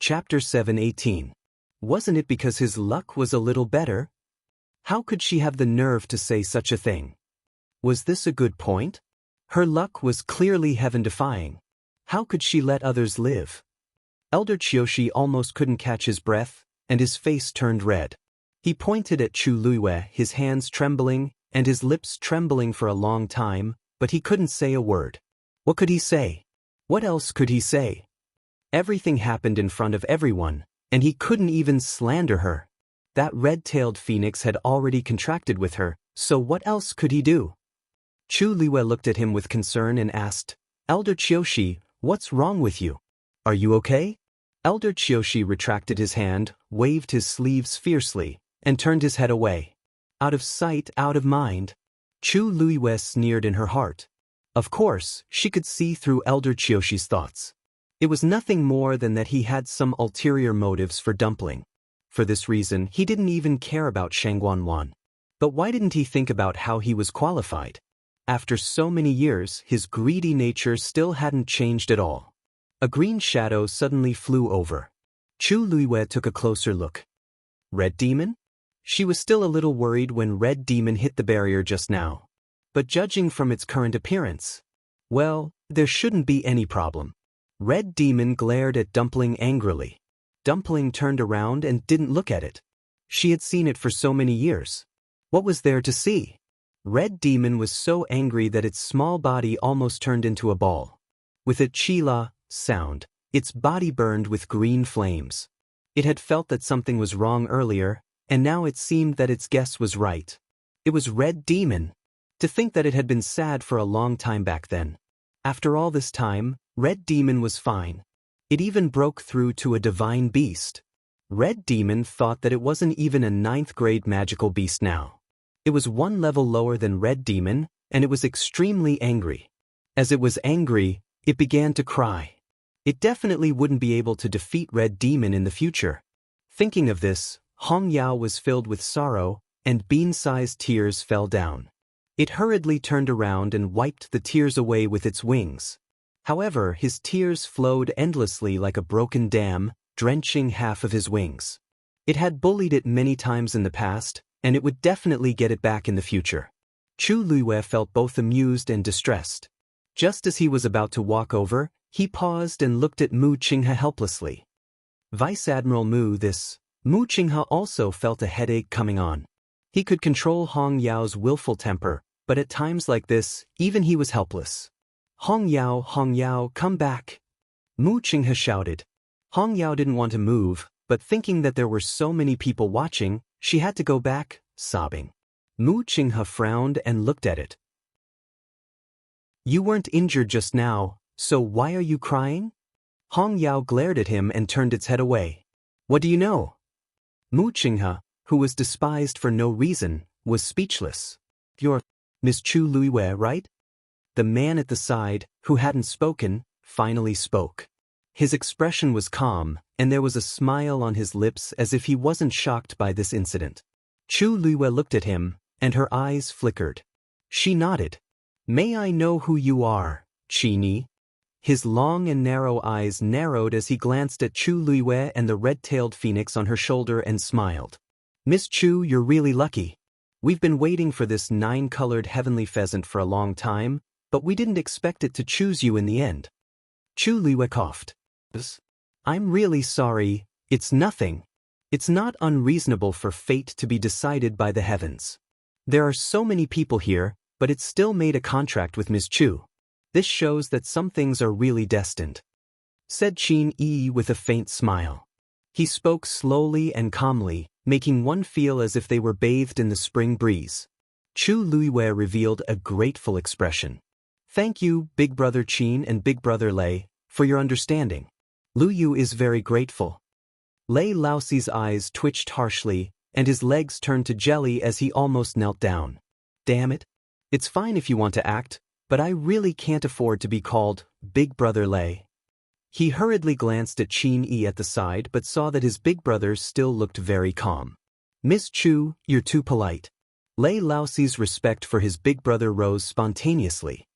Chapter 7:18. Wasn't it because his luck was a little better? How could she have the nerve to say such a thing? Was this a good point? Her luck was clearly heaven-defying. How could she let others live? Elder Qiushi almost couldn't catch his breath, and his face turned red. He pointed at Chu Luiyue, his hands trembling, and his lips trembling for a long time, but he couldn't say a word. What could he say? What else could he say? Everything happened in front of everyone, and he couldn't even slander her. That red-tailed phoenix had already contracted with her, so what else could he do? Chu Luiyue looked at him with concern and asked, "Elder Qiushi, what's wrong with you? Are you okay?" Elder Qiushi retracted his hand, waved his sleeves fiercely, and turned his head away. Out of sight, out of mind. Chu Luiyue sneered in her heart. Of course, she could see through Elder Qiushi's thoughts. It was nothing more than that he had some ulterior motives for Dumpling. For this reason, he didn't even care about Shangguanwan. But why didn't he think about how he was qualified? After so many years, his greedy nature still hadn't changed at all. A green shadow suddenly flew over. Chu Luiyue took a closer look. Red Demon? She was still a little worried when Red Demon hit the barrier just now. But judging from its current appearance, well, there shouldn't be any problem. Red Demon glared at Dumpling angrily. Dumpling turned around and didn't look at it. She had seen it for so many years. What was there to see? Red Demon was so angry that its small body almost turned into a ball. With a chila sound, its body burned with green flames. It had felt that something was wrong earlier, and now it seemed that its guess was right. It was Red Demon. To think that it had been sad for a long time back then. After all this time, Red Demon was fine. It even broke through to a divine beast. Red Demon thought that it wasn't even a 9th grade magical beast now. It was one level lower than Red Demon, and it was extremely angry. As it was angry, it began to cry. It definitely wouldn't be able to defeat Red Demon in the future. Thinking of this, Hong Yao was filled with sorrow, and bean-sized tears fell down. It hurriedly turned around and wiped the tears away with its wings. However, his tears flowed endlessly like a broken dam, drenching half of his wings. It had bullied it many times in the past, and it would definitely get it back in the future. Chu Luiyue felt both amused and distressed. Just as he was about to walk over, he paused and looked at Mu Qinghe helplessly. Vice Admiral Mu Qinghe also felt a headache coming on. He could control Hong Yao's willful temper, but at times like this, even he was helpless. Hong Yao, come back! Mu Qinghe shouted. Hong Yao didn't want to move, but thinking that there were so many people watching, she had to go back, sobbing. Mu Qinghe frowned and looked at it. You weren't injured just now, so why are you crying? Hong Yao glared at him and turned its head away. What do you know? Mu Qinghe, who was despised for no reason, was speechless. You're Miss Chu Luiyue, right? The man at the side, who hadn't spoken, finally spoke. His expression was calm, and there was a smile on his lips as if he wasn't shocked by this incident. Chu Luiyue looked at him, and her eyes flickered. She nodded. May I know who you are, Qini? His long and narrow eyes narrowed as he glanced at Chu Luiyue and the red-tailed phoenix on her shoulder and smiled. Miss Chu, you're really lucky. We've been waiting for this 9-colored heavenly pheasant for a long time, but we didn't expect it to choose you in the end. Chu Luiyue coughed. I'm really sorry, it's nothing. It's not unreasonable for fate to be decided by the heavens. There are so many people here, but it still made a contract with Ms. Chu. This shows that some things are really destined. Said Qin Yi with a faint smile. He spoke slowly and calmly, making one feel as if they were bathed in the spring breeze. Chu Luiyue revealed a grateful expression. Thank you, Big Brother Qin and Big Brother Lei, for your understanding. Lu Yu is very grateful. Lei Laoxi's eyes twitched harshly, and his legs turned to jelly as he almost knelt down. Damn it. It's fine if you want to act, but I really can't afford to be called Big Brother Lei. He hurriedly glanced at Qin Yi at the side but saw that his big brother still looked very calm. Miss Chu, you're too polite. Lei Laoxi's respect for his big brother rose spontaneously.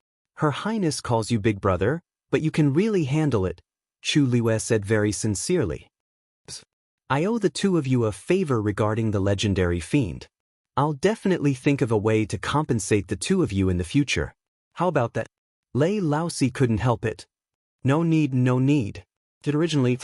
Her Highness calls you Big Brother, but you can really handle it, Chu Luiyue said very sincerely. I owe the two of you a favor regarding the legendary fiend. I'll definitely think of a way to compensate the two of you in the future. How about that? Lei Laosi couldn't help it. No need, no need. Originally,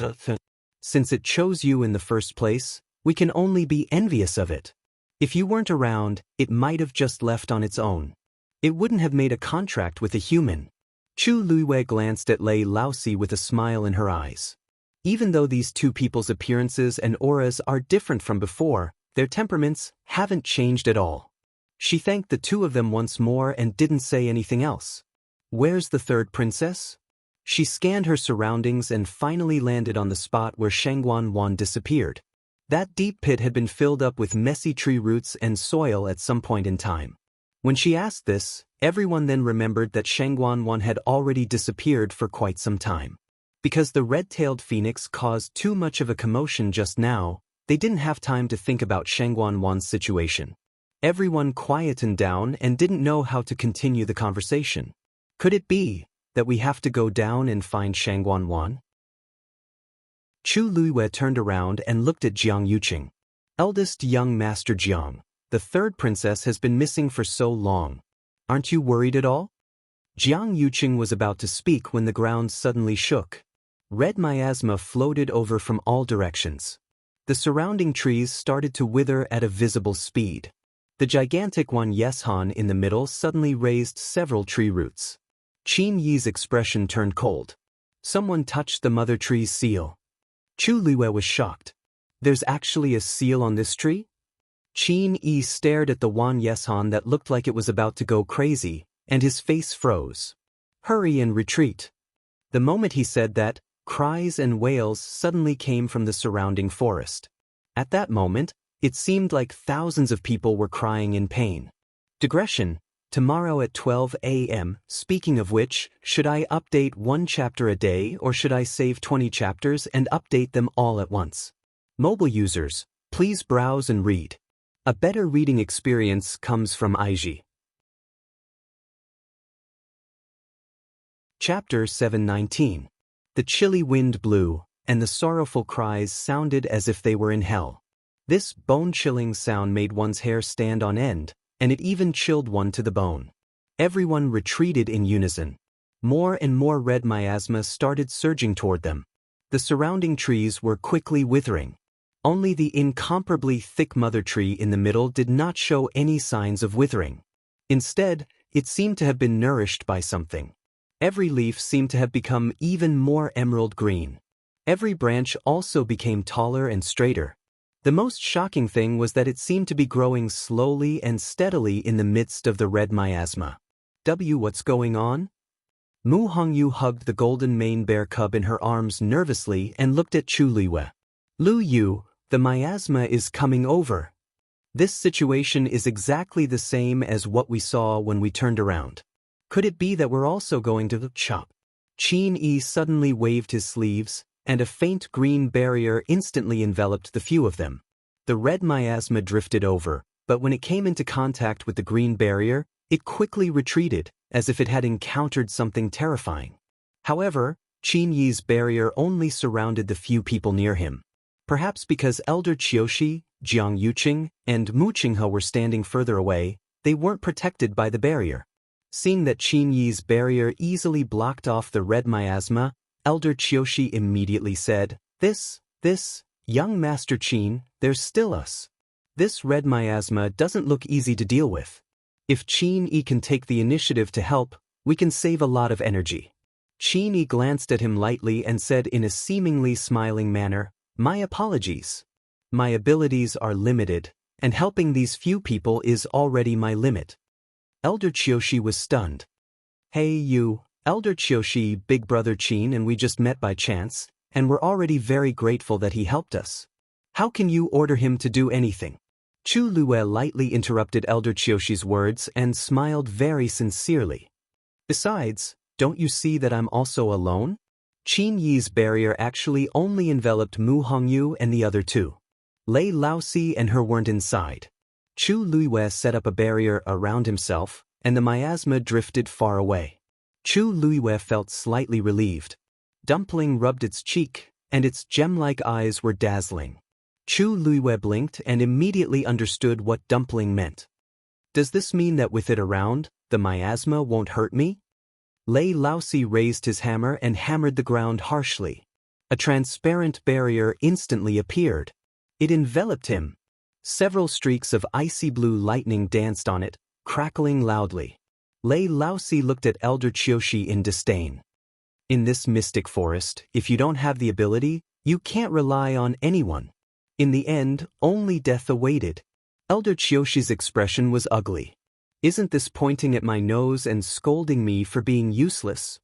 since it chose you in the first place, we can only be envious of it. If you weren't around, it might have just left on its own. It wouldn't have made a contract with a human. Chu Luiwei glanced at Lei Laosi with a smile in her eyes. Even though these two people's appearances and auras are different from before, their temperaments haven't changed at all. She thanked the two of them once more and didn't say anything else. Where's the third princess? She scanned her surroundings and finally landed on the spot where Shangguan Wan disappeared. That deep pit had been filled up with messy tree roots and soil at some point in time. When she asked this, everyone then remembered that Shangguan Wan had already disappeared for quite some time. Because the red-tailed phoenix caused too much of a commotion just now, they didn't have time to think about Shangguan Wan's situation. Everyone quietened down and didn't know how to continue the conversation. Could it be that we have to go down and find Shangguan Wan? Chu Luiwei turned around and looked at Jiang Yuqing. Eldest young Master Jiang, the third princess has been missing for so long. Aren't you worried at all? Jiang Yuqing was about to speak when the ground suddenly shook. Red miasma floated over from all directions. The surrounding trees started to wither at a visible speed. The gigantic Wan Yeshan in the middle suddenly raised several tree roots. Qin Yi's expression turned cold. Someone touched the mother tree's seal. Chu Luiwei was shocked. There's actually a seal on this tree? Qin Yi stared at the Wan Yeshan that looked like it was about to go crazy, and his face froze. Hurry and retreat. The moment he said that, cries and wails suddenly came from the surrounding forest. At that moment, it seemed like thousands of people were crying in pain. Digression. Tomorrow at 12 a.m., speaking of which, should I update one chapter a day or should I save 20 chapters and update them all at once? Mobile users, please browse and read. A better reading experience comes from IG. Chapter 719. The chilly wind blew, and the sorrowful cries sounded as if they were in hell. This bone-chilling sound made one's hair stand on end, and it even chilled one to the bone. Everyone retreated in unison. More and more red miasma started surging toward them. The surrounding trees were quickly withering. Only the incomparably thick mother tree in the middle did not show any signs of withering. Instead, it seemed to have been nourished by something. Every leaf seemed to have become even more emerald green. Every branch also became taller and straighter. The most shocking thing was that it seemed to be growing slowly and steadily in the midst of the red miasma. What's going on? Mu Hongyu hugged the golden mane bear cub in her arms nervously and looked at Chu Luiwei. Lu Yu, the miasma is coming over. This situation is exactly the same as what we saw when we turned around. Could it be that we're also going to chop? Qin Yi suddenly waved his sleeves, and a faint green barrier instantly enveloped the few of them. The red miasma drifted over, but when it came into contact with the green barrier, it quickly retreated, as if it had encountered something terrifying. However, Qin Yi's barrier only surrounded the few people near him. Perhaps because Elder Qiushi, Jiang Yuqing, and Mu Qinghe were standing further away, they weren't protected by the barrier. Seeing that Qin Yi's barrier easily blocked off the red miasma, Elder Qiushi immediately said, This, young Master Qin, there's still us. This red miasma doesn't look easy to deal with. If Qin Yi can take the initiative to help, we can save a lot of energy. Qin Yi glanced at him lightly and said in a seemingly smiling manner, My apologies. My abilities are limited, and helping these few people is already my limit. Elder Qiushi was stunned. Hey you, Elder Qiushi, big brother Qin, and we just met by chance, and we're already very grateful that he helped us. How can you order him to do anything? Chu Luiwei lightly interrupted Elder Qiushi's words and smiled very sincerely. Besides, don't you see that I'm also alone? Qin Yi's barrier actually only enveloped Mu Hongyu and the other two. Lei Laosi and her weren't inside. Chu Luiwei set up a barrier around himself, and the miasma drifted far away. Chu Luiwei felt slightly relieved. Dumpling rubbed its cheek, and its gem-like eyes were dazzling. Chu Luiwei blinked and immediately understood what dumpling meant. Does this mean that with it around, the miasma won't hurt me? Lei Laosi raised his hammer and hammered the ground harshly. A transparent barrier instantly appeared. It enveloped him. Several streaks of icy blue lightning danced on it, crackling loudly. Lei Laosi looked at Elder Qiushi in disdain. In this mystic forest, if you don't have the ability, you can't rely on anyone. In the end, only death awaited. Elder Qiushi's expression was ugly. Isn't this pointing at my nose and scolding me for being useless?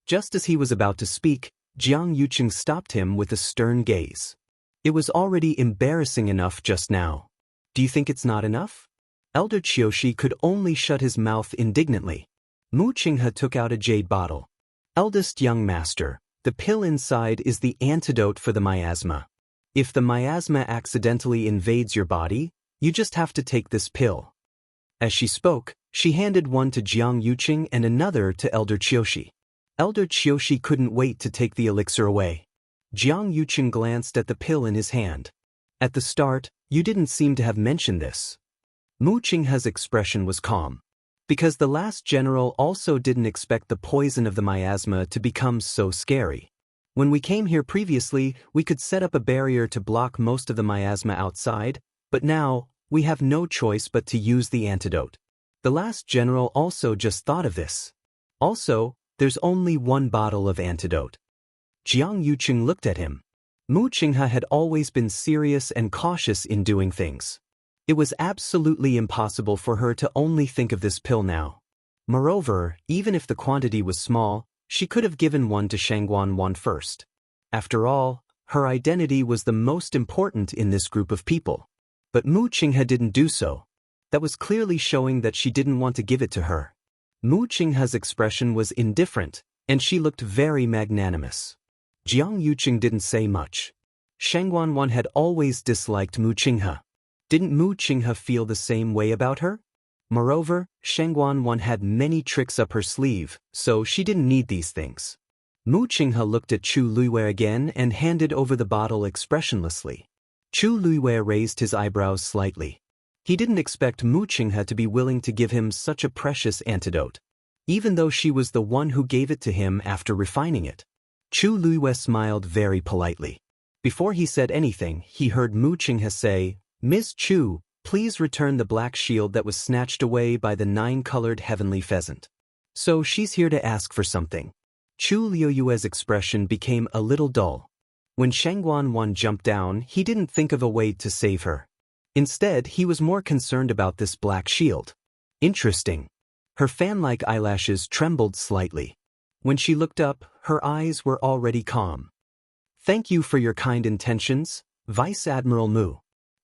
Just as he was about to speak, Jiang Yuqing stopped him with a stern gaze. It was already embarrassing enough just now. Do you think it's not enough? Elder Qiushi could only shut his mouth indignantly. Mu Qinghe took out a jade bottle. Eldest young master, the pill inside is the antidote for the miasma. If the miasma accidentally invades your body, you just have to take this pill. As she spoke, she handed one to Jiang Yuqing and another to Elder Qiushi. Elder Qiushi couldn't wait to take the elixir away. Jiang Yuqing glanced at the pill in his hand. At the start, you didn't seem to have mentioned this. Mu Qinghe's expression was calm. Because the last general also didn't expect the poison of the miasma to become so scary. When we came here previously, we could set up a barrier to block most of the miasma outside, but now, we have no choice but to use the antidote. The last general also just thought of this. Also, there's only one bottle of antidote. Jiang Yuqing looked at him. Mu Qinghe had always been serious and cautious in doing things. It was absolutely impossible for her to only think of this pill now. Moreover, even if the quantity was small, she could have given one to Shangguan first. After all, her identity was the most important in this group of people. But Mu Qinghe didn't do so. That was clearly showing that she didn't want to give it to her. Mu Qinghe's expression was indifferent, and she looked very magnanimous. Jiang Yuqing didn't say much. Shangguan had always disliked Mu Qinghe. Didn't Mu Qinghe feel the same way about her? Moreover, Shangguan had many tricks up her sleeve, so she didn't need these things. Mu Qinghe looked at Chu Luiwei again and handed over the bottle expressionlessly. Chu Luiwei raised his eyebrows slightly. He didn't expect Mu Qinghe to be willing to give him such a precious antidote, even though she was the one who gave it to him after refining it. Chu Luiwei smiled very politely. Before he said anything, he heard Mu Qinghe say, "Ms. Chu, please return the black shield that was snatched away by the 9-colored heavenly pheasant." So she's here to ask for something. Chu Liuyue's expression became a little dull. When Shangguan jumped down, he didn't think of a way to save her. Instead, he was more concerned about this black shield. Interesting. Her fan-like eyelashes trembled slightly. When she looked up, her eyes were already calm. "Thank you for your kind intentions, Vice Admiral Mu.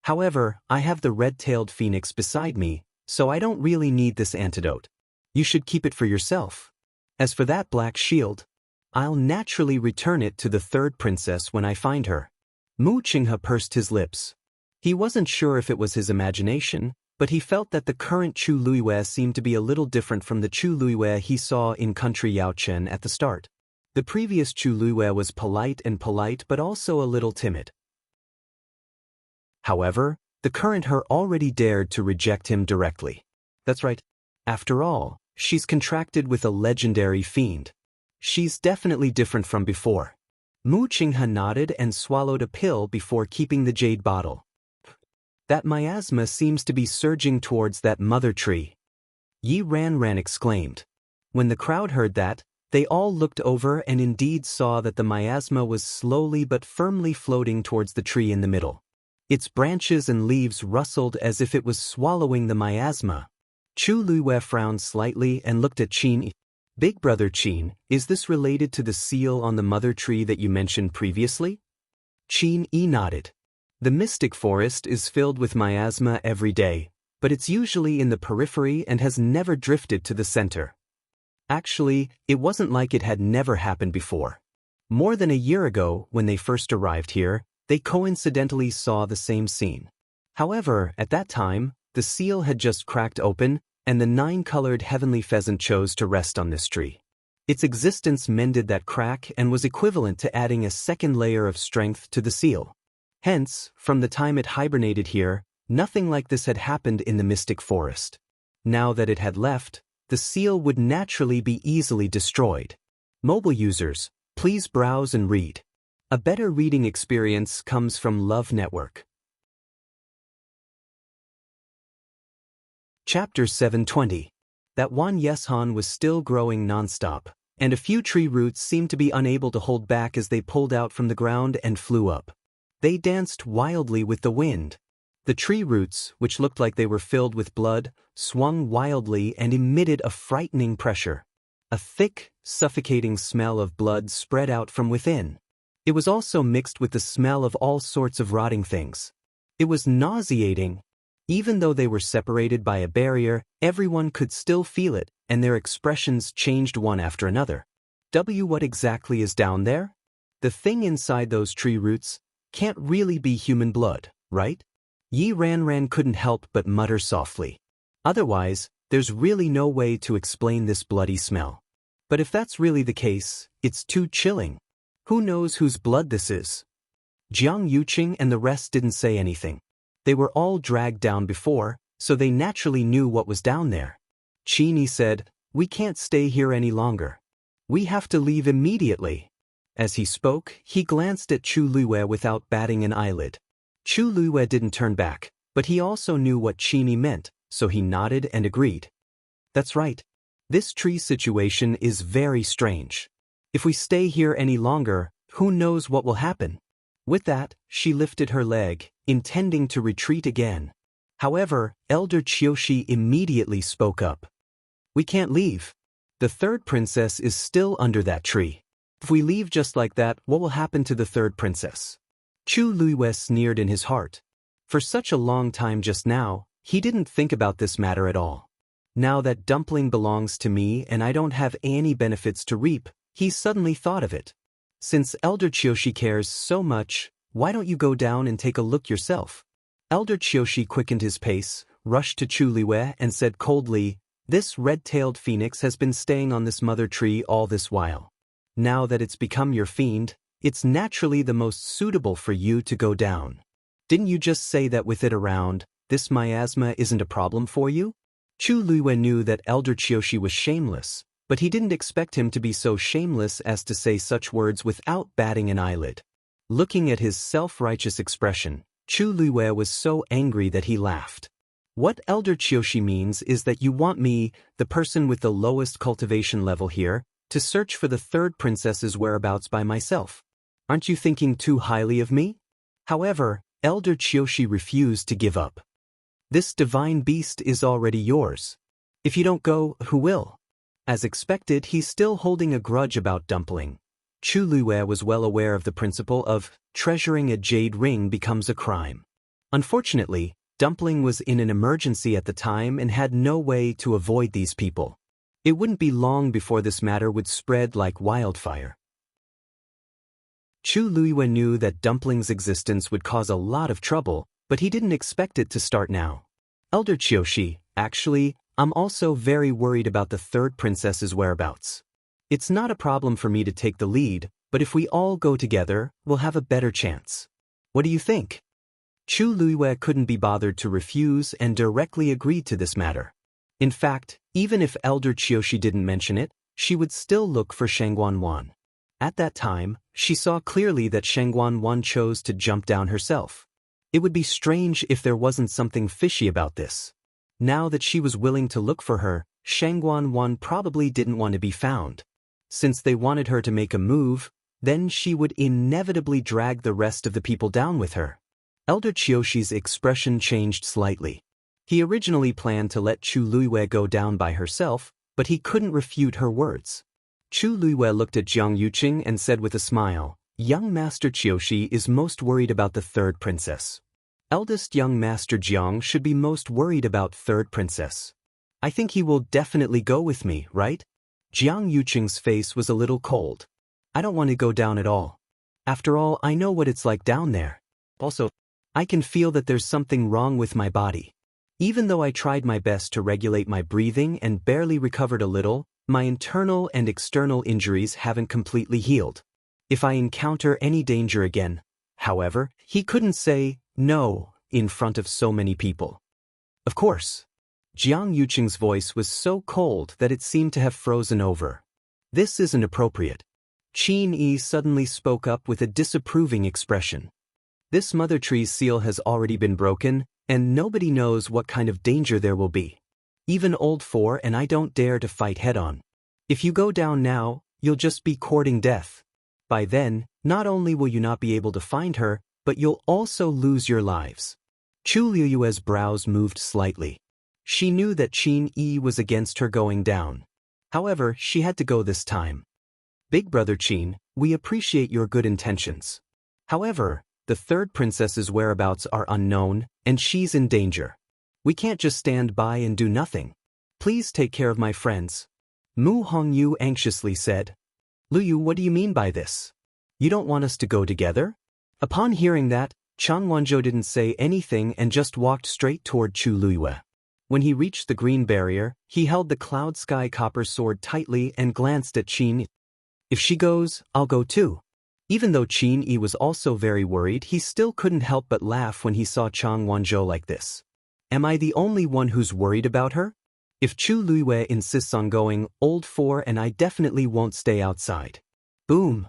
However, I have the red-tailed phoenix beside me, so I don't really need this antidote. You should keep it for yourself. As for that black shield, I'll naturally return it to the third princess when I find her." Mu Qinghe pursed his lips. He wasn't sure if it was his imagination, but he felt that the current Chu Luiwei seemed to be a little different from the Chu Luiwei he saw in country Yaochen at the start. The previous Chu Luiwei was polite but also a little timid. However, the current her already dared to reject him directly. That's right. After all, she's contracted with a legendary fiend. She's definitely different from before. Mu Qinghe nodded and swallowed a pill before keeping the jade bottle. That miasma seems to be surging towards that mother tree. Yi Ranran exclaimed. When the crowd heard that, they all looked over and indeed saw that the miasma was slowly but firmly floating towards the tree in the middle. Its branches and leaves rustled as if it was swallowing the miasma. Chu Luiwei frowned slightly and looked at Qin. "Big brother Qin, is this related to the seal on the mother tree that you mentioned previously?" Qin nodded. The mystic forest is filled with miasma every day, but it's usually in the periphery and has never drifted to the center. Actually, it wasn't like it had never happened before. More than a year ago, when they first arrived here, they coincidentally saw the same scene. However, at that time, the seal had just cracked open, and the 9-colored heavenly pheasant chose to rest on this tree. Its existence mended that crack and was equivalent to adding a second layer of strength to the seal. Hence, from the time it hibernated here, nothing like this had happened in the mystic forest. Now that it had left, the seal would naturally be easily destroyed. Mobile users, please browse and read. A better reading experience comes from Love Network. Chapter 720. That Wan Yeshan was still growing nonstop, and a few tree roots seemed to be unable to hold back as they pulled out from the ground and flew up. They danced wildly with the wind. The tree roots, which looked like they were filled with blood, swung wildly and emitted a frightening pressure. A thick, suffocating smell of blood spread out from within. It was also mixed with the smell of all sorts of rotting things. It was nauseating. Even though they were separated by a barrier, everyone could still feel it, and their expressions changed one after another. What exactly is down there? The thing inside those tree roots can't really be human blood, right? Yi Ranran couldn't help but mutter softly. Otherwise, there's really no way to explain this bloody smell. But if that's really the case, it's too chilling. Who knows whose blood this is? Jiang Yuqing and the rest didn't say anything. They were all dragged down before, so they naturally knew what was down there. Qini said, "We can't stay here any longer. We have to leave immediately." As he spoke, he glanced at Chu Luwe without batting an eyelid. Chu Luwe didn't turn back, but he also knew what Qini meant, so he nodded and agreed. "That's right. This tree situation is very strange. If we stay here any longer, who knows what will happen?" With that, she lifted her leg, intending to retreat again. However, Elder Qiushi immediately spoke up. "We can't leave. The third princess is still under that tree. If we leave just like that, what will happen to the third princess?" Chu Luwe sneered in his heart. For such a long time just now, he didn't think about this matter at all. Now that Dumpling belongs to me and I don't have any benefits to reap, he suddenly thought of it. "Since Elder Qiushi cares so much, why don't you go down and take a look yourself?" Elder Qiushi quickened his pace, rushed to Chu Luwe and said coldly, "This red-tailed phoenix has been staying on this mother tree all this while. Now that it's become your fiend, it's naturally the most suitable for you to go down. Didn't you just say that with it around, this miasma isn't a problem for you?" Chu Luwe knew that Elder Qiushi was shameless, but he didn't expect him to be so shameless as to say such words without batting an eyelid. Looking at his self-righteous expression, Chu Luwe was so angry that he laughed. "What Elder Qiushi means is that you want me, the person with the lowest cultivation level here, to search for the third princess's whereabouts by myself. Aren't you thinking too highly of me?" However, Elder Qiushi refused to give up. "This divine beast is already yours. If you don't go, who will?" As expected, he's still holding a grudge about Dumpling. Chu Luwe was well aware of the principle of treasuring a jade ring becomes a crime. Unfortunately, Dumpling was in an emergency at the time and had no way to avoid these people. It wouldn't be long before this matter would spread like wildfire. Chu Luwe knew that Dumpling's existence would cause a lot of trouble, but he didn't expect it to start now. "Elder Qiushi, actually, I'm also very worried about the third princess's whereabouts. It's not a problem for me to take the lead, but if we all go together, we'll have a better chance. What do you think?" Chu Luwe couldn't be bothered to refuse and directly agreed to this matter. In fact, even if Elder Qiushi didn't mention it, she would still look for Shangguan Wan. At that time, she saw clearly that Shangguan Wan chose to jump down herself. It would be strange if there wasn't something fishy about this. Now that she was willing to look for her, Shangguan Wan probably didn't want to be found. Since they wanted her to make a move, then she would inevitably drag the rest of the people down with her. Elder Qiushi's expression changed slightly. He originally planned to let Chu Luwe go down by herself, but he couldn't refute her words. Chu Luwe looked at Jiang Yuqing and said with a smile, "Young Master Qiushi is most worried about the third princess. Eldest young Master Jiang should be most worried about third princess. I think he will definitely go with me, right?" Jiang Yuqing's face was a little cold. "I don't want to go down at all. After all, I know what it's like down there. Also, I can feel that there's something wrong with my body. Even though I tried my best to regulate my breathing and barely recovered a little, my internal and external injuries haven't completely healed. If I encounter any danger again, However, he couldn't say no in front of so many people. Of course. Jiang Yuqing's voice was so cold that it seemed to have frozen over. This isn't appropriate. Qin Yi suddenly spoke up with a disapproving expression. This mother tree's seal has already been broken, and nobody knows what kind of danger there will be. Even old 4 and I don't dare to fight head-on. If you go down now, you'll just be courting death. By then, not only will you not be able to find her, but you'll also lose your lives. Chu Liyue's brows moved slightly. She knew that Qin Yi was against her going down. However, she had to go this time. Big brother Qin, we appreciate your good intentions. However, the third princess's whereabouts are unknown, and she's in danger. We can't just stand by and do nothing. Please take care of my friends. Mu Hongyu anxiously said. Luyu, what do you mean by this? You don't want us to go together? Upon hearing that, Chang Wanzhou didn't say anything and just walked straight toward Chu Liyue. When he reached the green barrier, he held the cloud sky copper sword tightly and glanced at Qin. If she goes, I'll go too. Even though Qin Yi was also very worried, he still couldn't help but laugh when he saw Chang Wanzhou like this. Am I the only one who's worried about her? If Chu Liyue insists on going, old 4 and I definitely won't stay outside. Boom.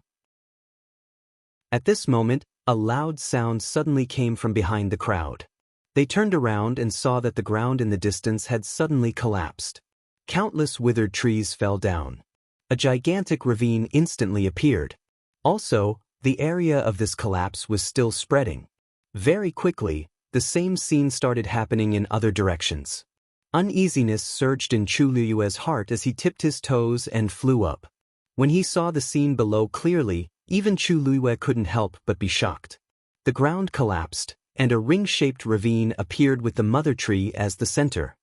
At this moment, a loud sound suddenly came from behind the crowd. They turned around and saw that the ground in the distance had suddenly collapsed. Countless withered trees fell down. A gigantic ravine instantly appeared. Also, the area of this collapse was still spreading. Very quickly, the same scene started happening in other directions. Uneasiness surged in Chu Liyue's heart as he tipped his toes and flew up. When he saw the scene below clearly, even Chu Liyue couldn't help but be shocked. The ground collapsed, and a ring-shaped ravine appeared with the mother tree as the center.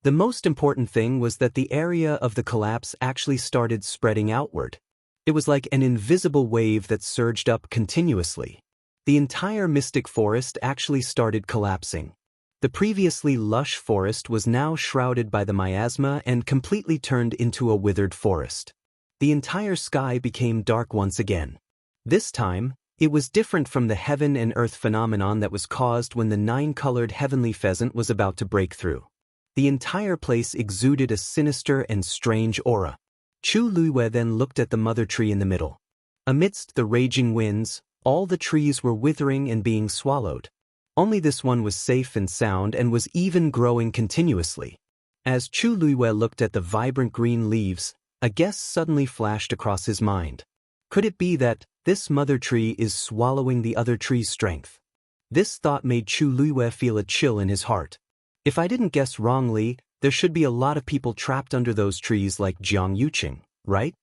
The most important thing was that the area of the collapse actually started spreading outward. It was like an invisible wave that surged up continuously. The entire mystic forest actually started collapsing. The previously lush forest was now shrouded by the miasma and completely turned into a withered forest. The entire sky became dark once again. This time, it was different from the heaven and earth phenomenon that was caused when the 9-colored heavenly pheasant was about to break through. The entire place exuded a sinister and strange aura. Chu Liyue then looked at the mother tree in the middle. Amidst the raging winds, all the trees were withering and being swallowed. Only this one was safe and sound and was even growing continuously. As Chu Liyue looked at the vibrant green leaves, a guess suddenly flashed across his mind. Could it be that this mother tree is swallowing the other tree's strength? This thought made Chu Liyue feel a chill in his heart. If I didn't guess wrongly, there should be a lot of people trapped under those trees like Jiang Yuqing, right?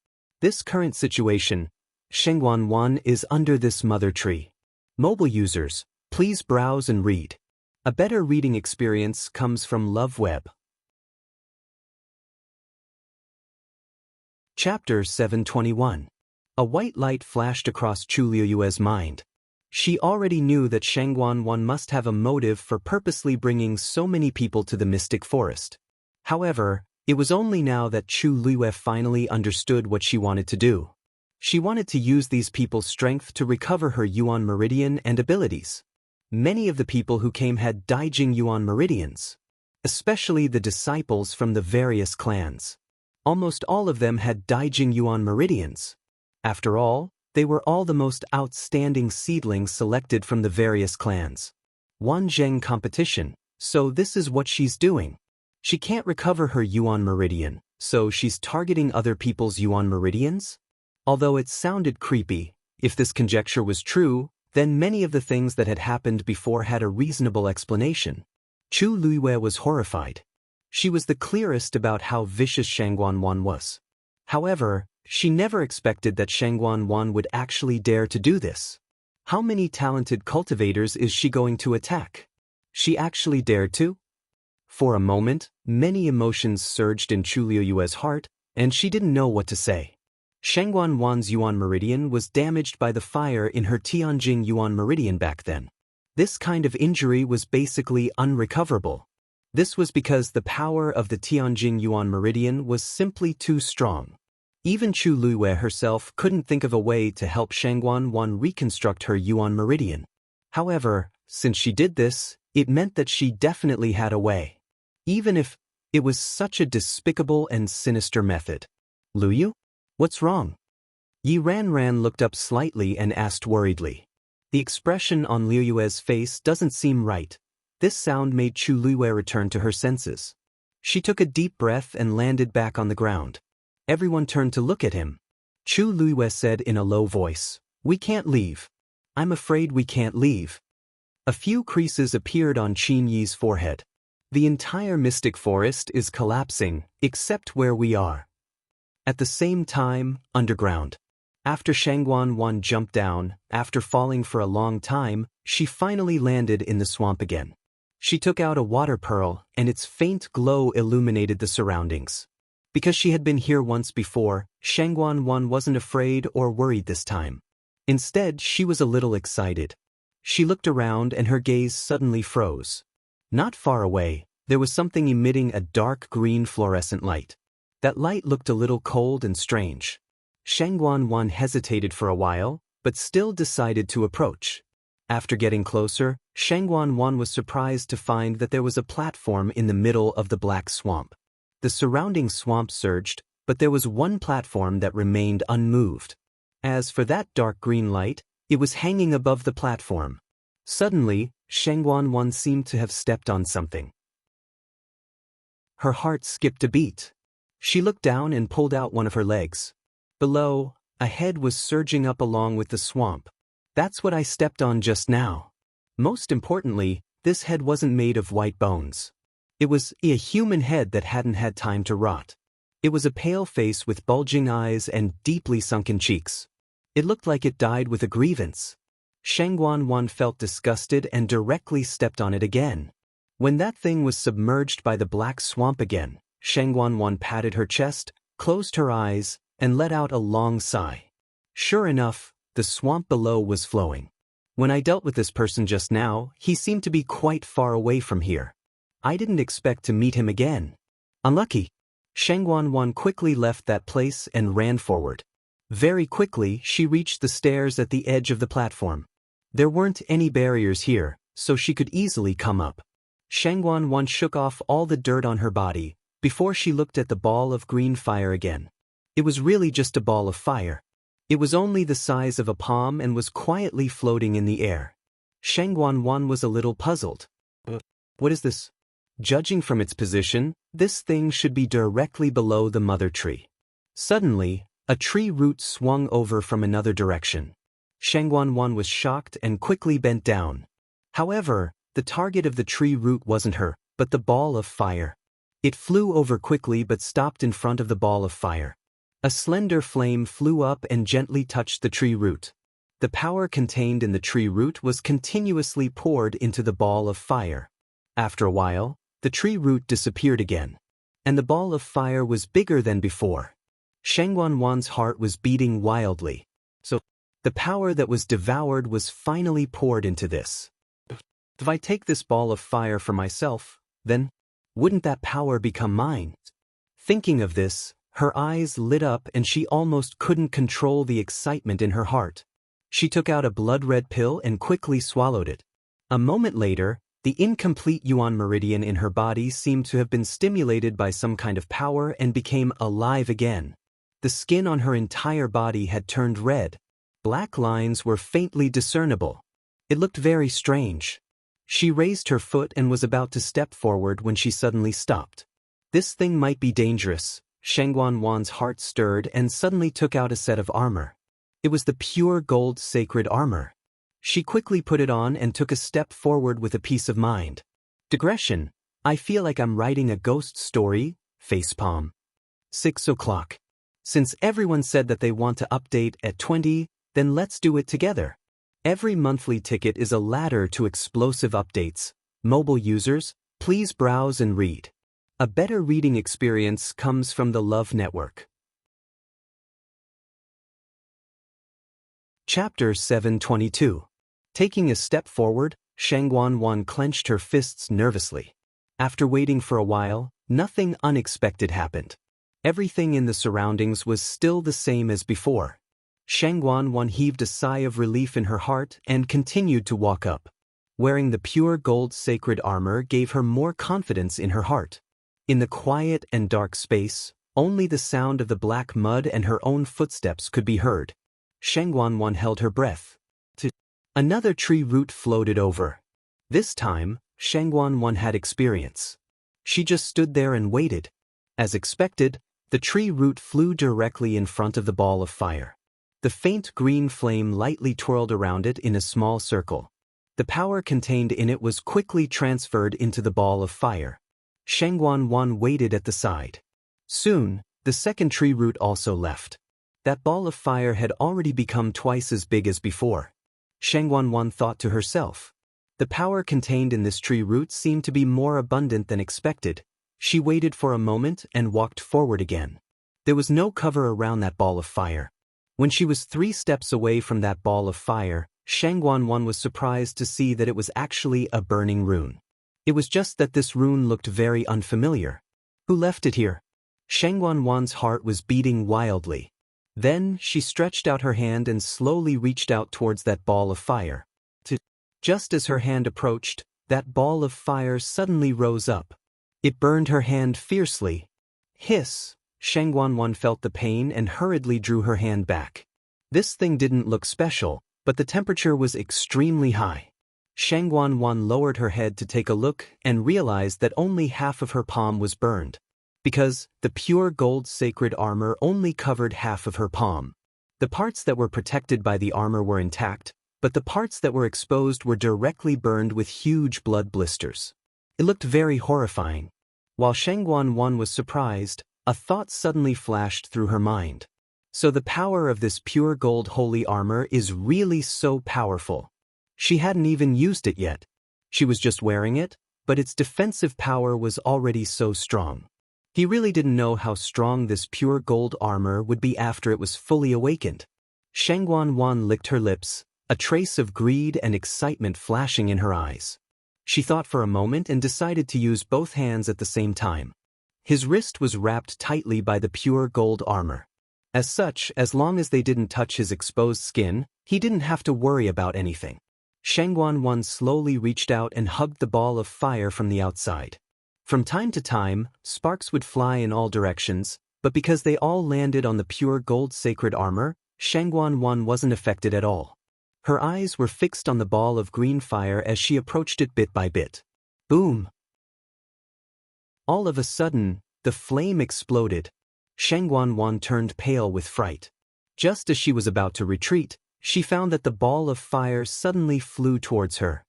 This current situation, Shengguan Wan is under this mother tree. Mobile users, please browse and read. A better reading experience comes from LoveWeb. Chapter 721. A white light flashed across Chu Liyue's mind. She already knew that Shengguan Wan must have a motive for purposely bringing so many people to the mystic forest. However, it was only now that Chu Liyue finally understood what she wanted to do. She wanted to use these people's strength to recover her Yuan Meridian and abilities. Many of the people who came had Daijing Yuan Meridians, especially the disciples from the various clans. Almost all of them had Daijing Yuan Meridians. After all, they were all the most outstanding seedlings selected from the various clans. Wanzheng competition, so this is what she's doing. She can't recover her Yuan Meridian, so she's targeting other people's Yuan Meridians? Although it sounded creepy, if this conjecture was true, then many of the things that had happened before had a reasonable explanation. Chu Liyue was horrified. She was the clearest about how vicious Shengguan Wan was. However, she never expected that Shengguan Wan would actually dare to do this. How many talented cultivators is she going to attack? She actually dared to? For a moment, many emotions surged in Chu Liyue's heart, and she didn't know what to say. Shengguan Wan's Yuan Meridian was damaged by the fire in her Tianjing Yuan Meridian back then. This kind of injury was basically unrecoverable. This was because the power of the Tianjing Yuan Meridian was simply too strong. Even Chu Liyue herself couldn't think of a way to help Shengguan Wan reconstruct her Yuan Meridian. However, since she did this, it meant that she definitely had a way. Even if it was such a despicable and sinister method. Luyu? What's wrong? Yi Ranran looked up slightly and asked worriedly. The expression on Liu Yue's face doesn't seem right. This sound made Chu Liyue return to her senses. She took a deep breath and landed back on the ground. Everyone turned to look at him. Chu Liyue said in a low voice, "We can't leave. I'm afraid we can't leave." A few creases appeared on Qin Yi's forehead. The entire mystic forest is collapsing, except where we are. At the same time, underground. After Shangguan Wan jumped down, after falling for a long time, she finally landed in the swamp again. She took out a water pearl, and its faint glow illuminated the surroundings. Because she had been here once before, Shangguan Wan wasn't afraid or worried this time. Instead, she was a little excited. She looked around and her gaze suddenly froze. Not far away, there was something emitting a dark green fluorescent light. That light looked a little cold and strange. Shangguan Wan hesitated for a while, but still decided to approach. After getting closer, Shangguan Wan was surprised to find that there was a platform in the middle of the black swamp. The surrounding swamp surged, but there was one platform that remained unmoved. As for that dark green light, it was hanging above the platform. Suddenly, Shangguan Wan seemed to have stepped on something. Her heart skipped a beat. She looked down and pulled out one of her legs. Below, a head was surging up along with the swamp. That's what I stepped on just now. Most importantly, this head wasn't made of white bones. It was a human head that hadn't had time to rot. It was a pale face with bulging eyes and deeply sunken cheeks. It looked like it died with a grievance. Shangguan Wan felt disgusted and directly stepped on it again. When that thing was submerged by the black swamp again, Shangguan Wan patted her chest, closed her eyes, and let out a long sigh. Sure enough, the swamp below was flowing. When I dealt with this person just now, he seemed to be quite far away from here. I didn't expect to meet him again. Unlucky. Shangguan Wan quickly left that place and ran forward. Very quickly, she reached the stairs at the edge of the platform. There weren't any barriers here, so she could easily come up. Shangguan Wan shook off all the dirt on her body, before she looked at the ball of green fire again. It was really just a ball of fire. It was only the size of a palm and was quietly floating in the air. Shangguan Wan was a little puzzled. What is this? Judging from its position, this thing should be directly below the mother tree. Suddenly, a tree root swung over from another direction. Shangguan Wan was shocked and quickly bent down. However, the target of the tree root wasn't her, but the ball of fire. It flew over quickly but stopped in front of the ball of fire. A slender flame flew up and gently touched the tree root. The power contained in the tree root was continuously poured into the ball of fire. After a while, the tree root disappeared again. And the ball of fire was bigger than before. Shangguan Wan's heart was beating wildly. So, the power that was devoured was finally poured into this. If I take this ball of fire for myself, then wouldn't that power become mine? Thinking of this, her eyes lit up and she almost couldn't control the excitement in her heart. She took out a blood-red pill and quickly swallowed it. A moment later, the incomplete yuan meridian in her body seemed to have been stimulated by some kind of power and became alive again. The skin on her entire body had turned red. Black lines were faintly discernible. It looked very strange. She raised her foot and was about to step forward when she suddenly stopped. This thing might be dangerous. Shangguan Wan's heart stirred and suddenly took out a set of armor. It was the pure gold sacred armor. She quickly put it on and took a step forward with a peace of mind. Digression. I feel like I'm writing a ghost story. Facepalm. 6 o'clock. Since everyone said that they want to update at 20, then let's do it together. Every monthly ticket is a ladder to explosive updates. Mobile users, please browse and read. A better reading experience comes from the Love Network. Chapter 722. Taking a step forward, Shangguan Wan clenched her fists nervously. After waiting for a while, nothing unexpected happened. Everything in the surroundings was still the same as before. Shangguan heaved a sigh of relief in her heart and continued to walk up. Wearing the pure gold sacred armor gave her more confidence in her heart. In the quiet and dark space, only the sound of the black mud and her own footsteps could be heard. Shangguan held her breath. Another tree root floated over. This time, Shangguan had experience. She just stood there and waited. As expected, the tree root flew directly in front of the ball of fire. The faint green flame lightly twirled around it in a small circle. The power contained in it was quickly transferred into the ball of fire. Shangguan waited at the side. Soon, the second tree root also left. That ball of fire had already become twice as big as before. Shangguan thought to herself. The power contained in this tree root seemed to be more abundant than expected. She waited for a moment and walked forward again. There was no cover around that ball of fire. When she was 3 steps away from that ball of fire, Shangguan was surprised to see that it was actually a burning rune. It was just that this rune looked very unfamiliar. Who left it here? Shangguan's heart was beating wildly. Then, she stretched out her hand and slowly reached out towards that ball of fire. Just as her hand approached, that ball of fire suddenly rose up. It burned her hand fiercely. Hiss! Shangguan felt the pain and hurriedly drew her hand back. This thing didn't look special, but the temperature was extremely high. Shangguan lowered her head to take a look and realized that only half of her palm was burned. Because the pure gold sacred armor only covered half of her palm. The parts that were protected by the armor were intact, but the parts that were exposed were directly burned with huge blood blisters. It looked very horrifying. While Shangguan was surprised, a thought suddenly flashed through her mind. So the power of this pure gold holy armor is really so powerful. She hadn't even used it yet. She was just wearing it, but its defensive power was already so strong. He really didn't know how strong this pure gold armor would be after it was fully awakened. Shangguan licked her lips, a trace of greed and excitement flashing in her eyes. She thought for a moment and decided to use both hands at the same time. His wrist was wrapped tightly by the pure gold armor. As such, as long as they didn't touch his exposed skin, he didn't have to worry about anything. Shangguan slowly reached out and hugged the ball of fire from the outside. From time to time, sparks would fly in all directions, but because they all landed on the pure gold sacred armor, Shangguan wasn't affected at all. Her eyes were fixed on the ball of green fire as she approached it bit by bit. Boom! All of a sudden, the flame exploded. Shangguan turned pale with fright. Just as she was about to retreat, she found that the ball of fire suddenly flew towards her.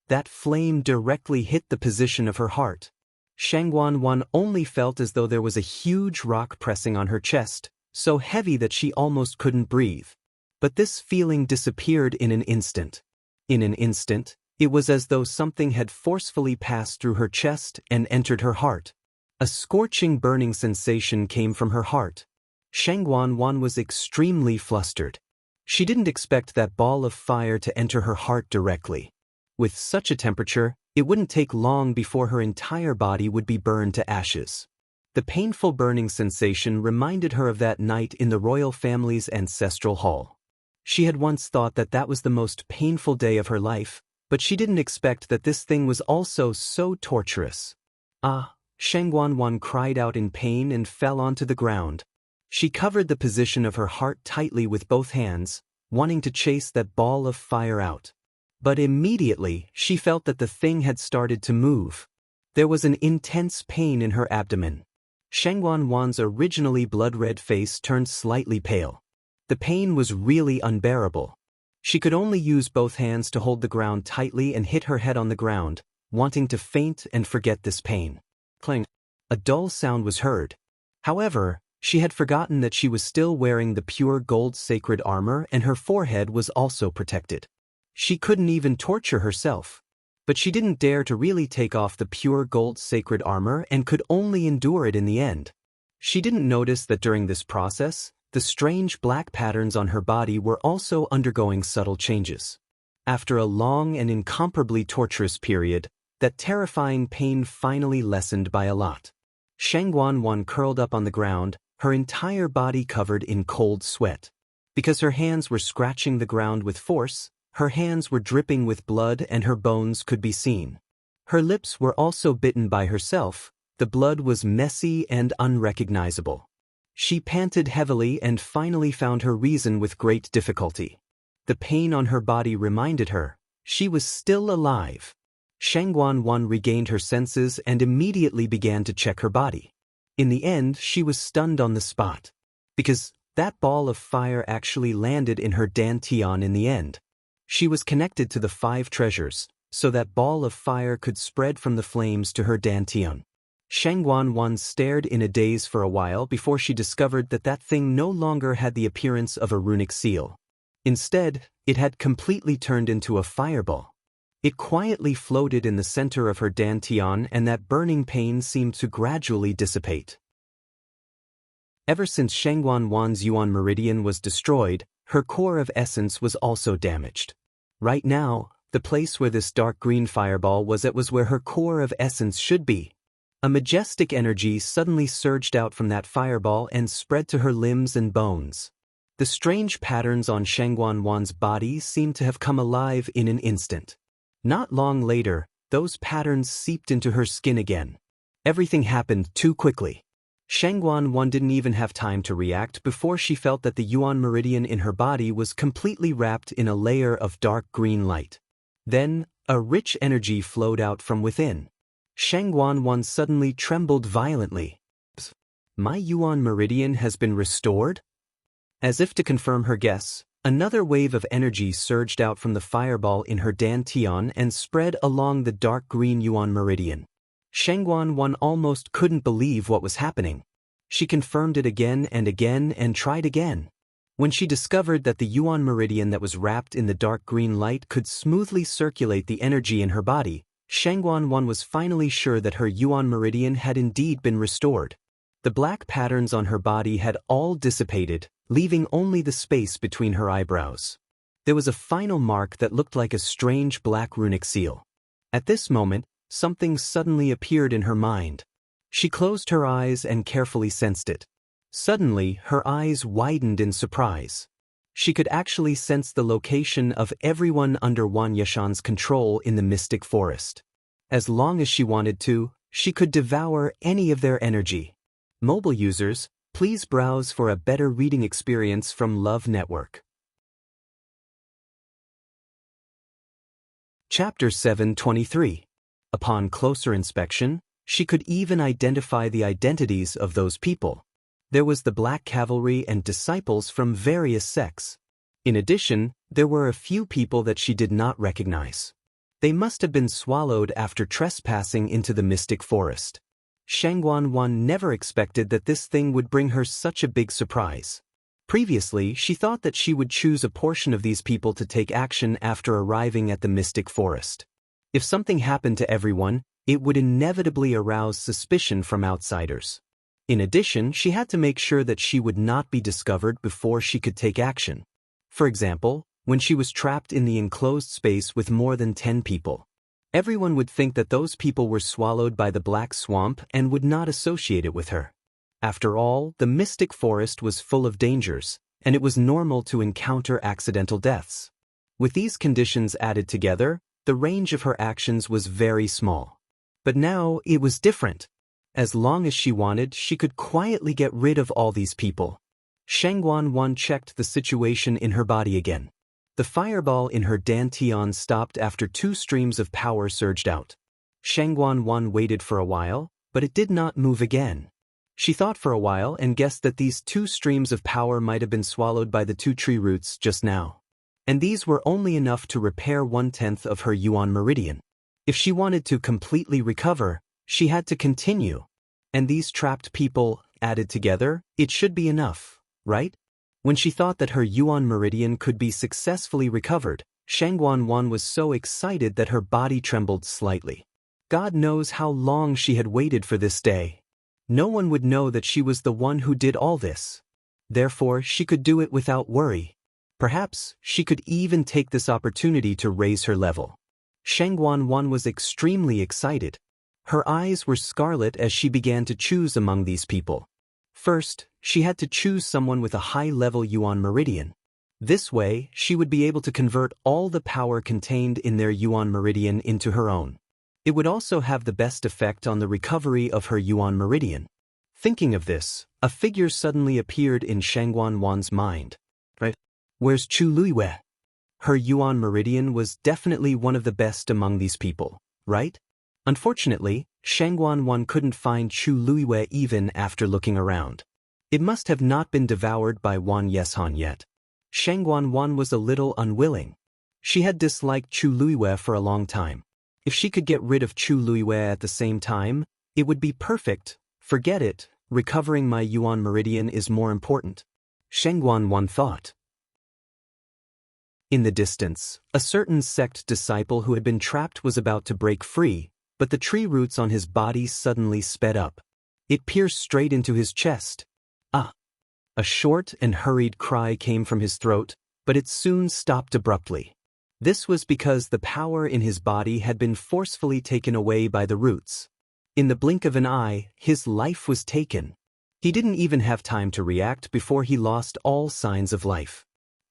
That flame directly hit the position of her heart. Shangguan only felt as though there was a huge rock pressing on her chest, so heavy that she almost couldn't breathe. But this feeling disappeared in an instant. In an instant, it was as though something had forcefully passed through her chest and entered her heart. A scorching burning sensation came from her heart. Shangguan was extremely flustered. She didn't expect that ball of fire to enter her heart directly. With such a temperature, it wouldn't take long before her entire body would be burned to ashes. The painful burning sensation reminded her of that night in the royal family's ancestral hall. She had once thought that that was the most painful day of her life, but she didn't expect that this thing was also so torturous. Ah! Shangguan cried out in pain and fell onto the ground. She covered the position of her heart tightly with both hands, wanting to chase that ball of fire out. But immediately, she felt that the thing had started to move. There was an intense pain in her abdomen. Shangguan's originally blood-red face turned slightly pale. The pain was really unbearable. She could only use both hands to hold the ground tightly and hit her head on the ground, wanting to faint and forget this pain. Clang! A dull sound was heard. However, she had forgotten that she was still wearing the pure gold sacred armor and her forehead was also protected. She couldn't even torture herself. But she didn't dare to really take off the pure gold sacred armor and could only endure it in the end. She didn't notice that during this process, the strange black patterns on her body were also undergoing subtle changes. After a long and incomparably torturous period, that terrifying pain finally lessened by a lot. Shangguan curled up on the ground, her entire body covered in cold sweat. Because her hands were scratching the ground with force, her hands were dripping with blood and her bones could be seen. Her lips were also bitten by herself, the blood was messy and unrecognizable. She panted heavily and finally found her reason with great difficulty. The pain on her body reminded her she was still alive. Shangguan regained her senses and immediately began to check her body. In the end, she was stunned on the spot. Because that ball of fire actually landed in her dantian in the end. She was connected to the 5 treasures, so that ball of fire could spread from the flames to her dantian. Shangguan stared in a daze for a while before she discovered that that thing no longer had the appearance of a runic seal. Instead, it had completely turned into a fireball. It quietly floated in the center of her dantian and that burning pain seemed to gradually dissipate. Ever since Shangguan's Yuan meridian was destroyed, her core of essence was also damaged. Right now, the place where this dark green fireball was where her core of essence should be. A majestic energy suddenly surged out from that fireball and spread to her limbs and bones. The strange patterns on Shangguan's body seemed to have come alive in an instant. Not long later, those patterns seeped into her skin again. Everything happened too quickly. Shangguan didn't even have time to react before she felt that the Yuan meridian in her body was completely wrapped in a layer of dark green light. Then, a rich energy flowed out from within. Shangguan suddenly trembled violently. My Yuan meridian has been restored? As if to confirm her guess, another wave of energy surged out from the fireball in her dantian and spread along the dark green Yuan meridian. Shangguan almost couldn't believe what was happening. She confirmed it again and tried again. When she discovered that the Yuan meridian that was wrapped in the dark green light could smoothly circulate the energy in her body, Shangguan was finally sure that her Yuan meridian had indeed been restored. The black patterns on her body had all dissipated, leaving only the space between her eyebrows. There was a final mark that looked like a strange black runic seal. At this moment, something suddenly appeared in her mind. She closed her eyes and carefully sensed it. Suddenly, her eyes widened in surprise. She could actually sense the location of everyone under Wang Yashan's control in the mystic forest. As long as she wanted to, she could devour any of their energy. Mobile users, please browse for a better reading experience from Love Network. Chapter 723. Upon closer inspection, she could even identify the identities of those people. There was the Black Cavalry and disciples from various sects. In addition, there were a few people that she did not recognize. They must have been swallowed after trespassing into the mystic forest. Shangguan never expected that this thing would bring her such a big surprise. Previously, she thought that she would choose a portion of these people to take action after arriving at the mystic forest. If something happened to everyone, it would inevitably arouse suspicion from outsiders. In addition, she had to make sure that she would not be discovered before she could take action. For example, when she was trapped in the enclosed space with more than 10 people. Everyone would think that those people were swallowed by the black swamp and would not associate it with her. After all, the mystic forest was full of dangers, and it was normal to encounter accidental deaths. With these conditions added together, the range of her actions was very small. But now it was different. As long as she wanted, she could quietly get rid of all these people. Shangguan checked the situation in her body again. The fireball in her dantian stopped after 2 streams of power surged out. Shangguan waited for a while, but it did not move again. She thought for a while and guessed that these 2 streams of power might have been swallowed by the 2 tree roots just now. And these were only enough to repair 1/10 of her Yuan meridian. If she wanted to completely recover, she had to continue. And these trapped people, added together, it should be enough, right? When she thought that her Yuan meridian could be successfully recovered, Shangguan was so excited that her body trembled slightly. God knows how long she had waited for this day. No one would know that she was the one who did all this. Therefore, she could do it without worry. Perhaps, she could even take this opportunity to raise her level. Shangguan was extremely excited. Her eyes were scarlet as she began to choose among these people. First, she had to choose someone with a high-level Yuan meridian. This way, she would be able to convert all the power contained in their Yuan meridian into her own. It would also have the best effect on the recovery of her Yuan meridian. Thinking of this, a figure suddenly appeared in Shangguan Wan's mind. Right? Where's Chu Luiwei? Her Yuan meridian was definitely one of the best among these people, right? Unfortunately, Shangguan Wan couldn't find Chu Luiwei even after looking around. It must have not been devoured by Wan Yeshan yet. Shangguan Wan was a little unwilling. She had disliked Chu Luiwei for a long time. If she could get rid of Chu Luiwei at the same time, it would be perfect. Forget it, recovering my Yuan meridian is more important. Shangguan Wan thought. In the distance, a certain sect disciple who had been trapped was about to break free, but the tree roots on his body suddenly sped up. It pierced straight into his chest. Ah! A short and hurried cry came from his throat, but it soon stopped abruptly. This was because the power in his body had been forcefully taken away by the roots. In the blink of an eye, his life was taken. He didn't even have time to react before he lost all signs of life.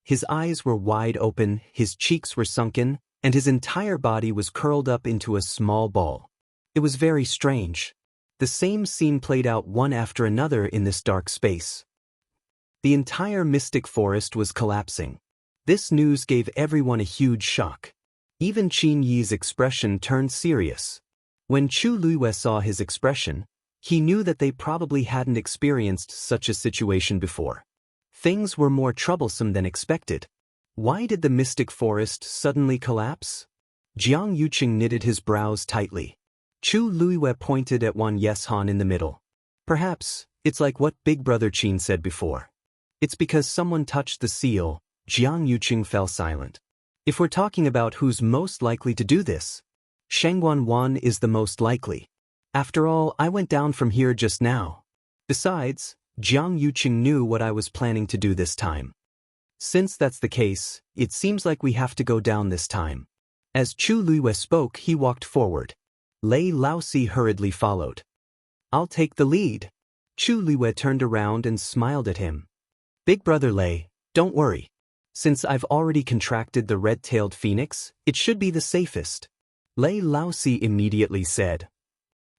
His eyes were wide open, his cheeks were sunken, and his entire body was curled up into a small ball. It was very strange. The same scene played out one after another in this dark space. The entire mystic forest was collapsing. This news gave everyone a huge shock. Even Qin Yi's expression turned serious. When Chu Luiwei saw his expression, he knew that they probably hadn't experienced such a situation before. Things were more troublesome than expected. Why did the mystic forest suddenly collapse? Jiang Yuqing knitted his brows tightly. Chu Luiwei pointed at Wan Yeshan in the middle. Perhaps, it's like what Big Brother Qin said before. It's because someone touched the seal. Jiang Yuqing fell silent. If we're talking about who's most likely to do this, Shangguan Wan is the most likely. After all, I went down from here just now. Besides, Jiang Yuqing knew what I was planning to do this time. Since that's the case, it seems like we have to go down this time. As Chu Luiwei spoke, he walked forward. Lei Laosi hurriedly followed. I'll take the lead. Chu Luiwei turned around and smiled at him. Big brother Lei, don't worry. Since I've already contracted the red-tailed phoenix, it should be the safest. Lei Laosi immediately said.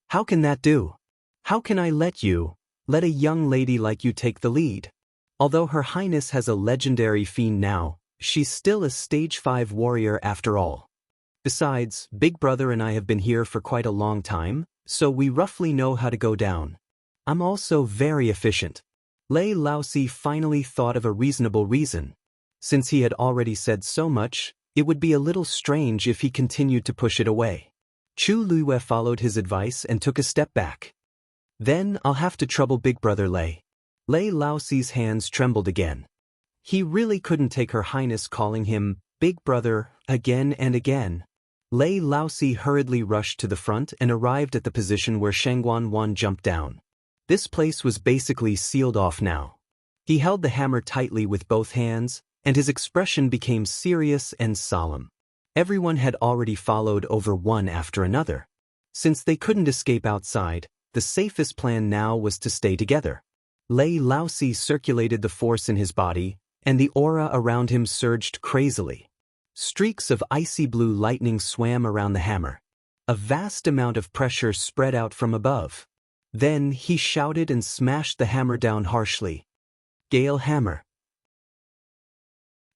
How can that do? How can I let a young lady like you take the lead? Although Her Highness has a legendary fiend now, she's still a stage 5 warrior after all. Besides, Big Brother and I have been here for quite a long time, so we roughly know how to go down. I'm also very efficient. Lei Laosi finally thought of a reasonable reason. Since he had already said so much, it would be a little strange if he continued to push it away. Chu Luiwei followed his advice and took a step back. Then I'll have to trouble Big Brother Lei. Lei Laosi's hands trembled again. He really couldn't take Her Highness calling him Big Brother again and again. Lei Laosi hurriedly rushed to the front and arrived at the position where Shangguan Wan jumped down. This place was basically sealed off now. He held the hammer tightly with both hands, and his expression became serious and solemn. Everyone had already followed over one after another. Since they couldn't escape outside, the safest plan now was to stay together. Lei Laosi circulated the force in his body, and the aura around him surged crazily. Streaks of icy blue lightning swam around the hammer. A vast amount of pressure spread out from above. Then he shouted and smashed the hammer down harshly. Gale hammer.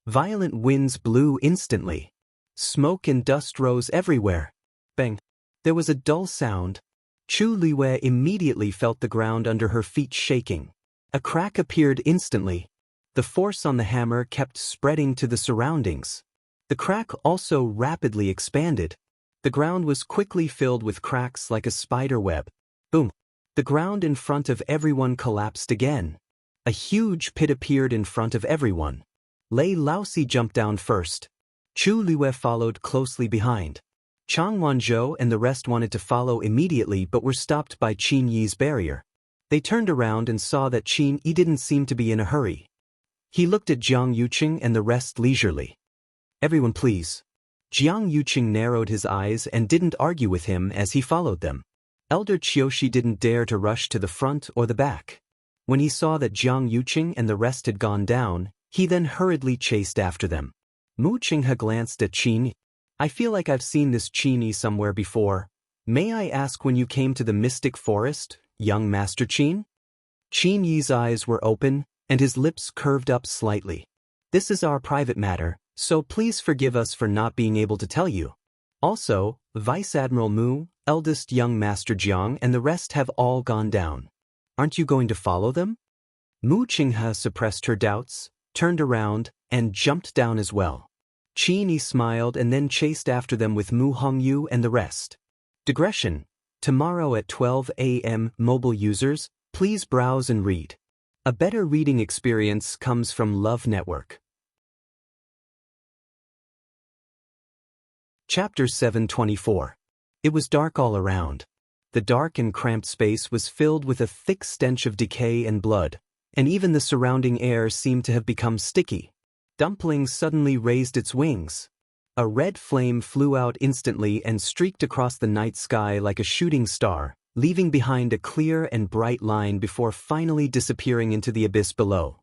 Violent winds blew instantly. Smoke and dust rose everywhere. Bang! There was a dull sound. Chu Luiwei immediately felt the ground under her feet shaking. A crack appeared instantly. The force on the hammer kept spreading to the surroundings. The crack also rapidly expanded. The ground was quickly filled with cracks like a spider web. Boom! The ground in front of everyone collapsed again. A huge pit appeared in front of everyone. Lei Laosi jumped down first. Chu Luiwei followed closely behind. Chang Wanzhou and the rest wanted to follow immediately but were stopped by Qin Yi's barrier. They turned around and saw that Qin Yi didn't seem to be in a hurry. He looked at Jiang Yuqing and the rest leisurely. Everyone please. Jiang Yuqing narrowed his eyes and didn't argue with him as he followed them. Elder Qiushi didn't dare to rush to the front or the back. When he saw that Jiang Yuqing and the rest had gone down, He then hurriedly chased after them. Mu Qinghe glanced at Qin. I feel like I've seen this Qin somewhere before. May I ask when you came to the mystic forest, young Master Qin? Qin Yi's eyes were open, and his lips curved up slightly. This is our private matter, so please forgive us for not being able to tell you. Also, Vice Admiral Mu, eldest young Master Jiang, and the rest have all gone down. Aren't you going to follow them? Mu Qinghe suppressed her doubts, turned around, and jumped down as well. Qin Yi smiled and then chased after them with Mu Hongyu and the rest. Digression. Tomorrow at 12 a.m. Mobile users, please browse and read. A better reading experience comes from Love Network. Chapter 724. It was dark all around. The dark and cramped space was filled with a thick stench of decay and blood, and even the surrounding air seemed to have become sticky. Dumpling suddenly raised its wings. A red flame flew out instantly and streaked across the night sky like a shooting star, leaving behind a clear and bright line before finally disappearing into the abyss below.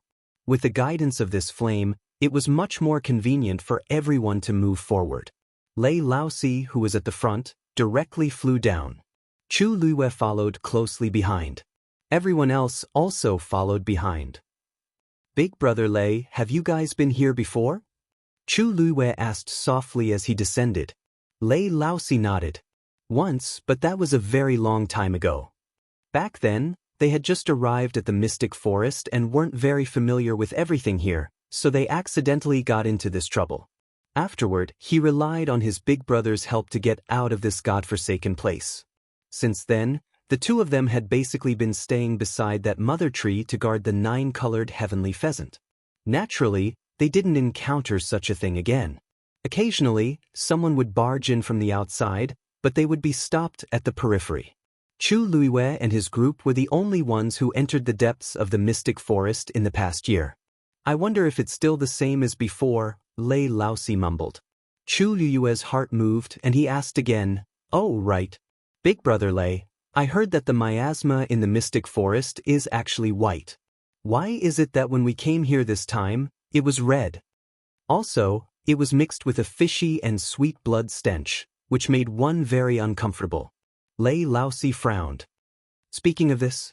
With the guidance of this flame, it was much more convenient for everyone to move forward. Lei Laosi, who was at the front, directly flew down. Chu Luiyue followed closely behind. Everyone else also followed behind. Big Brother Lei, have you guys been here before? Chu Luiyue asked softly as he descended. Lei Laosi nodded. Once, but that was a very long time ago. Back then, they had just arrived at the mystic forest and weren't very familiar with everything here, so they accidentally got into this trouble. Afterward, he relied on his big brother's help to get out of this godforsaken place. Since then, the two of them had basically been staying beside that mother tree to guard the 9-colored heavenly pheasant. Naturally, they didn't encounter such a thing again. Occasionally, someone would barge in from the outside, but they would be stopped at the periphery. Chu Luiyue and his group were the only ones who entered the depths of the mystic forest in the past year. I wonder if it's still the same as before, Lei Laosi mumbled. Chu Luiyue's heart moved and he asked again, Oh right. Big Brother Lei, I heard that the miasma in the mystic forest is actually white. Why is it that when we came here this time, it was red? Also, it was mixed with a fishy and sweet blood stench, which made one very uncomfortable. Lei Laosi frowned. Speaking of this,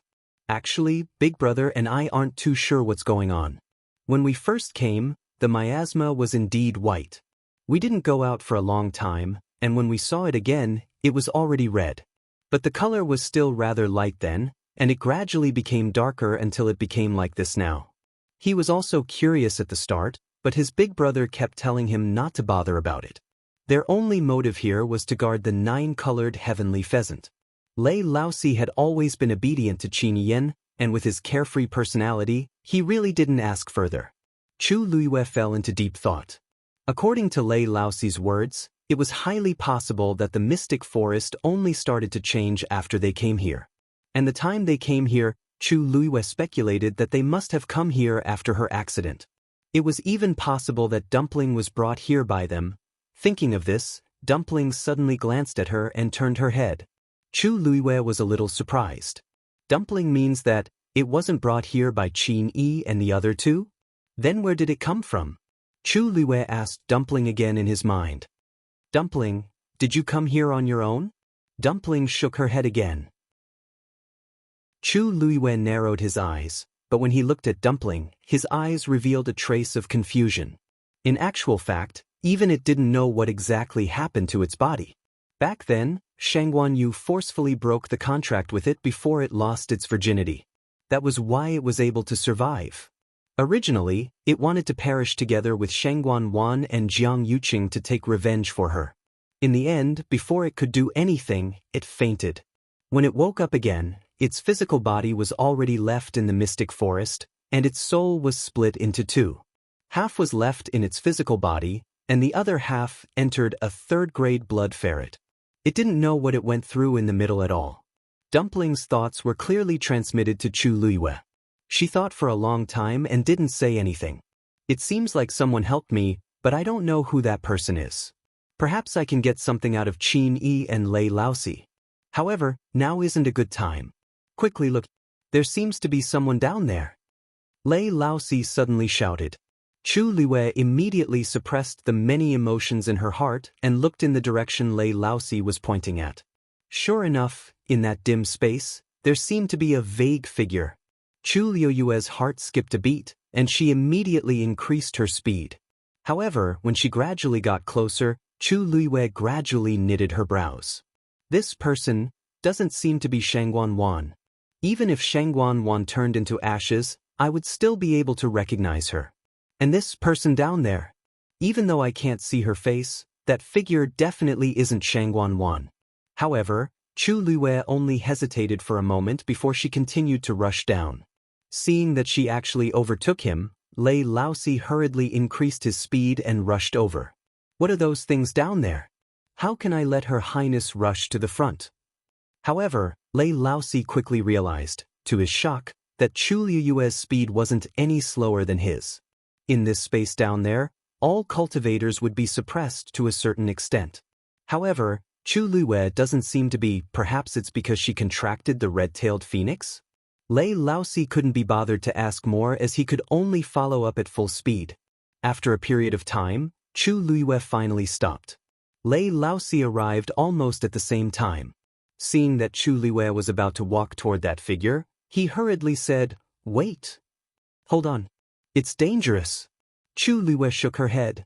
actually, Big Brother and I aren't too sure what's going on. When we first came, the miasma was indeed white. We didn't go out for a long time, and when we saw it again, it was already red. But the color was still rather light then, and it gradually became darker until it became like this now. He was also curious at the start, but his big brother kept telling him not to bother about it. Their only motive here was to guard the 9-colored heavenly pheasant. Lei Laosi had always been obedient to Qin Yin, and with his carefree personality, he really didn't ask further. Chu Luiyue fell into deep thought. According to Lei Laosi's words, it was highly possible that the mystic forest only started to change after they came here. And the time they came here, Chu Luiyue speculated that they must have come here after her accident. It was even possible that Dumpling was brought here by them. Thinking of this, Dumpling suddenly glanced at her and turned her head. Chu Luiyue was a little surprised. Dumpling means that it wasn't brought here by Qin Yi and the other two? Then where did it come from? Chu Luiyue asked Dumpling again in his mind. Dumpling, did you come here on your own? Dumpling shook her head again. Chu Luiyue narrowed his eyes, but when he looked at Dumpling, his eyes revealed a trace of confusion. In actual fact, even it didn't know what exactly happened to its body. Back then, Shangguan Yu forcefully broke the contract with it before it lost its virginity. That was why it was able to survive. Originally, it wanted to perish together with Shangguan Wan and Jiang Yuqing to take revenge for her. In the end, before it could do anything, it fainted. When it woke up again, its physical body was already left in the mystic forest, and its soul was split into two. Half was left in its physical body, and the other half entered a third-grade blood ferret. It didn't know what it went through in the middle at all. Dumpling's thoughts were clearly transmitted to Chu Luiyue. She thought for a long time and didn't say anything. It seems like someone helped me, but I don't know who that person is. Perhaps I can get something out of Qin Yi and Lei Laosi. However, now isn't a good time. Quickly look, there seems to be someone down there. Lei Laosi suddenly shouted. Chu Liwei immediately suppressed the many emotions in her heart and looked in the direction Lei Laosi was pointing at. Sure enough, in that dim space, there seemed to be a vague figure. Chu Liu's heart skipped a beat, and she immediately increased her speed. However, when she gradually got closer, Chu Liwei gradually knitted her brows. This person doesn't seem to be Shangguan Wan. Even if Shangguan Wan turned into ashes, I would still be able to recognize her. And this person down there, even though I can't see her face, that figure definitely isn't Shangguan Wan. However, Chu Liwei only hesitated for a moment before she continued to rush down. Seeing that she actually overtook him, Lei Laosi hurriedly increased his speed and rushed over. What are those things down there? How can I let Her Highness rush to the front? However, Lei Laosi quickly realized, to his shock, that Chu Liu's speed wasn't any slower than his. In this space down there, all cultivators would be suppressed to a certain extent. However, Chu Liwei doesn't seem to be. Perhaps it's because she contracted the red-tailed phoenix? Lei Laosi couldn't be bothered to ask more as he could only follow up at full speed. After a period of time, Chu Liwei finally stopped. Lei Laosi arrived almost at the same time. Seeing that Chu Liwei was about to walk toward that figure, he hurriedly said, "Wait. Hold on. It's dangerous." Chu Liwei shook her head.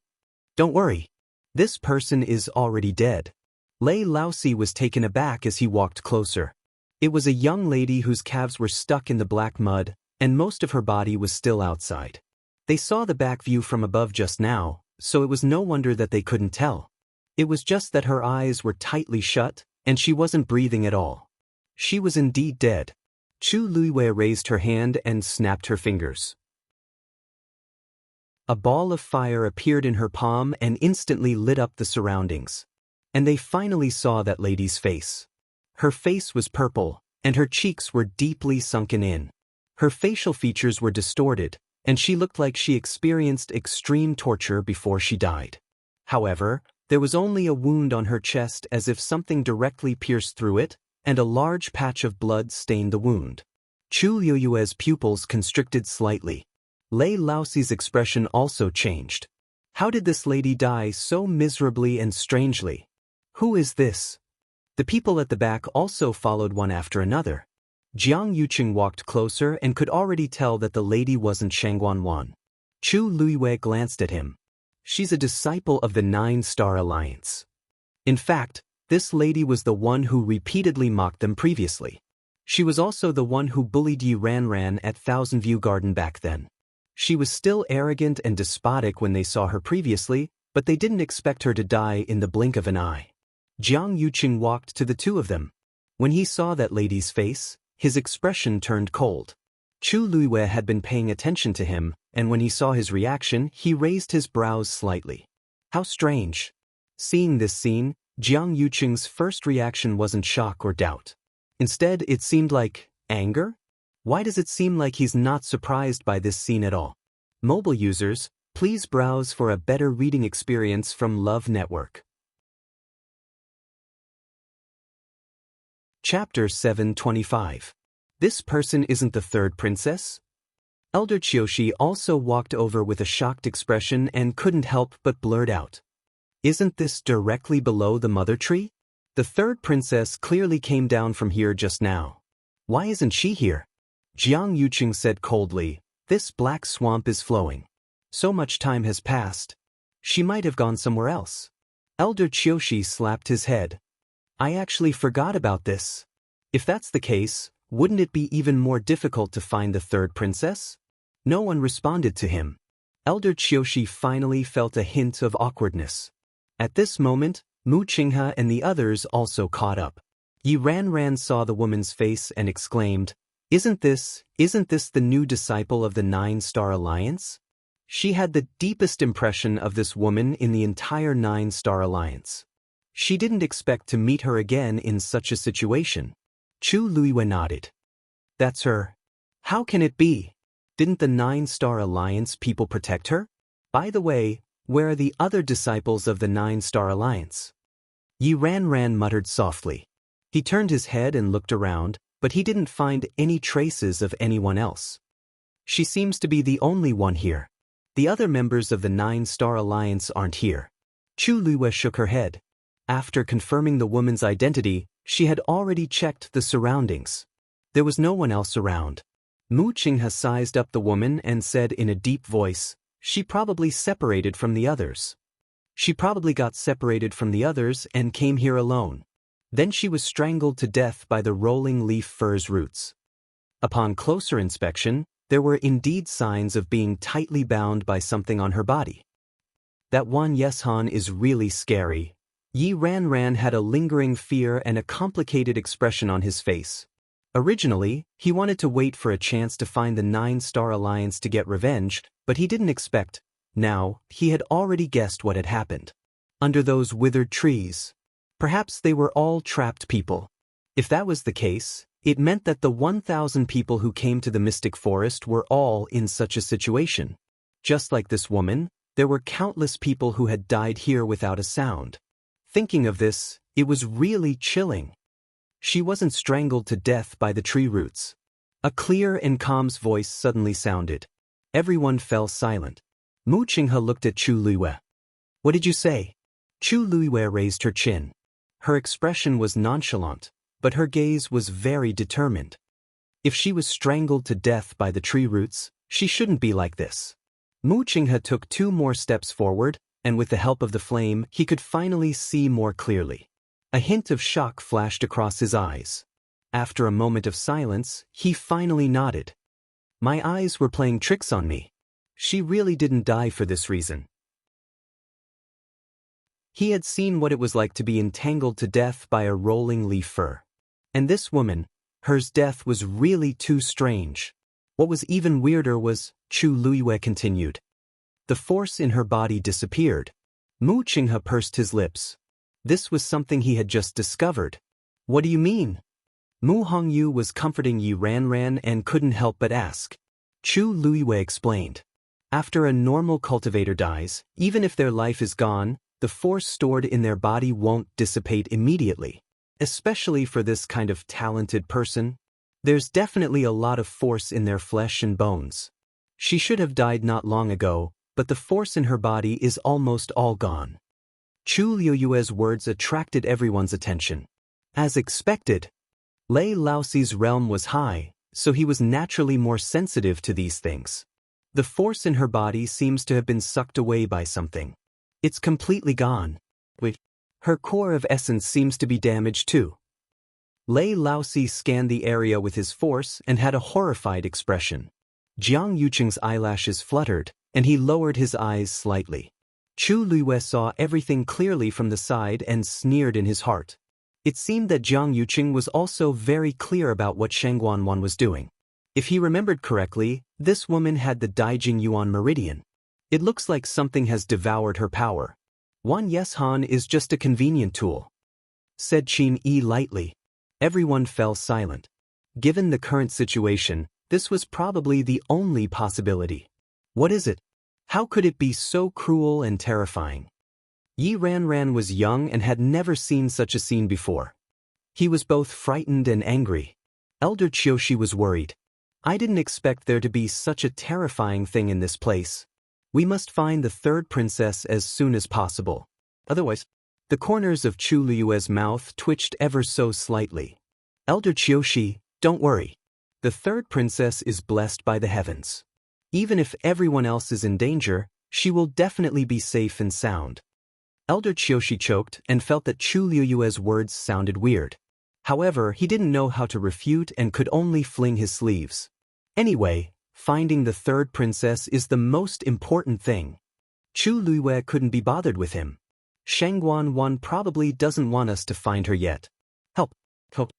"Don't worry. This person is already dead." Lei Laosi was taken aback as he walked closer. It was a young lady whose calves were stuck in the black mud, and most of her body was still outside. They saw the back view from above just now, so it was no wonder that they couldn't tell. It was just that her eyes were tightly shut, and she wasn't breathing at all. She was indeed dead. Chu Liwei raised her hand and snapped her fingers. A ball of fire appeared in her palm and instantly lit up the surroundings. And they finally saw that lady's face. Her face was purple, and her cheeks were deeply sunken in. Her facial features were distorted, and she looked like she experienced extreme torture before she died. However, there was only a wound on her chest as if something directly pierced through it, and a large patch of blood stained the wound. Chu Liu's pupils constricted slightly. Lei Laosi's expression also changed. How did this lady die so miserably and strangely? Who is this? The people at the back also followed one after another. Jiang Yuqing walked closer and could already tell that the lady wasn't Shangguan Wan. Chu Liwei glanced at him. She's a disciple of the 9-Star Alliance. In fact, this lady was the one who repeatedly mocked them previously. She was also the one who bullied Yi Ranran at Thousand View Garden back then. She was still arrogant and despotic when they saw her previously, but they didn't expect her to die in the blink of an eye. Jiang Yuqing walked to the two of them. When he saw that lady's face, his expression turned cold. Chu Liwei had been paying attention to him, and when he saw his reaction, he raised his brows slightly. How strange. Seeing this scene, Jiang Yuqing's first reaction wasn't shock or doubt. Instead, it seemed like anger? Why does it seem like he's not surprised by this scene at all? Mobile users, please browse for a better reading experience from Love Network. Chapter 725. This person isn't the third princess? Elder Qiushi also walked over with a shocked expression and couldn't help but blurt out. Isn't this directly below the mother tree? The third princess clearly came down from here just now. Why isn't she here? Jiang Yuqing said coldly, this black swamp is flowing. So much time has passed. She might have gone somewhere else. Elder Qiushi slapped his head. I actually forgot about this. If that's the case, wouldn't it be even more difficult to find the third princess? No one responded to him. Elder Qiushi finally felt a hint of awkwardness. At this moment, Mu Qinghe and the others also caught up. Yi Ranran saw the woman's face and exclaimed, Isn't this the new disciple of the 9-Star Alliance? She had the deepest impression of this woman in the entire 9-Star Alliance. She didn't expect to meet her again in such a situation. Chu Liwei nodded. That's her. How can it be? Didn't the 9-Star Alliance people protect her? By the way, where are the other disciples of the 9-Star Alliance? Yi Ranran muttered softly. He turned his head and looked around, but he didn't find any traces of anyone else. She seems to be the only one here. The other members of the 9-Star Alliance aren't here. Chu Luiyue shook her head. After confirming the woman's identity, she had already checked the surroundings. There was no one else around. Mu Qinghe sized up the woman and said in a deep voice, "She probably separated from the others. She probably got separated from the others and came here alone. Then she was strangled to death by the rolling leaf fir's roots." Upon closer inspection, there were indeed signs of being tightly bound by something on her body. That one Yeshan is really scary. Yi Ranran had a lingering fear and a complicated expression on his face. Originally, he wanted to wait for a chance to find the 9-Star Alliance to get revenge, but he didn't expect. Now, he had already guessed what had happened. Under those withered trees. Perhaps they were all trapped people. If that was the case, it meant that the 1,000 people who came to the Mystic Forest were all in such a situation. Just like this woman, there were countless people who had died here without a sound. Thinking of this, it was really chilling. She wasn't strangled to death by the tree roots. A clear and calm voice suddenly sounded. Everyone fell silent. Mu Qinghe looked at Chu Luiyue. "What did you say?" Chu Luiyue raised her chin. Her expression was nonchalant, but her gaze was very determined. If she was strangled to death by the tree roots, she shouldn't be like this. Mu Qinghe took 2 more steps forward, and with the help of the flame, he could finally see more clearly. A hint of shock flashed across his eyes. After a moment of silence, he finally nodded. "My eyes were playing tricks on me. She really didn't die for this reason." He had seen what it was like to be entangled to death by a rolling leaf fir. And this woman, hers death was really too strange. What was even weirder was, Chu Luiyue continued. The force in her body disappeared. Mu Qinghe pursed his lips. This was something he had just discovered. "What do you mean?" Mu Hongyu was comforting Yi Ranran and couldn't help but ask. Chu Luiyue explained. After a normal cultivator dies, even if their life is gone, the force stored in their body won't dissipate immediately. Especially for this kind of talented person. There's definitely a lot of force in their flesh and bones. She should have died not long ago, but the force in her body is almost all gone. Chu Luiyue's words attracted everyone's attention. As expected, Lei Laoxi's realm was high, so he was naturally more sensitive to these things. The force in her body seems to have been sucked away by something. It's completely gone. Wait. Her core of essence seems to be damaged too. Lei Laoxi scanned the area with his force and had a horrified expression. Jiang Yuqing's eyelashes fluttered, and he lowered his eyes slightly. Chu Luiyue saw everything clearly from the side and sneered in his heart. It seemed that Jiang Yuqing was also very clear about what Sheng Guanwan was doing. If he remembered correctly, this woman had the Daijing Yuan meridian. It looks like something has devoured her power. Wan Yeshan is just a convenient tool, said Qin Yi lightly. Everyone fell silent. Given the current situation, this was probably the only possibility. What is it? How could it be so cruel and terrifying? Yi Ranran was young and had never seen such a scene before. He was both frightened and angry. Elder Qiushi was worried. "I didn't expect there to be such a terrifying thing in this place. We must find the 3rd princess as soon as possible. Otherwise..." The corners of Chu Luiyue's mouth twitched ever so slightly. "Elder Qiushi, don't worry. The 3rd princess is blessed by the heavens. Even if everyone else is in danger, she will definitely be safe and sound." Elder Qiushi choked and felt that Chu Luiyue's words sounded weird. However, he didn't know how to refute and could only fling his sleeves. Anyway, finding the 3rd princess is the most important thing. Chu Luiyue couldn't be bothered with him. Sheng Guanwan probably doesn't want us to find her yet. Help! Help!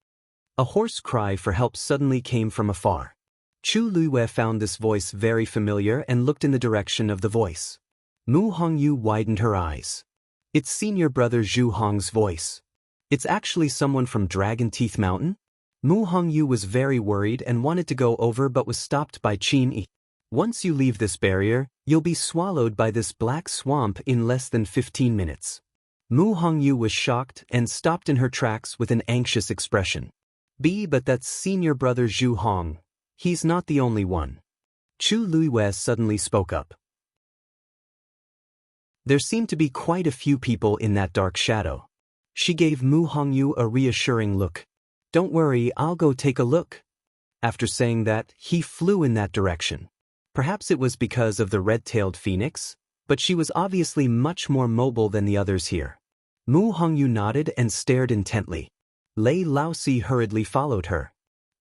A hoarse cry for help suddenly came from afar. Chu Luiyue found this voice very familiar and looked in the direction of the voice. Mu Hongyu widened her eyes. It's senior brother Zhu Hong's voice. It's actually someone from Dragon Teeth Mountain? Mu Hongyu was very worried and wanted to go over but was stopped by Qin Yi. "Once you leave this barrier, you'll be swallowed by this black swamp in less than 15 minutes. Mu Hongyu was shocked and stopped in her tracks with an anxious expression. But that's senior brother Zhu Hong. He's not the only one." Chu Luiyue suddenly spoke up. There seemed to be quite a few people in that dark shadow. She gave Mu Hongyu a reassuring look. "Don't worry, I'll go take a look." After saying that, he flew in that direction. Perhaps it was because of the red-tailed phoenix, but she was obviously much more mobile than the others here. Mu Hongyu nodded and stared intently. Lei Laosi hurriedly followed her.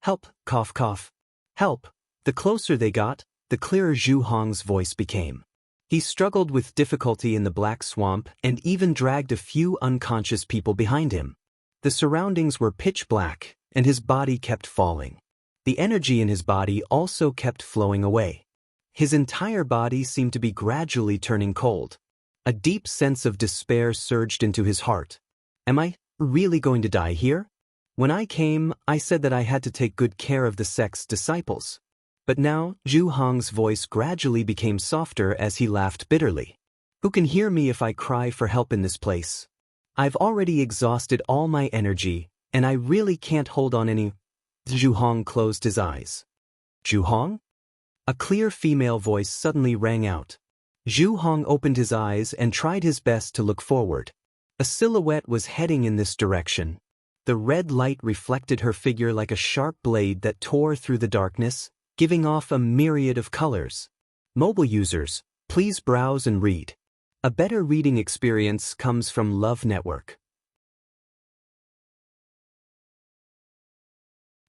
"Help, cough cough. Help." The closer they got, the clearer Zhu Hong's voice became. He struggled with difficulty in the black swamp and even dragged a few unconscious people behind him. The surroundings were pitch black, and his body kept falling. The energy in his body also kept flowing away. His entire body seemed to be gradually turning cold. A deep sense of despair surged into his heart. "Am I really going to die here? When I came, I said that I had to take good care of the sect's disciples." But now, Zhu Hong's voice gradually became softer as he laughed bitterly. "Who can hear me if I cry for help in this place? I've already exhausted all my energy, and I really can't hold on any." Zhu Hong closed his eyes. "Zhu Hong?" A clear female voice suddenly rang out. Zhu Hong opened his eyes and tried his best to look forward. A silhouette was heading in this direction. The red light reflected her figure like a sharp blade that tore through the darkness, giving off a myriad of colors. Mobile users, please browse and read. A better reading experience comes from Love Network.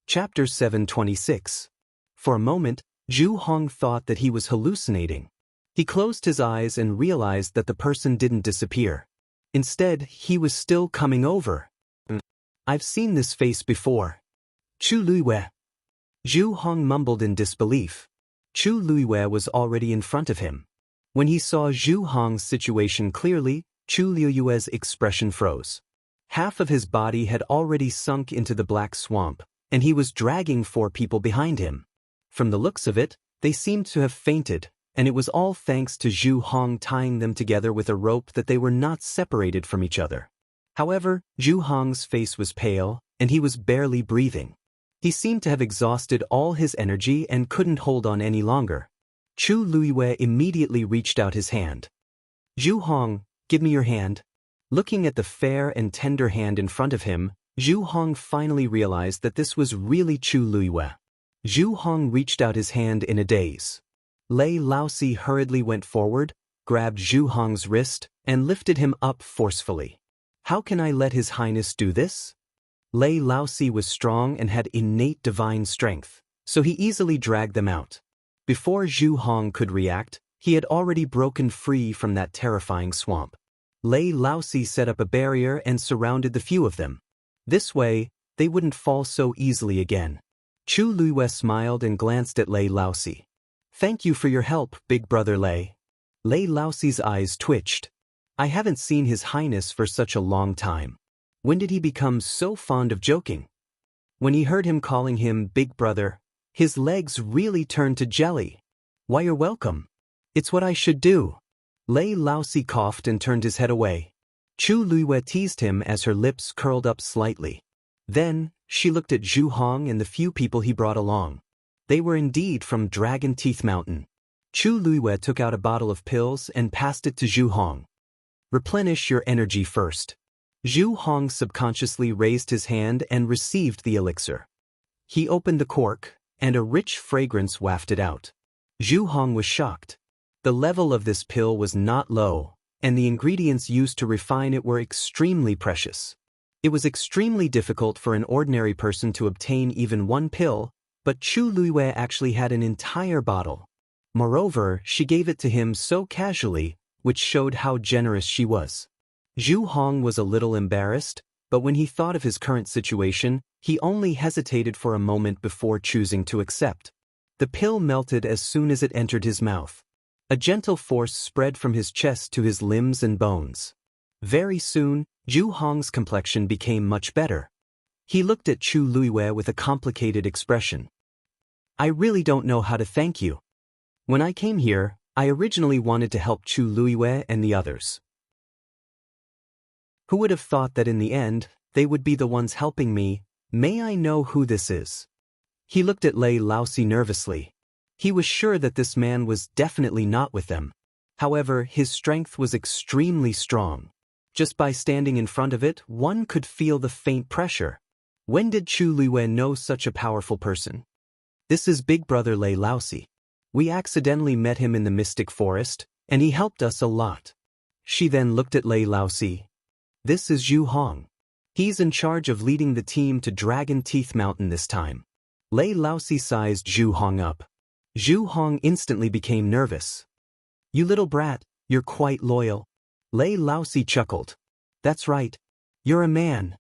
Chapter 726. For a moment, Zhu Hong thought that he was hallucinating. He closed his eyes and realized that the person didn't disappear. Instead, he was still coming over. "I've seen this face before. Chu Luiwei." Zhu Hong mumbled in disbelief. Chu Luiwei was already in front of him. When he saw Zhu Hong's situation clearly, Chu Luiwei's expression froze. Half of his body had already sunk into the black swamp, and he was dragging 4 people behind him. From the looks of it, they seemed to have fainted, and it was all thanks to Zhu Hong tying them together with a rope that they were not separated from each other. However, Zhu Hong's face was pale, and he was barely breathing. He seemed to have exhausted all his energy and couldn't hold on any longer. Chu Luiwei immediately reached out his hand. "Zhu Hong, give me your hand." Looking at the fair and tender hand in front of him, Zhu Hong finally realized that this was really Chu Luiwei. Zhu Hong reached out his hand in a daze. Lei Laosi hurriedly went forward, grabbed Zhu Hong's wrist, and lifted him up forcefully. "How can I let His Highness do this?" Lei Laosi was strong and had innate divine strength, so he easily dragged them out. Before Zhu Hong could react, he had already broken free from that terrifying swamp. Lei Laosi set up a barrier and surrounded the few of them. This way, they wouldn't fall so easily again. Chu Luiwei smiled and glanced at Lei Laosi. "Thank you for your help, big brother Lei." Lei Laosi's eyes twitched. "I haven't seen His Highness for such a long time. When did he become so fond of joking?" When he heard him calling him big brother, his legs really turned to jelly. "Why, you're welcome. It's what I should do." Lei Laosi coughed and turned his head away. Chu Luiwei teased him as her lips curled up slightly. Then, she looked at Zhu Hong and the few people he brought along. They were indeed from Dragon Teeth Mountain. Chu Luiwei took out a bottle of pills and passed it to Zhu Hong. "Replenish your energy first." Zhu Hong subconsciously raised his hand and received the elixir. He opened the cork, and a rich fragrance wafted out. Zhu Hong was shocked. The level of this pill was not low, and the ingredients used to refine it were extremely precious. It was extremely difficult for an ordinary person to obtain even one pill, but Chu Luiwei actually had an entire bottle. Moreover, she gave it to him so casually, which showed how generous she was. Zhu Hong was a little embarrassed, but when he thought of his current situation, he only hesitated for a moment before choosing to accept. The pill melted as soon as it entered his mouth. A gentle force spread from his chest to his limbs and bones. Very soon, Zhu Hong's complexion became much better. He looked at Chu Luiwei with a complicated expression. "I really don't know how to thank you. When I came here, I originally wanted to help Chu Luiwei and the others. Who would have thought that in the end, they would be the ones helping me? May I know who this is?" He looked at Lei Laosi nervously. He was sure that this man was definitely not with them. However, his strength was extremely strong. Just by standing in front of it, one could feel the faint pressure. When did Chu Luiwei know such a powerful person? This is Big Brother Lei Laosi. We accidentally met him in the Mystic Forest, and he helped us a lot. She then looked at Lei Laosi. This is Zhu Hong. He's in charge of leading the team to Dragon Teeth Mountain this time. Lei Laosi sized Zhu Hong up. Zhu Hong instantly became nervous. You little brat, you're quite loyal. Lei Laosi chuckled. That's right. You're a man.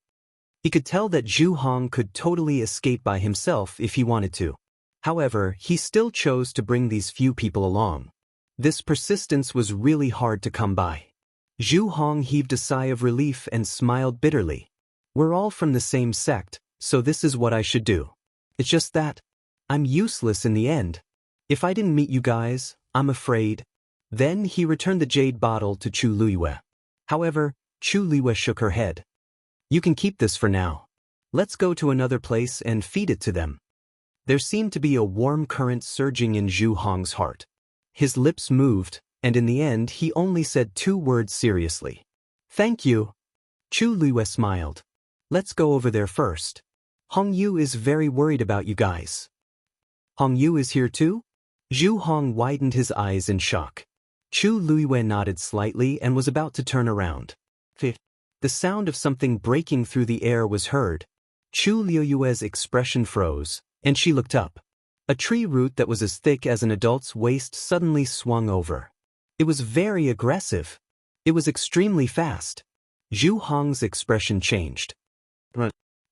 He could tell that Zhu Hong could totally escape by himself if he wanted to. However, he still chose to bring these few people along. This persistence was really hard to come by. Zhu Hong heaved a sigh of relief and smiled bitterly. We're all from the same sect, so this is what I should do. It's just that I'm useless in the end. If I didn't meet you guys, I'm afraid. Then he returned the jade bottle to Chu Luiwei. However, Chu Luiwei shook her head. You can keep this for now. Let's go to another place and feed it to them. There seemed to be a warm current surging in Zhu Hong's heart. His lips moved, and in the end he only said 2 words seriously. Thank you. Chu Luiwei smiled. Let's go over there first. Hong Yu is very worried about you guys. Hong Yu is here too? Zhu Hong widened his eyes in shock. Chu Luiwei nodded slightly and was about to turn around. The sound of something breaking through the air was heard. Chu Luiwei's expression froze, and she looked up. A tree root that was as thick as an adult's waist suddenly swung over. It was very aggressive. It was extremely fast. Zhu Hong's expression changed.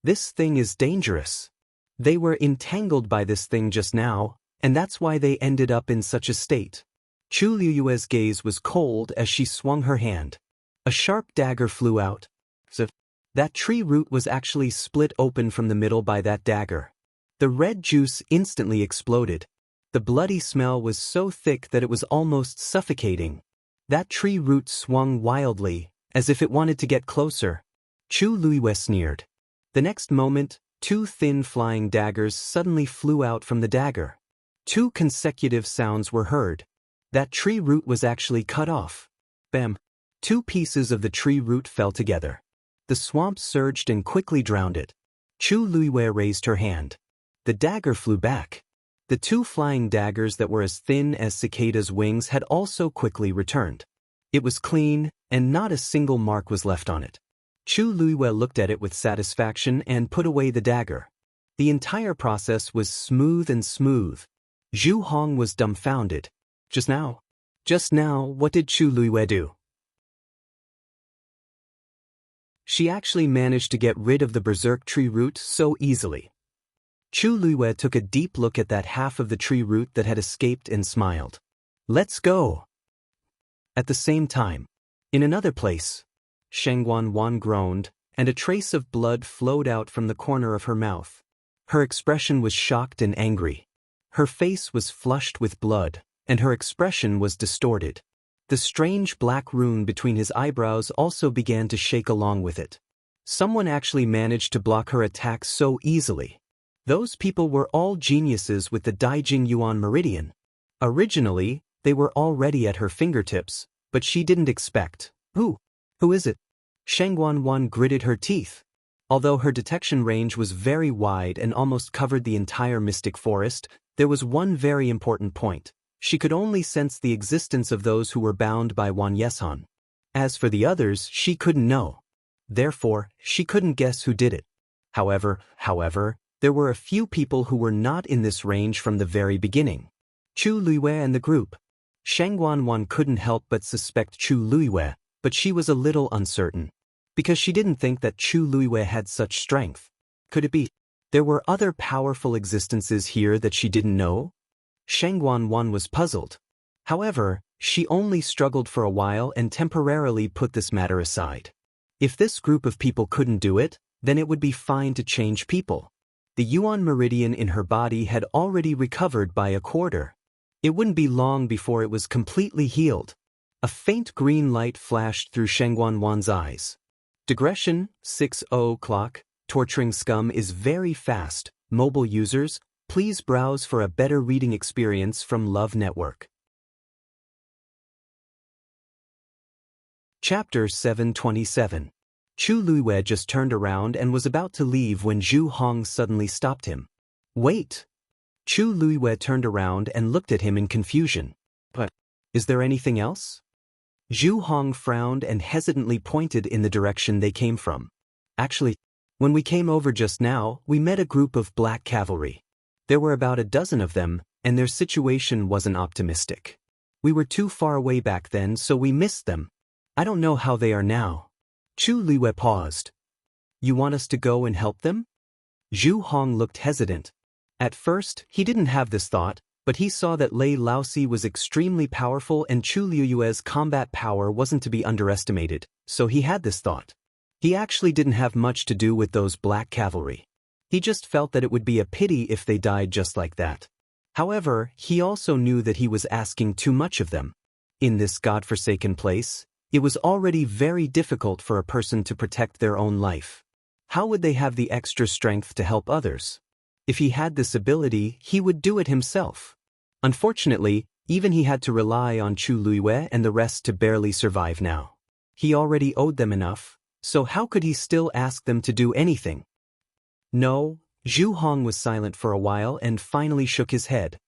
This thing is dangerous. They were entangled by this thing just now, and that's why they ended up in such a state. Chu Luiwei's gaze was cold as she swung her hand. A sharp dagger flew out. That tree root was actually split open from the middle by that dagger. The red juice instantly exploded. The bloody smell was so thick that it was almost suffocating. That tree root swung wildly, as if it wanted to get closer. Chu Luiwei sneered. The next moment, 2 thin flying daggers suddenly flew out from the dagger. 2 consecutive sounds were heard. That tree root was actually cut off. Bam! 2 pieces of the tree root fell together. The swamp surged and quickly drowned it. Chu Luiwei raised her hand. The dagger flew back. The 2 flying daggers that were as thin as cicadas' wings had also quickly returned. It was clean, and not a single mark was left on it. Chu Luiwei looked at it with satisfaction and put away the dagger. The entire process was smooth and smooth. Zhu Hong was dumbfounded. Just now, what did Chu Luiwei do? She actually managed to get rid of the berserk tree root so easily. Chu Luiwei took a deep look at that half of the tree root that had escaped and smiled. Let's go! At the same time, in another place, Shengguan groaned, and a trace of blood flowed out from the corner of her mouth. Her expression was shocked and angry. Her face was flushed with blood, and her expression was distorted. The strange black rune between his eyebrows also began to shake along with it. Someone actually managed to block her attack so easily. Those people were all geniuses with the Daijing Yuan Meridian. Originally, they were already at her fingertips, but she didn't expect. Who is it? Shengguan gritted her teeth. Although her detection range was very wide and almost covered the entire mystic forest, there was one very important point. She could only sense the existence of those who were bound by Wan Yeshan. As for the others, she couldn't know. Therefore, she couldn't guess who did it. However, there were a few people who were not in this range from the very beginning. Chu Luiwei and the group. Shengguan couldn't help but suspect Chu Luiwei, but she was a little uncertain. Because she didn't think that Chu Luiwei had such strength. Could it be there were other powerful existences here that she didn't know? Shengguan was puzzled. However, she only struggled for a while and temporarily put this matter aside. If this group of people couldn't do it, then it would be fine to change people. The Yuan Meridian in her body had already recovered by a quarter. It wouldn't be long before it was completely healed. A faint green light flashed through Shengguan's eyes. Digression, 6:00. Torturing Scum is very fast. Mobile users, please browse for a better reading experience from Love Network. Chapter 727. Chu Luiwei just turned around and was about to leave when Zhu Hong suddenly stopped him. Wait! Chu Luiwei turned around and looked at him in confusion. But, is there anything else? Zhu Hong frowned and hesitantly pointed in the direction they came from. Actually, when we came over just now, we met a group of black cavalry. There were about a dozen of them, and their situation wasn't optimistic. We were too far away back then, so we missed them. I don't know how they are now. Chu Luiwei paused. You want us to go and help them? Zhu Hong looked hesitant. At first, he didn't have this thought, but he saw that Lei Laosi was extremely powerful and Chu Luiwei's combat power wasn't to be underestimated, so he had this thought. He actually didn't have much to do with those black cavalry. He just felt that it would be a pity if they died just like that. However, he also knew that he was asking too much of them. In this godforsaken place, it was already very difficult for a person to protect their own life. How would they have the extra strength to help others? If he had this ability, he would do it himself. Unfortunately, even he had to rely on Chu Luiwei and the rest to barely survive now. He already owed them enough, so how could he still ask them to do anything? No, Zhu Hong was silent for a while and finally shook his head.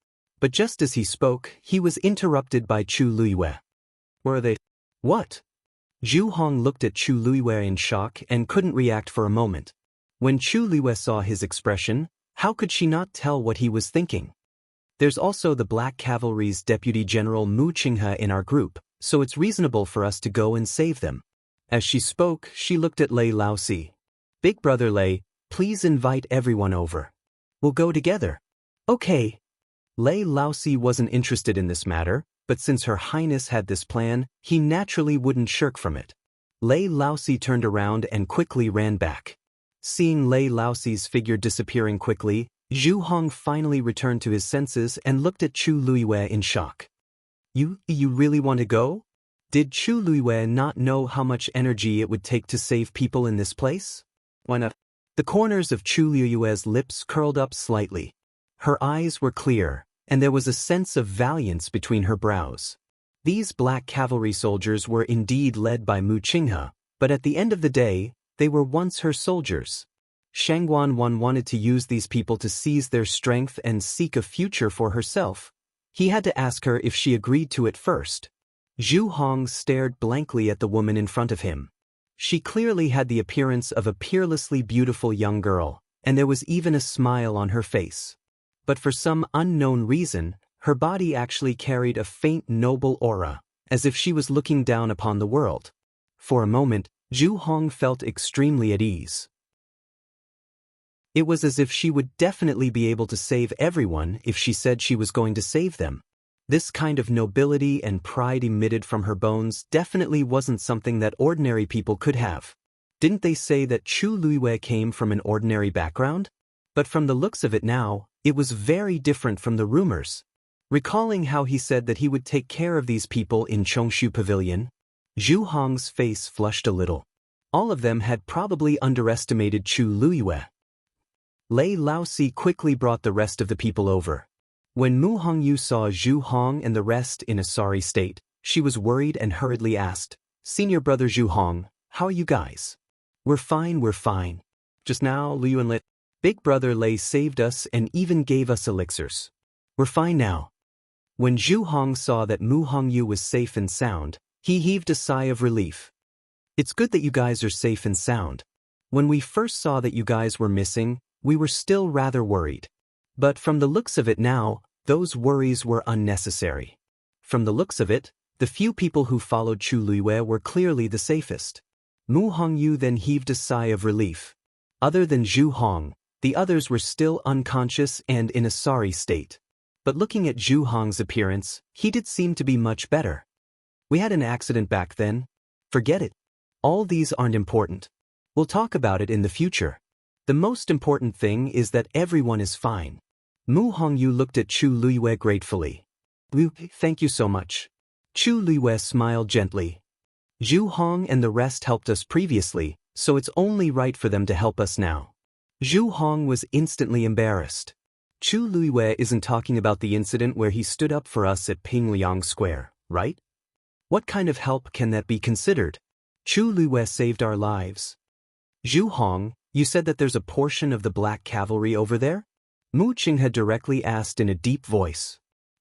But just as he spoke, he was interrupted by Chu Luiwei. Where are they? What? Zhu Hong looked at Chu Luiwei in shock and couldn't react for a moment. When Chu Luiwei saw his expression, how could she not tell what he was thinking? There's also the Black Cavalry's Deputy General Mu Qinghe in our group, so it's reasonable for us to go and save them. As she spoke, she looked at Lei Laosi. Big Brother Lei, please invite everyone over. We'll go together. Okay. Lei Laosi wasn't interested in this matter, but since Her Highness had this plan, he naturally wouldn't shirk from it. Lei Laosi turned around and quickly ran back. Seeing Lei Laosi's figure disappearing quickly, Zhu Hong finally returned to his senses and looked at Chu Luiwei in shock. You really want to go? Did Chu Luiwei not know how much energy it would take to save people in this place? Why not? The corners of Chu Luiwei's lips curled up slightly. Her eyes were clear, and there was a sense of valiance between her brows. These black cavalry soldiers were indeed led by Mu Qinghe, but at the end of the day, they were once her soldiers. Shangguan Wan wanted to use these people to seize their strength and seek a future for herself. He had to ask her if she agreed to it first. Zhu Hong stared blankly at the woman in front of him. She clearly had the appearance of a peerlessly beautiful young girl, and there was even a smile on her face. But for some unknown reason, her body actually carried a faint noble aura, as if she was looking down upon the world. For a moment, Zhu Hong felt extremely at ease. It was as if she would definitely be able to save everyone if she said she was going to save them. This kind of nobility and pride emitted from her bones definitely wasn't something that ordinary people could have. Didn't they say that Chu Luiwei came from an ordinary background? But from the looks of it now, it was very different from the rumors. Recalling how he said that he would take care of these people in Chongshu Pavilion, Zhu Hong's face flushed a little. All of them had probably underestimated Chu Luiwei. Lei Laosi quickly brought the rest of the people over. When Mu Hongyu saw Zhu Hong and the rest in a sorry state, she was worried and hurriedly asked, Senior Brother Zhu Hong, how are you guys? We're fine. Just now, Liu and Big Brother Lei saved us and even gave us elixirs. We're fine now. When Zhu Hong saw that Mu Hongyu was safe and sound, he heaved a sigh of relief. It's good that you guys are safe and sound. When we first saw that you guys were missing, we were still rather worried. But from the looks of it now, those worries were unnecessary. From the looks of it, the few people who followed Chu Luiwei were clearly the safest. Mu Hongyu then heaved a sigh of relief. Other than Zhu Hong, the others were still unconscious and in a sorry state. But looking at Zhu Hong's appearance, he did seem to be much better. We had an accident back then. Forget it. All these aren't important. We'll talk about it in the future. The most important thing is that everyone is fine. Mu Hongyu looked at Chu Luiwei gratefully. Thank you so much. Chu Luiwei smiled gently. Zhu Hong and the rest helped us previously, so it's only right for them to help us now. Zhu Hong was instantly embarrassed. Chu Luiwei isn't talking about the incident where he stood up for us at Pingliang Square, right? What kind of help can that be considered? Chu Luwe saved our lives. Zhu Hong, you said that there's a portion of the Black Cavalry over there? Mu Qing had directly asked in a deep voice.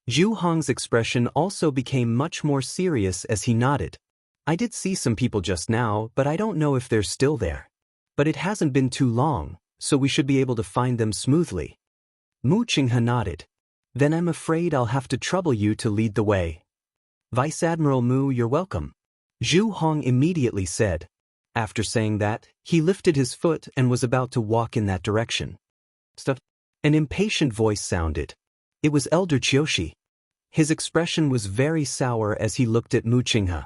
Zhu Hong's expression also became much more serious as he nodded. I did see some people just now, but I don't know if they're still there. But it hasn't been too long, so we should be able to find them smoothly. Mu Qing nodded. Then I'm afraid I'll have to trouble you to lead the way. Vice Admiral Mu, you're welcome. Zhu Hong immediately said. After saying that, he lifted his foot and was about to walk in that direction. Stuff. An impatient voice sounded. It was Elder Qiushi. His expression was very sour as he looked at Mu Qinghe.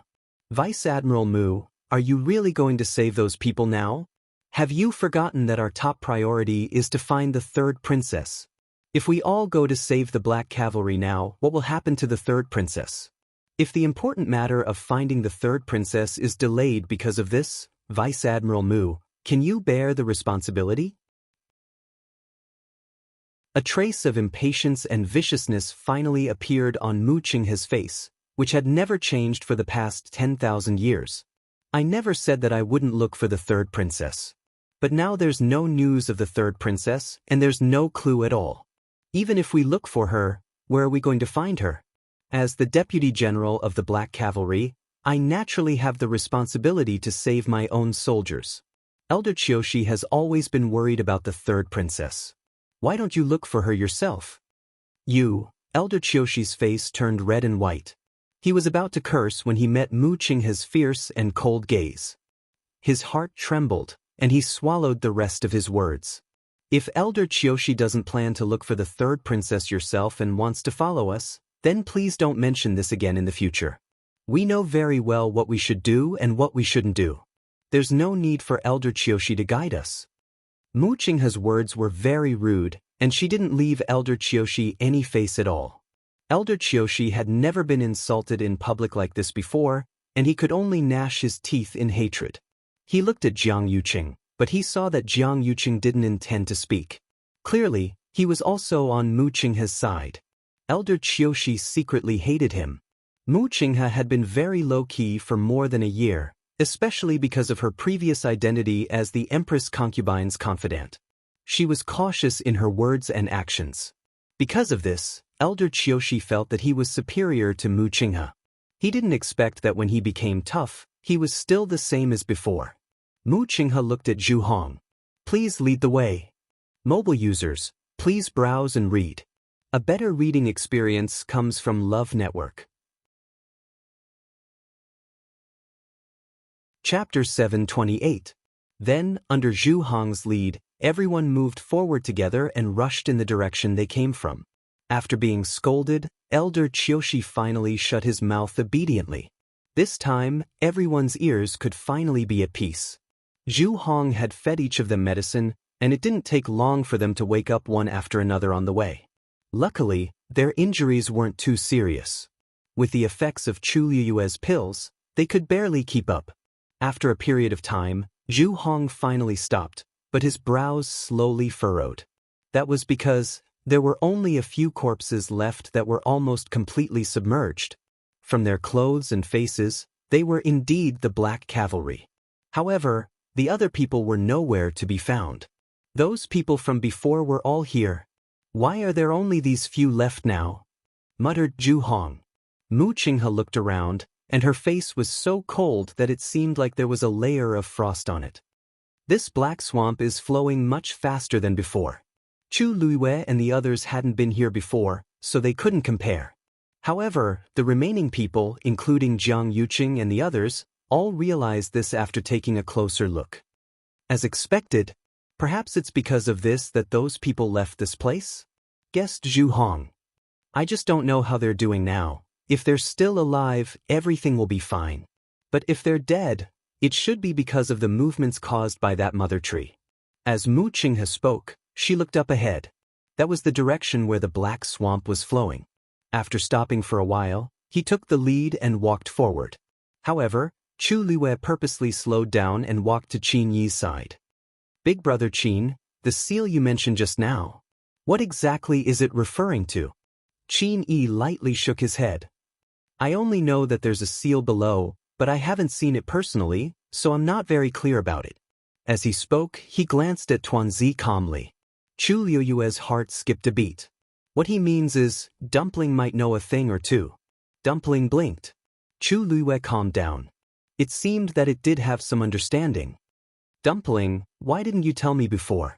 Vice Admiral Mu, are you really going to save those people now? Have you forgotten that our top priority is to find the third princess? If we all go to save the Black Cavalry now, what will happen to the third princess? If the important matter of finding the third princess is delayed because of this, Vice Admiral Mu, can you bear the responsibility? A trace of impatience and viciousness finally appeared on Mu Qinghe's face, which had never changed for the past 10,000 years. I never said that I wouldn't look for the third princess. But now there's no news of the third princess, and there's no clue at all. Even if we look for her, where are we going to find her? As the Deputy General of the Black Cavalry, I naturally have the responsibility to save my own soldiers. Elder Qiushi has always been worried about the third princess. Why don't you look for her yourself? Elder Qiushi's face turned red and white. He was about to curse when he met Mu Qinghe's fierce and cold gaze. His heart trembled, and he swallowed the rest of his words. If Elder Qiushi doesn't plan to look for the third princess yourself and wants to follow us, then please don't mention this again in the future. We know very well what we should do and what we shouldn't do. There's no need for Elder Qiushi to guide us. Mu Qinghe's words were very rude, and she didn't leave Elder Qiushi any face at all. Elder Qiushi had never been insulted in public like this before, and he could only gnash his teeth in hatred. He looked at Jiang Yuqing, but he saw that Jiang Yuqing didn't intend to speak. Clearly, he was also on Mu Qinghe's side. Elder Qiushi secretly hated him. Mu Qinghe had been very low-key for more than a year, especially because of her previous identity as the Empress concubine's confidant. She was cautious in her words and actions. Because of this, Elder Qiushi felt that he was superior to Mu Qinghe. He didn't expect that when he became tough, he was still the same as before. Mu Qinghe looked at Zhu Hong. Please lead the way. Mobile users, please browse and read. A better reading experience comes from Love Network. Chapter 728. Then, under Zhu Hong's lead, everyone moved forward together and rushed in the direction they came from. After being scolded, Elder Qiushi finally shut his mouth obediently. This time, everyone's ears could finally be at peace. Zhu Hong had fed each of them medicine, and it didn't take long for them to wake up one after another on the way. Luckily, their injuries weren't too serious. With the effects of Chu Liyue's pills, they could barely keep up. After a period of time, Zhu Hong finally stopped, but his brows slowly furrowed. That was because there were only a few corpses left that were almost completely submerged. From their clothes and faces, they were indeed the Black Cavalry. However, the other people were nowhere to be found. Those people from before were all here. Why are there only these few left now? Muttered Zhu Hong. Mu Qinghe looked around, and her face was so cold that it seemed like there was a layer of frost on it. This black swamp is flowing much faster than before. Chu Liyue and the others hadn't been here before, so they couldn't compare. However, the remaining people, including Jiang Yuqing and the others, all realized this after taking a closer look. As expected, perhaps it's because of this that those people left this place? Guessed Zhu Hong. I just don't know how they're doing now. If they're still alive, everything will be fine. But if they're dead, it should be because of the movements caused by that mother tree. As Mu Qinghe spoke, she looked up ahead. That was the direction where the black swamp was flowing. After stopping for a while, he took the lead and walked forward. However, Chu Liyue purposely slowed down and walked to Qin Yi's side. Big brother Qin, the seal you mentioned just now. What exactly is it referring to? Qin Yi lightly shook his head. I only know that there's a seal below, but I haven't seen it personally, so I'm not very clear about it. As he spoke, he glanced at Tuanzi calmly. Chu Liuyue's heart skipped a beat. What he means is, Dumpling might know a thing or two. Dumpling blinked. Chu Liyue calmed down. It seemed that it did have some understanding. Dumpling, why didn't you tell me before?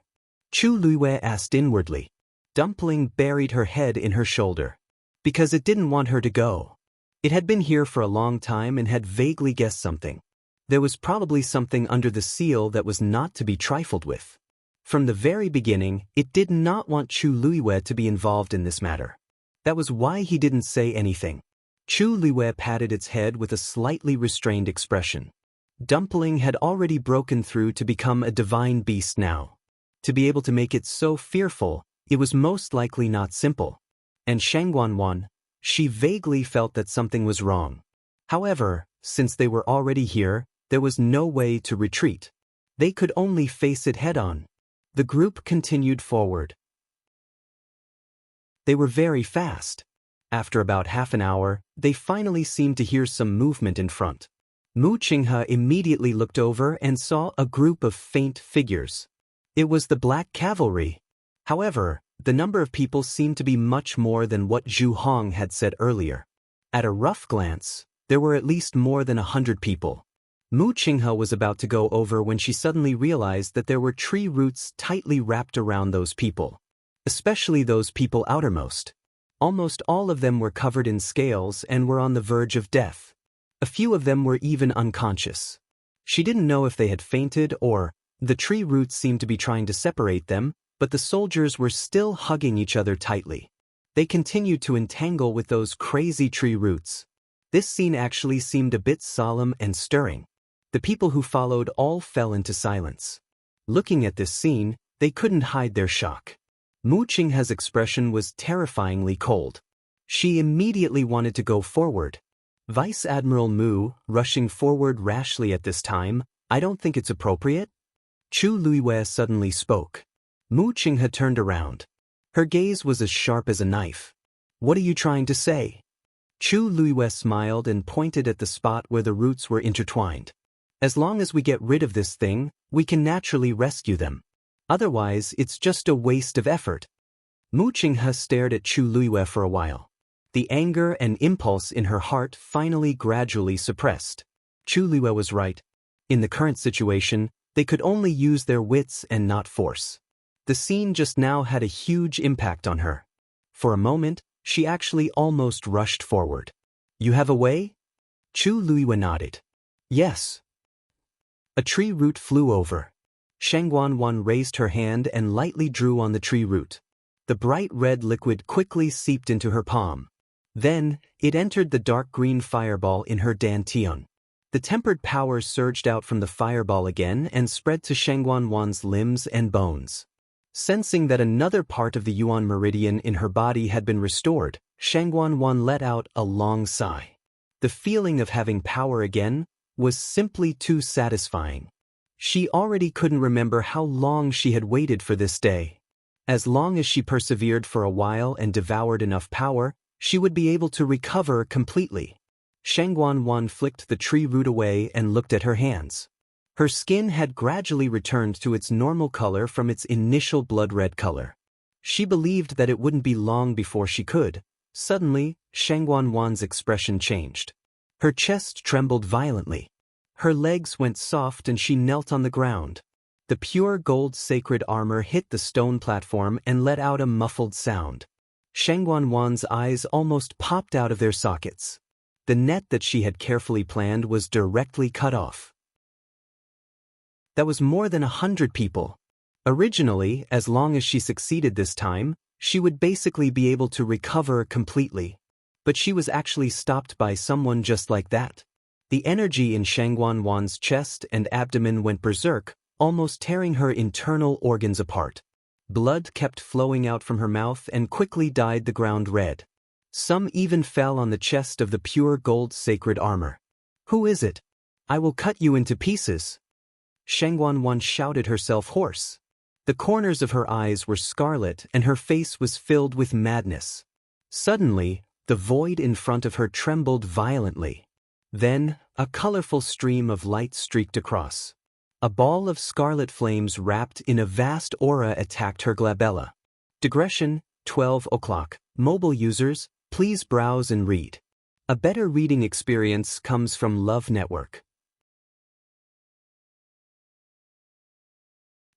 Chu Liyue asked inwardly. Dumpling buried her head in her shoulder. Because it didn't want her to go. It had been here for a long time and had vaguely guessed something. There was probably something under the seal that was not to be trifled with. From the very beginning, it did not want Chu Liyue to be involved in this matter. That was why he didn't say anything. Chu Liyue patted its head with a slightly restrained expression. Dumpling had already broken through to become a divine beast now. To be able to make it so fearful, it was most likely not simple. And Shangguanwan, she vaguely felt that something was wrong. However, since they were already here, there was no way to retreat. They could only face it head-on. The group continued forward. They were very fast. After about half an hour, they finally seemed to hear some movement in front. Mu Qinghe immediately looked over and saw a group of faint figures. It was the Black Cavalry. However, the number of people seemed to be much more than what Zhu Hong had said earlier. At a rough glance, there were at least more than 100 people. Mu Qinghe was about to go over when she suddenly realized that there were tree roots tightly wrapped around those people. Especially those people outermost. Almost all of them were covered in scales and were on the verge of death. A few of them were even unconscious. She didn't know if they had fainted or the tree roots seemed to be trying to separate them, but the soldiers were still hugging each other tightly. They continued to entangle with those crazy tree roots. This scene actually seemed a bit solemn and stirring. The people who followed all fell into silence. Looking at this scene, they couldn't hide their shock. Mu Qinghe's expression was terrifyingly cold. She immediately wanted to go forward. Vice Admiral Mu, rushing forward rashly at this time, I don't think it's appropriate. Chu Liyue suddenly spoke. Mu Qinghe turned around. Her gaze was as sharp as a knife. What are you trying to say? Chu Liyue smiled and pointed at the spot where the roots were intertwined. As long as we get rid of this thing, we can naturally rescue them. Otherwise, it's just a waste of effort. Mu Qinghe stared at Chu Liyue for a while. The anger and impulse in her heart finally gradually suppressed. Chu Liyue was right. In the current situation, they could only use their wits and not force. The scene just now had a huge impact on her. For a moment, she actually almost rushed forward. You have a way? Chu Liyue nodded. Yes. A tree root flew over. Shangguanwan raised her hand and lightly drew on the tree root. The bright red liquid quickly seeped into her palm. Then, it entered the dark green fireball in her dantian. The tempered power surged out from the fireball again and spread to Shangguanwan's limbs and bones. Sensing that another part of the Yuan meridian in her body had been restored, Shangguanwan let out a long sigh. The feeling of having power again was simply too satisfying. She already couldn't remember how long she had waited for this day. As long as she persevered for a while and devoured enough power, she would be able to recover completely. Shangguanwan flicked the tree root away and looked at her hands. Her skin had gradually returned to its normal color from its initial blood-red color. She believed that it wouldn't be long before she could. Suddenly, Shangguanwan's expression changed. Her chest trembled violently. Her legs went soft and she knelt on the ground. The pure gold sacred armor hit the stone platform and let out a muffled sound. Shangguanwan's eyes almost popped out of their sockets. The net that she had carefully planned was directly cut off. That was more than 100 people. Originally, as long as she succeeded this time, she would basically be able to recover completely. But she was actually stopped by someone just like that. The energy in Shangguanwan's chest and abdomen went berserk, almost tearing her internal organs apart. Blood kept flowing out from her mouth and quickly dyed the ground red. Some even fell on the chest of the pure gold sacred armor. Who is it? I will cut you into pieces. Shangguanwan shouted herself hoarse. The corners of her eyes were scarlet and her face was filled with madness. Suddenly, the void in front of her trembled violently. Then, a colorful stream of light streaked across. A ball of scarlet flames wrapped in a vast aura attacked her glabella. Digression, 12 o'clock. Mobile users, please browse and read. A better reading experience comes from Love Network.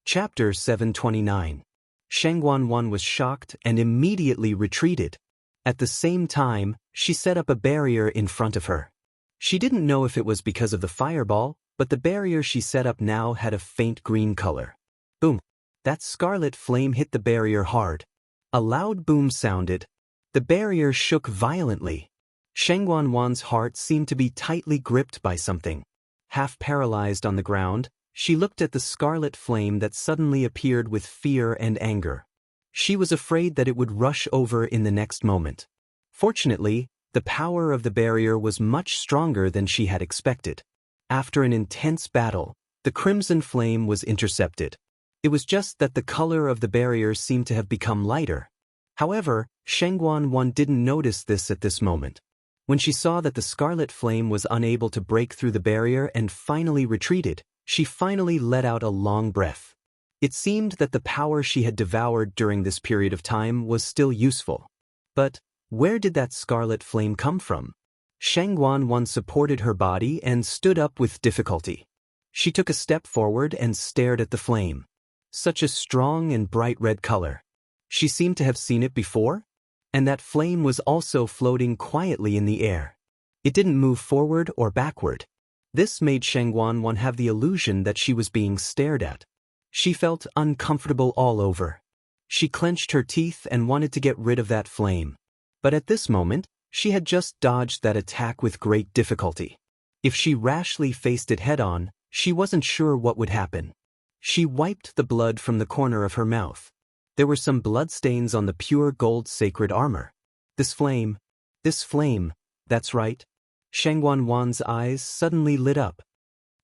Chapter 729. Shangguan was shocked and immediately retreated. At the same time, she set up a barrier in front of her. She didn't know if it was because of the fireball, but the barrier she set up now had a faint green color. Boom! That scarlet flame hit the barrier hard. A loud boom sounded. The barrier shook violently. Shangguan's heart seemed to be tightly gripped by something. Half paralyzed on the ground, she looked at the scarlet flame that suddenly appeared with fear and anger. She was afraid that it would rush over in the next moment. Fortunately, the power of the barrier was much stronger than she had expected. After an intense battle, the crimson flame was intercepted. It was just that the color of the barrier seemed to have become lighter. However, Shangguan didn't notice this at this moment. When she saw that the scarlet flame was unable to break through the barrier and finally retreated, she finally let out a long breath. It seemed that the power she had devoured during this period of time was still useful. But where did that scarlet flame come from? Shangguan supported her body and stood up with difficulty. She took a step forward and stared at the flame. Such a strong and bright red color. She seemed to have seen it before, and that flame was also floating quietly in the air. It didn't move forward or backward. This made Shangguan have the illusion that she was being stared at. She felt uncomfortable all over. She clenched her teeth and wanted to get rid of that flame. But at this moment, she had just dodged that attack with great difficulty. If she rashly faced it head-on, she wasn't sure what would happen. She wiped the blood from the corner of her mouth. There were some bloodstains on the pure gold sacred armor. This flame, that's right. Shangguan's eyes suddenly lit up.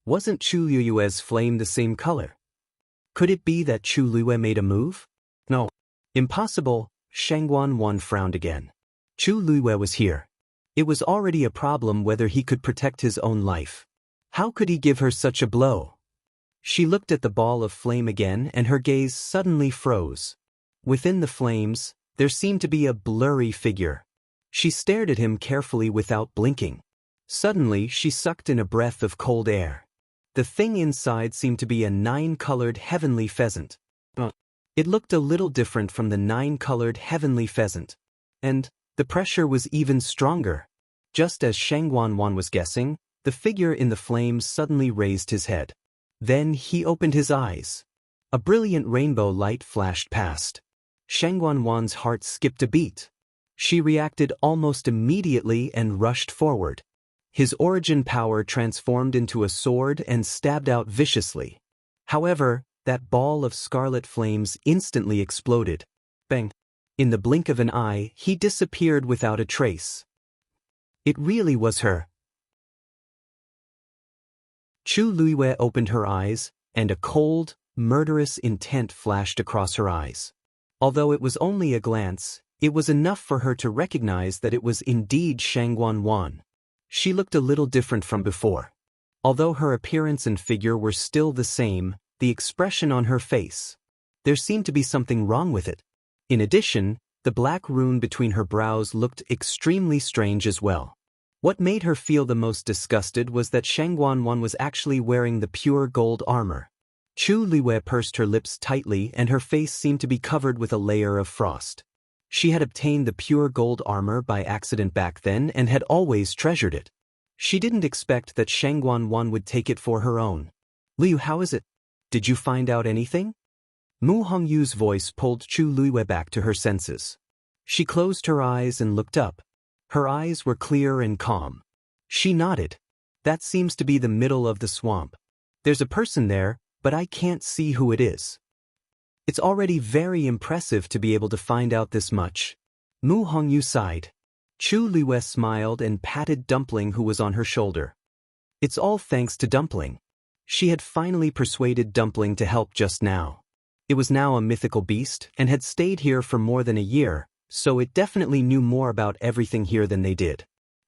Wasn't Chu Liyue's flame the same color? Could it be that Chu Liyue made a move? No. Impossible. Shangguan frowned again. Chu Liyue was here. It was already a problem whether he could protect his own life. How could he give her such a blow? She looked at the ball of flame again and her gaze suddenly froze. Within the flames, there seemed to be a blurry figure. She stared at him carefully without blinking. Suddenly, she sucked in a breath of cold air. The thing inside seemed to be a 9-colored heavenly pheasant. It looked a little different from the 9-colored heavenly pheasant. And the pressure was even stronger. Just as Shangguan was guessing, the figure in the flames suddenly raised his head. Then he opened his eyes. A brilliant rainbow light flashed past. Shangguan's heart skipped a beat. She reacted almost immediately and rushed forward. His origin power transformed into a sword and stabbed out viciously. However, that ball of scarlet flames instantly exploded. Bang! In the blink of an eye, he disappeared without a trace. It really was her. Chu Liyue opened her eyes, and a cold, murderous intent flashed across her eyes. Although it was only a glance, it was enough for her to recognize that it was indeed Shangguan. She looked a little different from before. Although her appearance and figure were still the same, the expression on her face, there seemed to be something wrong with it. In addition, the black rune between her brows looked extremely strange as well. What made her feel the most disgusted was that Shangguan was actually wearing the pure gold armor. Chu Liyue pursed her lips tightly and her face seemed to be covered with a layer of frost. She had obtained the pure gold armor by accident back then and had always treasured it. She didn't expect that Shangguan would take it for her own. Liu, how is it? Did you find out anything? Mu Hongyu's voice pulled Chu Liyue back to her senses. She closed her eyes and looked up. Her eyes were clear and calm. She nodded. That seems to be the middle of the swamp. There's a person there, but I can't see who it is. It's already very impressive to be able to find out this much. Mu Hongyu sighed. Chu Liyue smiled and patted Dumpling who was on her shoulder. It's all thanks to Dumpling. She had finally persuaded Dumpling to help just now. It was now a mythical beast and had stayed here for more than a year, so it definitely knew more about everything here than they did.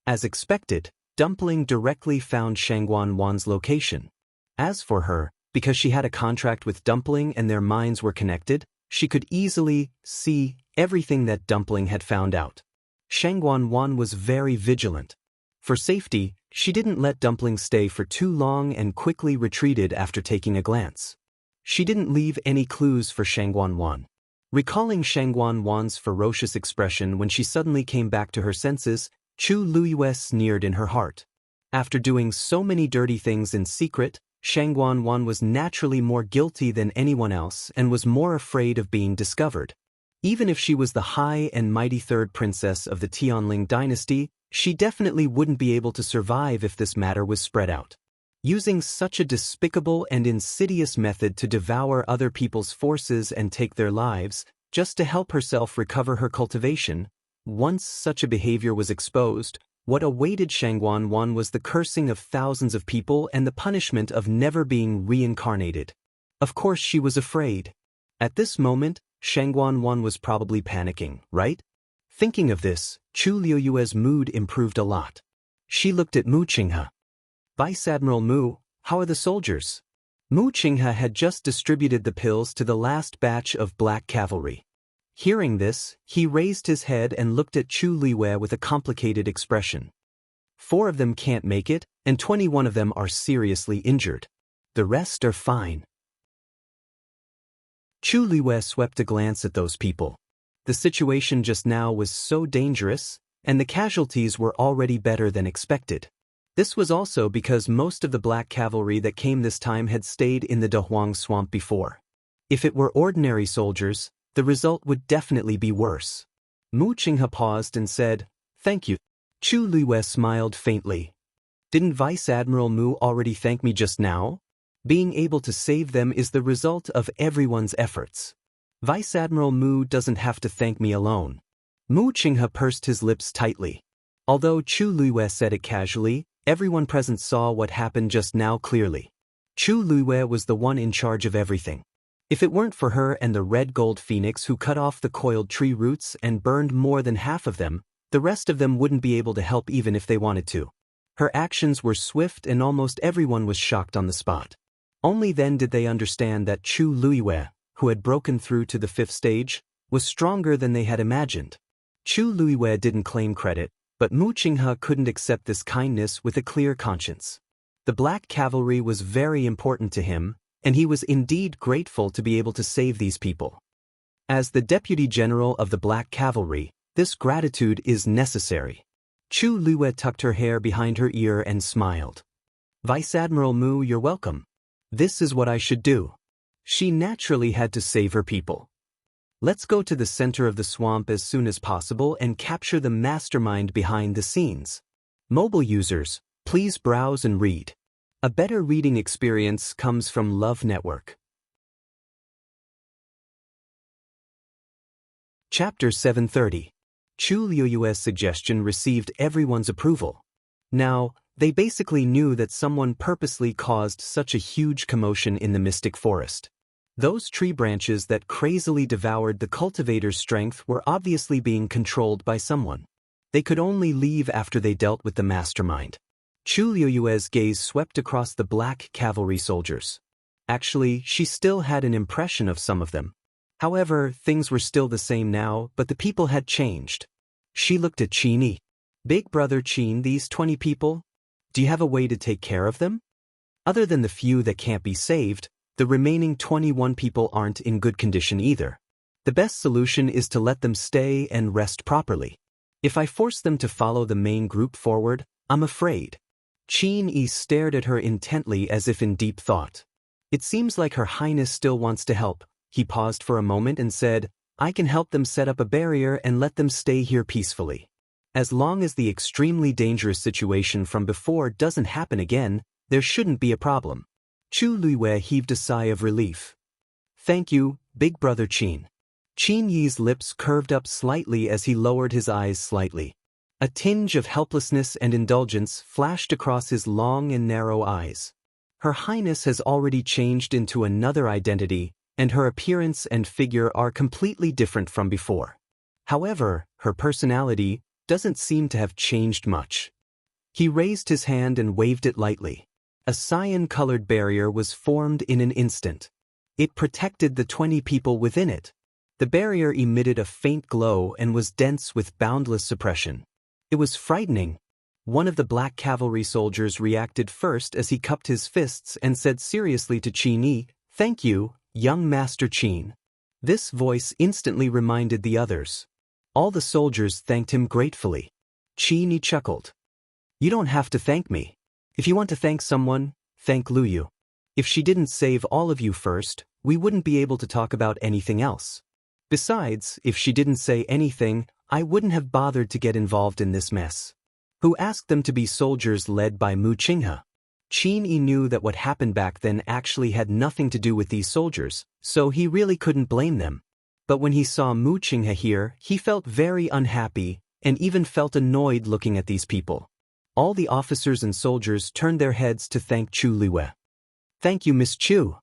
As expected, Dumpling directly found Shangguan Wan's location. As for her, because she had a contract with Dumpling and their minds were connected, she could easily see everything that Dumpling had found out. Shangguan Wan was very vigilant. For safety, she didn't let Dumpling stay for too long and quickly retreated after taking a glance. She didn't leave any clues for Shangguan Wan. Recalling Shangguan Wan's ferocious expression when she suddenly came back to her senses, Chu Luiyue sneered in her heart. After doing so many dirty things in secret, Shangguan Wan was naturally more guilty than anyone else and was more afraid of being discovered. Even if she was the high and mighty third princess of the Tianling dynasty, she definitely wouldn't be able to survive if this matter was spread out. Using such a despicable and insidious method to devour other people's forces and take their lives, just to help herself recover her cultivation, once such a behavior was exposed, what awaited Shangguan Wan was the cursing of thousands of people and the punishment of never being reincarnated. Of course she was afraid. At this moment, Shangguan Wan was probably panicking, right? Thinking of this, Chu Luiyue's mood improved a lot. She looked at Mu Qinghe. Vice Admiral Mu, how are the soldiers? Mu Qinghe had just distributed the pills to the last batch of black cavalry. Hearing this, he raised his head and looked at Chu Luiyue with a complicated expression. 4 of them can't make it, and 21 of them are seriously injured. The rest are fine. Chu Luiyue swept a glance at those people. The situation just now was so dangerous, and the casualties were already better than expected. This was also because most of the black cavalry that came this time had stayed in the Dahuang swamp before. If it were ordinary soldiers, the result would definitely be worse. Mu Qinghe paused and said, "Thank you." Chu Luiyue smiled faintly. Didn't Vice Admiral Mu already thank me just now? Being able to save them is the result of everyone's efforts. Vice Admiral Mu doesn't have to thank me alone. Mu Qinghe pursed his lips tightly. Although Chu Luiyue said it casually, everyone present saw what happened just now clearly. Chu Luiyue was the one in charge of everything. If it weren't for her and the red gold phoenix who cut off the coiled tree roots and burned more than half of them, the rest of them wouldn't be able to help even if they wanted to. Her actions were swift and almost everyone was shocked on the spot. Only then did they understand that Chu Luiyue, who had broken through to the 5th stage, was stronger than they had imagined. Chu Luiyue didn't claim credit, but Mu Qinghe couldn't accept this kindness with a clear conscience. The black cavalry was very important to him, and he was indeed grateful to be able to save these people. As the Deputy General of the Black Cavalry, this gratitude is necessary. Chu Luiyue tucked her hair behind her ear and smiled. Vice Admiral Mu, you're welcome. This is what I should do. She naturally had to save her people. Let's go to the center of the swamp as soon as possible and capture the mastermind behind the scenes. Mobile users, please browse and read. A better reading experience comes from Love Network. Chapter 730. Chu Luiyue's suggestion received everyone's approval. Now, they basically knew that someone purposely caused such a huge commotion in the Mystic Forest. Those tree branches that crazily devoured the cultivator's strength were obviously being controlled by someone. They could only leave after they dealt with the mastermind. Chu Luiyue's gaze swept across the black cavalry soldiers. Actually, she still had an impression of some of them. However, things were still the same now, but the people had changed. She looked at Qin Yi. Big brother Qin, these 20 people? Do you have a way to take care of them? Other than the few that can't be saved, the remaining 21 people aren't in good condition either. The best solution is to let them stay and rest properly. If I force them to follow the main group forward, I'm afraid. Qin Yi stared at her intently as if in deep thought. It seems like Her Highness still wants to help. He paused for a moment and said, I can help them set up a barrier and let them stay here peacefully. As long as the extremely dangerous situation from before doesn't happen again, there shouldn't be a problem. Chu Luiyue heaved a sigh of relief. Thank you, big brother Qin. Qin Yi's lips curved up slightly as he lowered his eyes slightly. A tinge of helplessness and indulgence flashed across his long and narrow eyes. Her Highness has already changed into another identity, and her appearance and figure are completely different from before. However, her personality doesn't seem to have changed much. He raised his hand and waved it lightly. A cyan-colored barrier was formed in an instant. It protected the 20 people within it. The barrier emitted a faint glow and was dense with boundless suppression. It was frightening. One of the black cavalry soldiers reacted first as he cupped his fists and said seriously to Qin Yi, "Thank you, young Master Qin." This voice instantly reminded the others. All the soldiers thanked him gratefully. Qin Yi chuckled. "You don't have to thank me. If you want to thank someone, thank Lu Yu. If she didn't save all of you first, we wouldn't be able to talk about anything else. Besides, if she didn't say anything, I wouldn't have bothered to get involved in this mess." Who asked them to be soldiers led by Mu Qinghe? Qin Yi knew that what happened back then actually had nothing to do with these soldiers, so he really couldn't blame them. But when he saw Mu Qinghe here, he felt very unhappy, and even felt annoyed looking at these people. All the officers and soldiers turned their heads to thank Chu Liwei. "Thank you, Miss Chu."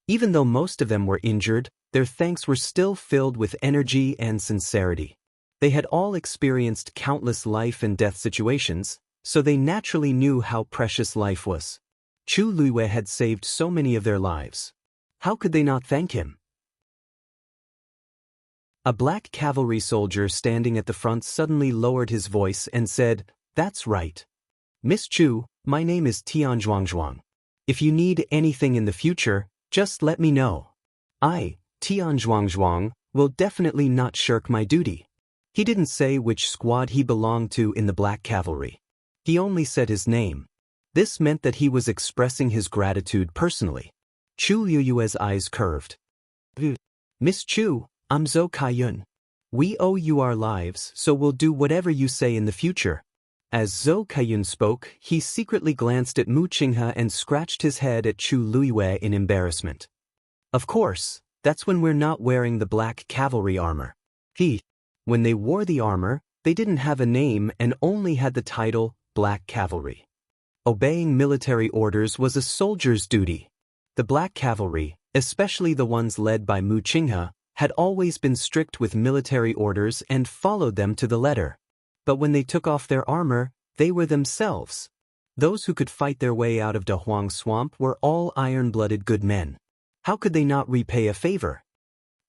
Even though most of them were injured, their thanks were still filled with energy and sincerity. They had all experienced countless life and death situations, so they naturally knew how precious life was. Chu Liwei had saved so many of their lives. How could they not thank him? A black cavalry soldier standing at the front suddenly lowered his voice and said, "That's right. Miss Chu, my name is Tian Zhuangzhuang. If you need anything in the future, just let me know. I, Tian Zhuangzhuang, will definitely not shirk my duty." He didn't say which squad he belonged to in the black cavalry. He only said his name. This meant that he was expressing his gratitude personally. Chu Liyue's eyes curved. "Miss Chu, I'm Zhou Kaiyun. We owe you our lives, so we'll do whatever you say in the future." As Zhou Kaiyun spoke, he secretly glanced at Mu Qinghe and scratched his head at Chu Liyue in embarrassment. Of course, that's when we're not wearing the black cavalry armor. When they wore the armor, they didn't have a name and only had the title Black Cavalry. Obeying military orders was a soldier's duty. The Black Cavalry, especially the ones led by Mu Qinghe, had always been strict with military orders and followed them to the letter. But when they took off their armor, they were themselves. Those who could fight their way out of Dahuang Swamp were all iron-blooded good men. How could they not repay a favor?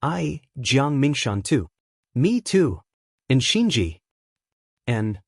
I, Jiang Mingshan too. Me too. And Xinji. And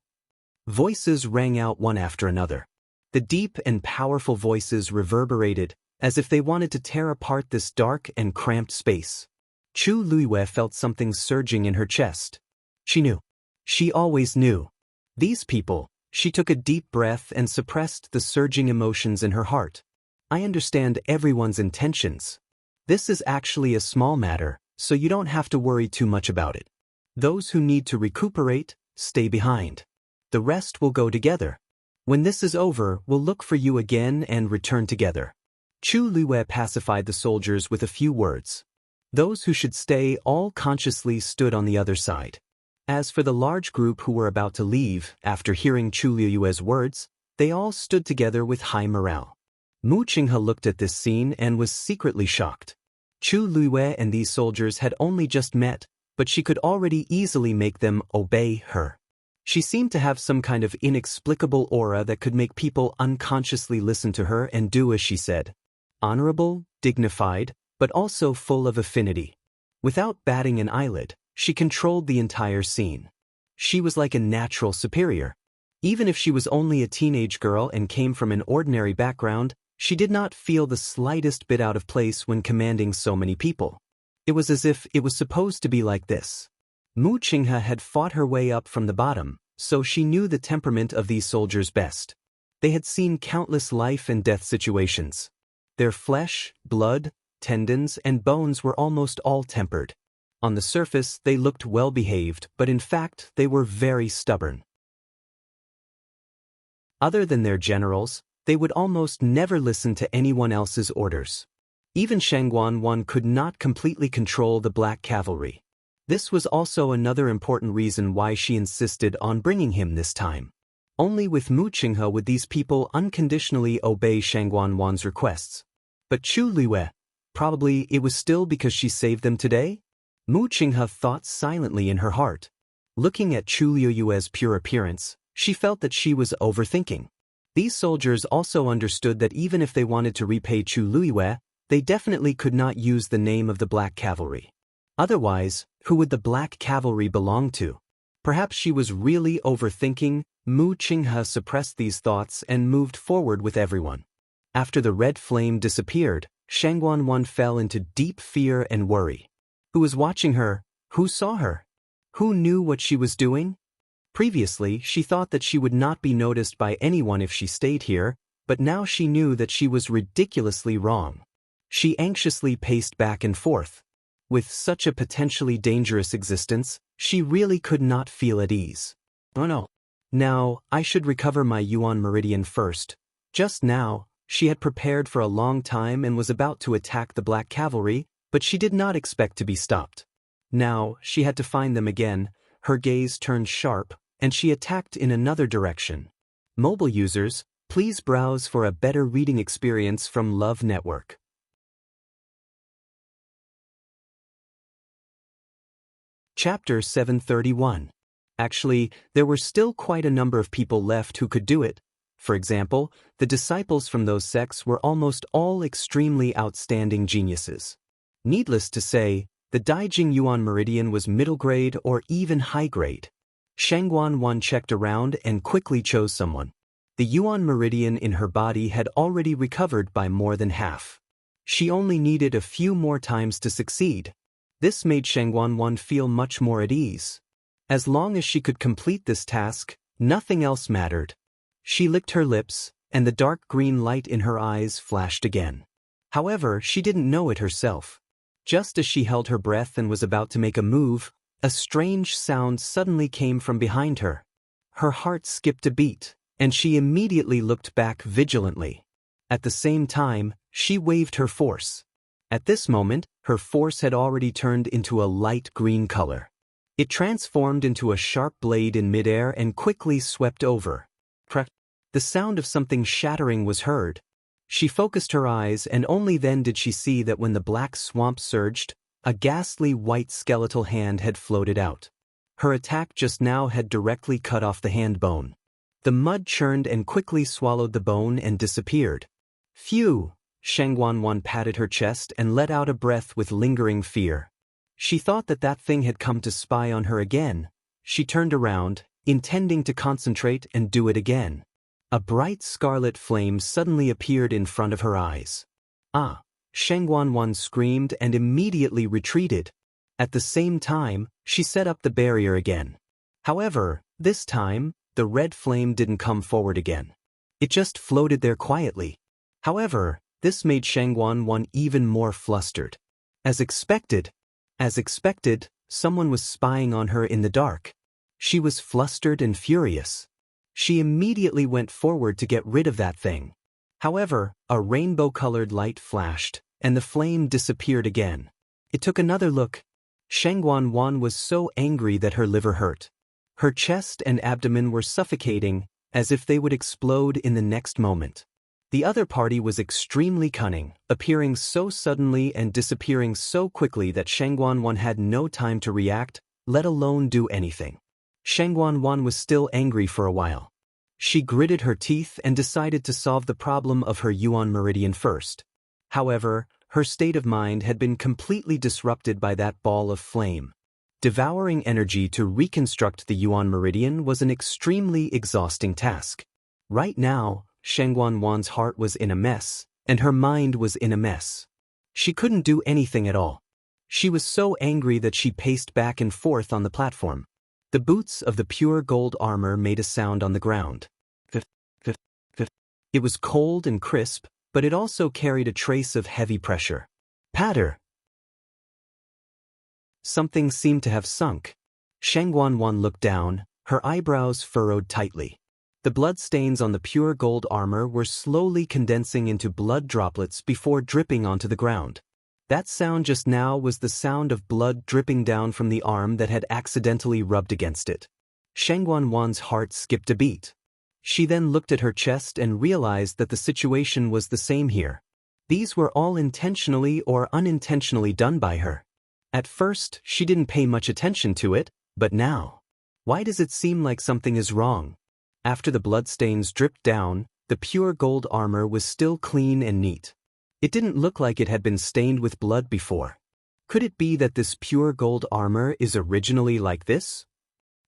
voices rang out one after another. The deep and powerful voices reverberated, as if they wanted to tear apart this dark and cramped space. Chu Liyue felt something surging in her chest. She knew. She always knew. These people. She took a deep breath and suppressed the surging emotions in her heart. I understand everyone's intentions. This is actually a small matter, so you don't have to worry too much about it. Those who need to recuperate, stay behind. The rest will go together. When this is over, we'll look for you again and return together. Chu Liyue pacified the soldiers with a few words. Those who should stay all consciously stood on the other side. As for the large group who were about to leave, after hearing Chu Liyue's words, they all stood together with high morale. Mu Qinghe looked at this scene and was secretly shocked. Chu Liyue and these soldiers had only just met, but she could already easily make them obey her. She seemed to have some kind of inexplicable aura that could make people unconsciously listen to her and do as she said. Honorable, dignified, but also full of affinity. Without batting an eyelid, she controlled the entire scene. She was like a natural superior. Even if she was only a teenage girl and came from an ordinary background, she did not feel the slightest bit out of place when commanding so many people. It was as if it was supposed to be like this. Mu Qinghe had fought her way up from the bottom, so she knew the temperament of these soldiers best. They had seen countless life and death situations. Their flesh, blood, tendons, and bones were almost all tempered. On the surface, they looked well-behaved, but in fact, they were very stubborn. Other than their generals, they would almost never listen to anyone else's orders. Even Shangguan Wan could not completely control the Black Cavalry. This was also another important reason why she insisted on bringing him this time. Only with Mu Qinghe would these people unconditionally obey Shangguan Wan's requests. But Chu Liyue, probably it was still because she saved them today? Mu Qinghe thought silently in her heart. Looking at Chu Liyue's pure appearance, She felt that she was overthinking. These soldiers also understood that even if they wanted to repay Chu Luiyue, they definitely could not use the name of the Black Cavalry. Otherwise, who would the Black Cavalry belong to? Perhaps she was really overthinking. Mu Qinghe suppressed these thoughts and moved forward with everyone. After the red flame disappeared, Shang Guanwan fell into deep fear and worry. Who was watching her? Who saw her? Who knew what she was doing? Previously, she thought that she would not be noticed by anyone if she stayed here, but now she knew that she was ridiculously wrong. She anxiously paced back and forth. With such a potentially dangerous existence, she really could not feel at ease. Oh no. Now, I should recover my Yuan Meridian first. Just now, she had prepared for a long time and was about to attack the Black Cavalry, but she did not expect to be stopped. Now, she had to find them again. Her gaze turned sharp, and she attacked in another direction. Mobile users, please browse for a better reading experience from Love Network. Chapter 731. Actually, there were still quite a number of people left who could do it. For example, the disciples from those sects were almost all extremely outstanding geniuses. Needless to say, the Daijing Yuan Meridian was middle grade or even high grade. Shang Guanwan checked around and quickly chose someone. The Yuan Meridian in her body had already recovered by more than half. She only needed a few more times to succeed. This made Shang Guanwan feel much more at ease. As long as she could complete this task, nothing else mattered. She licked her lips, and the dark green light in her eyes flashed again. However, she didn't know it herself. Just as she held her breath and was about to make a move, a strange sound suddenly came from behind her. Her heart skipped a beat, and she immediately looked back vigilantly. At the same time, she waved her force. At this moment, her force had already turned into a light green color. It transformed into a sharp blade in midair and quickly swept over. Crack! The sound of something shattering was heard. She focused her eyes, and only then did she see that when the black swamp surged, a ghastly white skeletal hand had floated out. Her attack just now had directly cut off the hand bone. The mud churned and quickly swallowed the bone and disappeared. Phew! Shang Guanwan patted her chest and let out a breath with lingering fear. She thought that that thing had come to spy on her again. She turned around, intending to concentrate and do it again. A bright scarlet flame suddenly appeared in front of her eyes. Ah! Shang Guanwan screamed and immediately retreated. At the same time, she set up the barrier again. However, this time, the red flame didn't come forward again. It just floated there quietly. However, this made Shang Guanwan even more flustered. As expected, someone was spying on her in the dark. She was flustered and furious. She immediately went forward to get rid of that thing. However, a rainbow-colored light flashed, and the flame disappeared again. It took another look. Shang Guanwan was so angry that her liver hurt. Her chest and abdomen were suffocating, as if they would explode in the next moment. The other party was extremely cunning, appearing so suddenly and disappearing so quickly that Shang Guanwan had no time to react, let alone do anything. Shang Guanwan was still angry for a while. She gritted her teeth and decided to solve the problem of her Yuan Meridian first. However, her state of mind had been completely disrupted by that ball of flame. Devouring energy to reconstruct the Yuan Meridian was an extremely exhausting task. Right now, Shang Guanwan's heart was in a mess, and her mind was in a mess. She couldn't do anything at all. She was so angry that she paced back and forth on the platform. The boots of the pure gold armor made a sound on the ground. It was cold and crisp, but it also carried a trace of heavy pressure. Patter! Something seemed to have sunk. Shang Guanwan looked down, her eyebrows furrowed tightly. The bloodstains on the pure gold armor were slowly condensing into blood droplets before dripping onto the ground. That sound just now was the sound of blood dripping down from the arm that had accidentally rubbed against it. Shang Guanwan's heart skipped a beat. She then looked at her chest and realized that the situation was the same here. These were all intentionally or unintentionally done by her. At first, she didn't pay much attention to it, but now. Why does it seem like something is wrong? After the bloodstains dripped down, the pure gold armor was still clean and neat. It didn't look like it had been stained with blood before. Could it be that this pure gold armor is originally like this?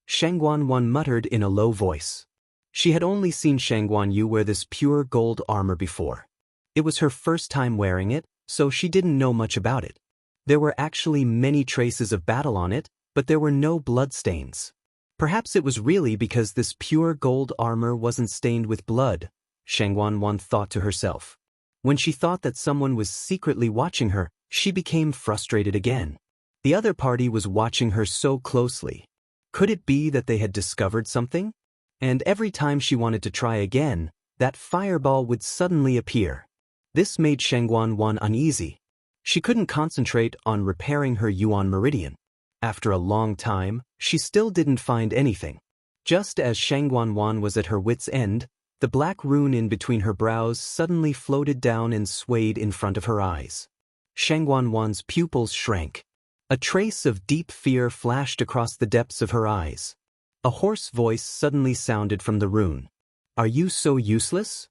Shangguan muttered in a low voice. She had only seen Shangguan Yu wear this pure gold armor before. It was her first time wearing it, so she didn't know much about it. There were actually many traces of battle on it, but there were no bloodstains. Perhaps it was really because this pure gold armor wasn't stained with blood, Shangguan thought to herself. When she thought that someone was secretly watching her, she became frustrated again. The other party was watching her so closely. Could it be that they had discovered something? And every time she wanted to try again, that fireball would suddenly appear. This made Shangguan uneasy. She couldn't concentrate on repairing her Yuan meridian. After a long time, she still didn't find anything. Just as Shangguan was at her wit's end, the black rune in between her brows suddenly floated down and swayed in front of her eyes. Shangguan's pupils shrank. A trace of deep fear flashed across the depths of her eyes. A hoarse voice suddenly sounded from the rune. "Are you so useless?"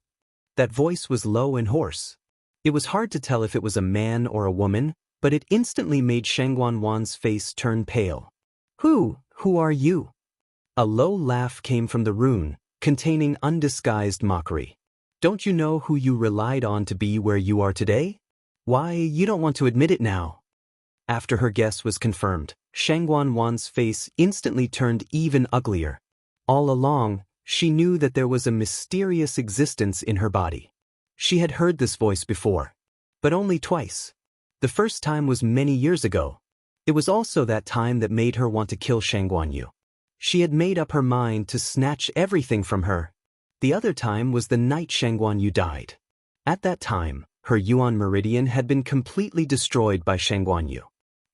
That voice was low and hoarse. It was hard to tell if it was a man or a woman, but it instantly made Shangguan's face turn pale. Who are you?" A low laugh came from the rune, containing undisguised mockery. "Don't you know who you relied on to be where you are today? Why, you don't want to admit it now." After her guess was confirmed, Shangguan's face instantly turned even uglier. All along, she knew that there was a mysterious existence in her body. She had heard this voice before, but only twice. The first time was many years ago. It was also that time that made her want to kill Shangguan Yu. She had made up her mind to snatch everything from her. The other time was the night Shangguan Yu died. At that time, her Yuan meridian had been completely destroyed by Shangguan Yu.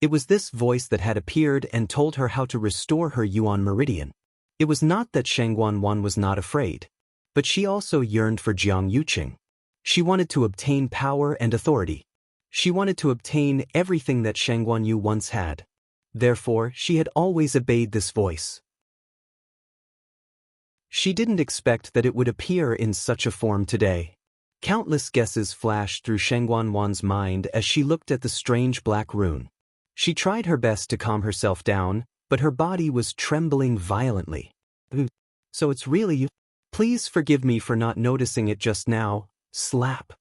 It was this voice that had appeared and told her how to restore her Yuan meridian. It was not that Shangguan was not afraid, but she also yearned for Jiang Yuqing. She wanted to obtain power and authority. She wanted to obtain everything that Shangguan Yu once had. Therefore, she had always obeyed this voice. She didn't expect that it would appear in such a form today. Countless guesses flashed through Shangguan's mind as she looked at the strange black rune. She tried her best to calm herself down, but her body was trembling violently. "So it's really you? Please forgive me for not noticing it just now." Slap.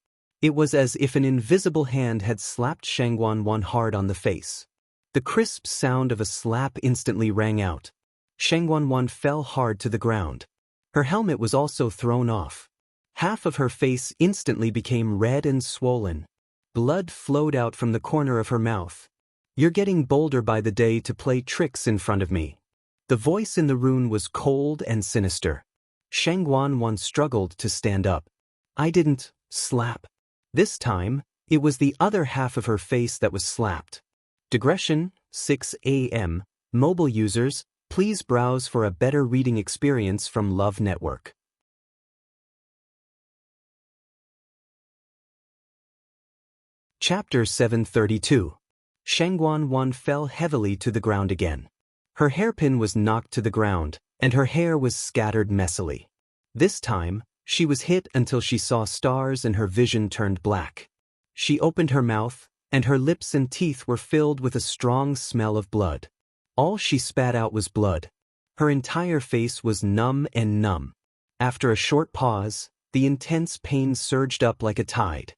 It was as if an invisible hand had slapped Shangguan hard on the face. The crisp sound of a slap instantly rang out. Shangguan fell hard to the ground. Her helmet was also thrown off. Half of her face instantly became red and swollen. Blood flowed out from the corner of her mouth. "You're getting bolder by the day to play tricks in front of me." The voice in the rune was cold and sinister. Shangguan struggled to stand up. "I didn't." Slap. This time, it was the other half of her face that was slapped. Digression, 6 a.m. Mobile users, please browse for a better reading experience from Love Network. Chapter 732. Shangguan fell heavily to the ground again. Her hairpin was knocked to the ground, and her hair was scattered messily. This time, she was hit until she saw stars and her vision turned black. She opened her mouth, and her lips and teeth were filled with a strong smell of blood. All she spat out was blood. Her entire face was numb and numb. After a short pause, the intense pain surged up like a tide.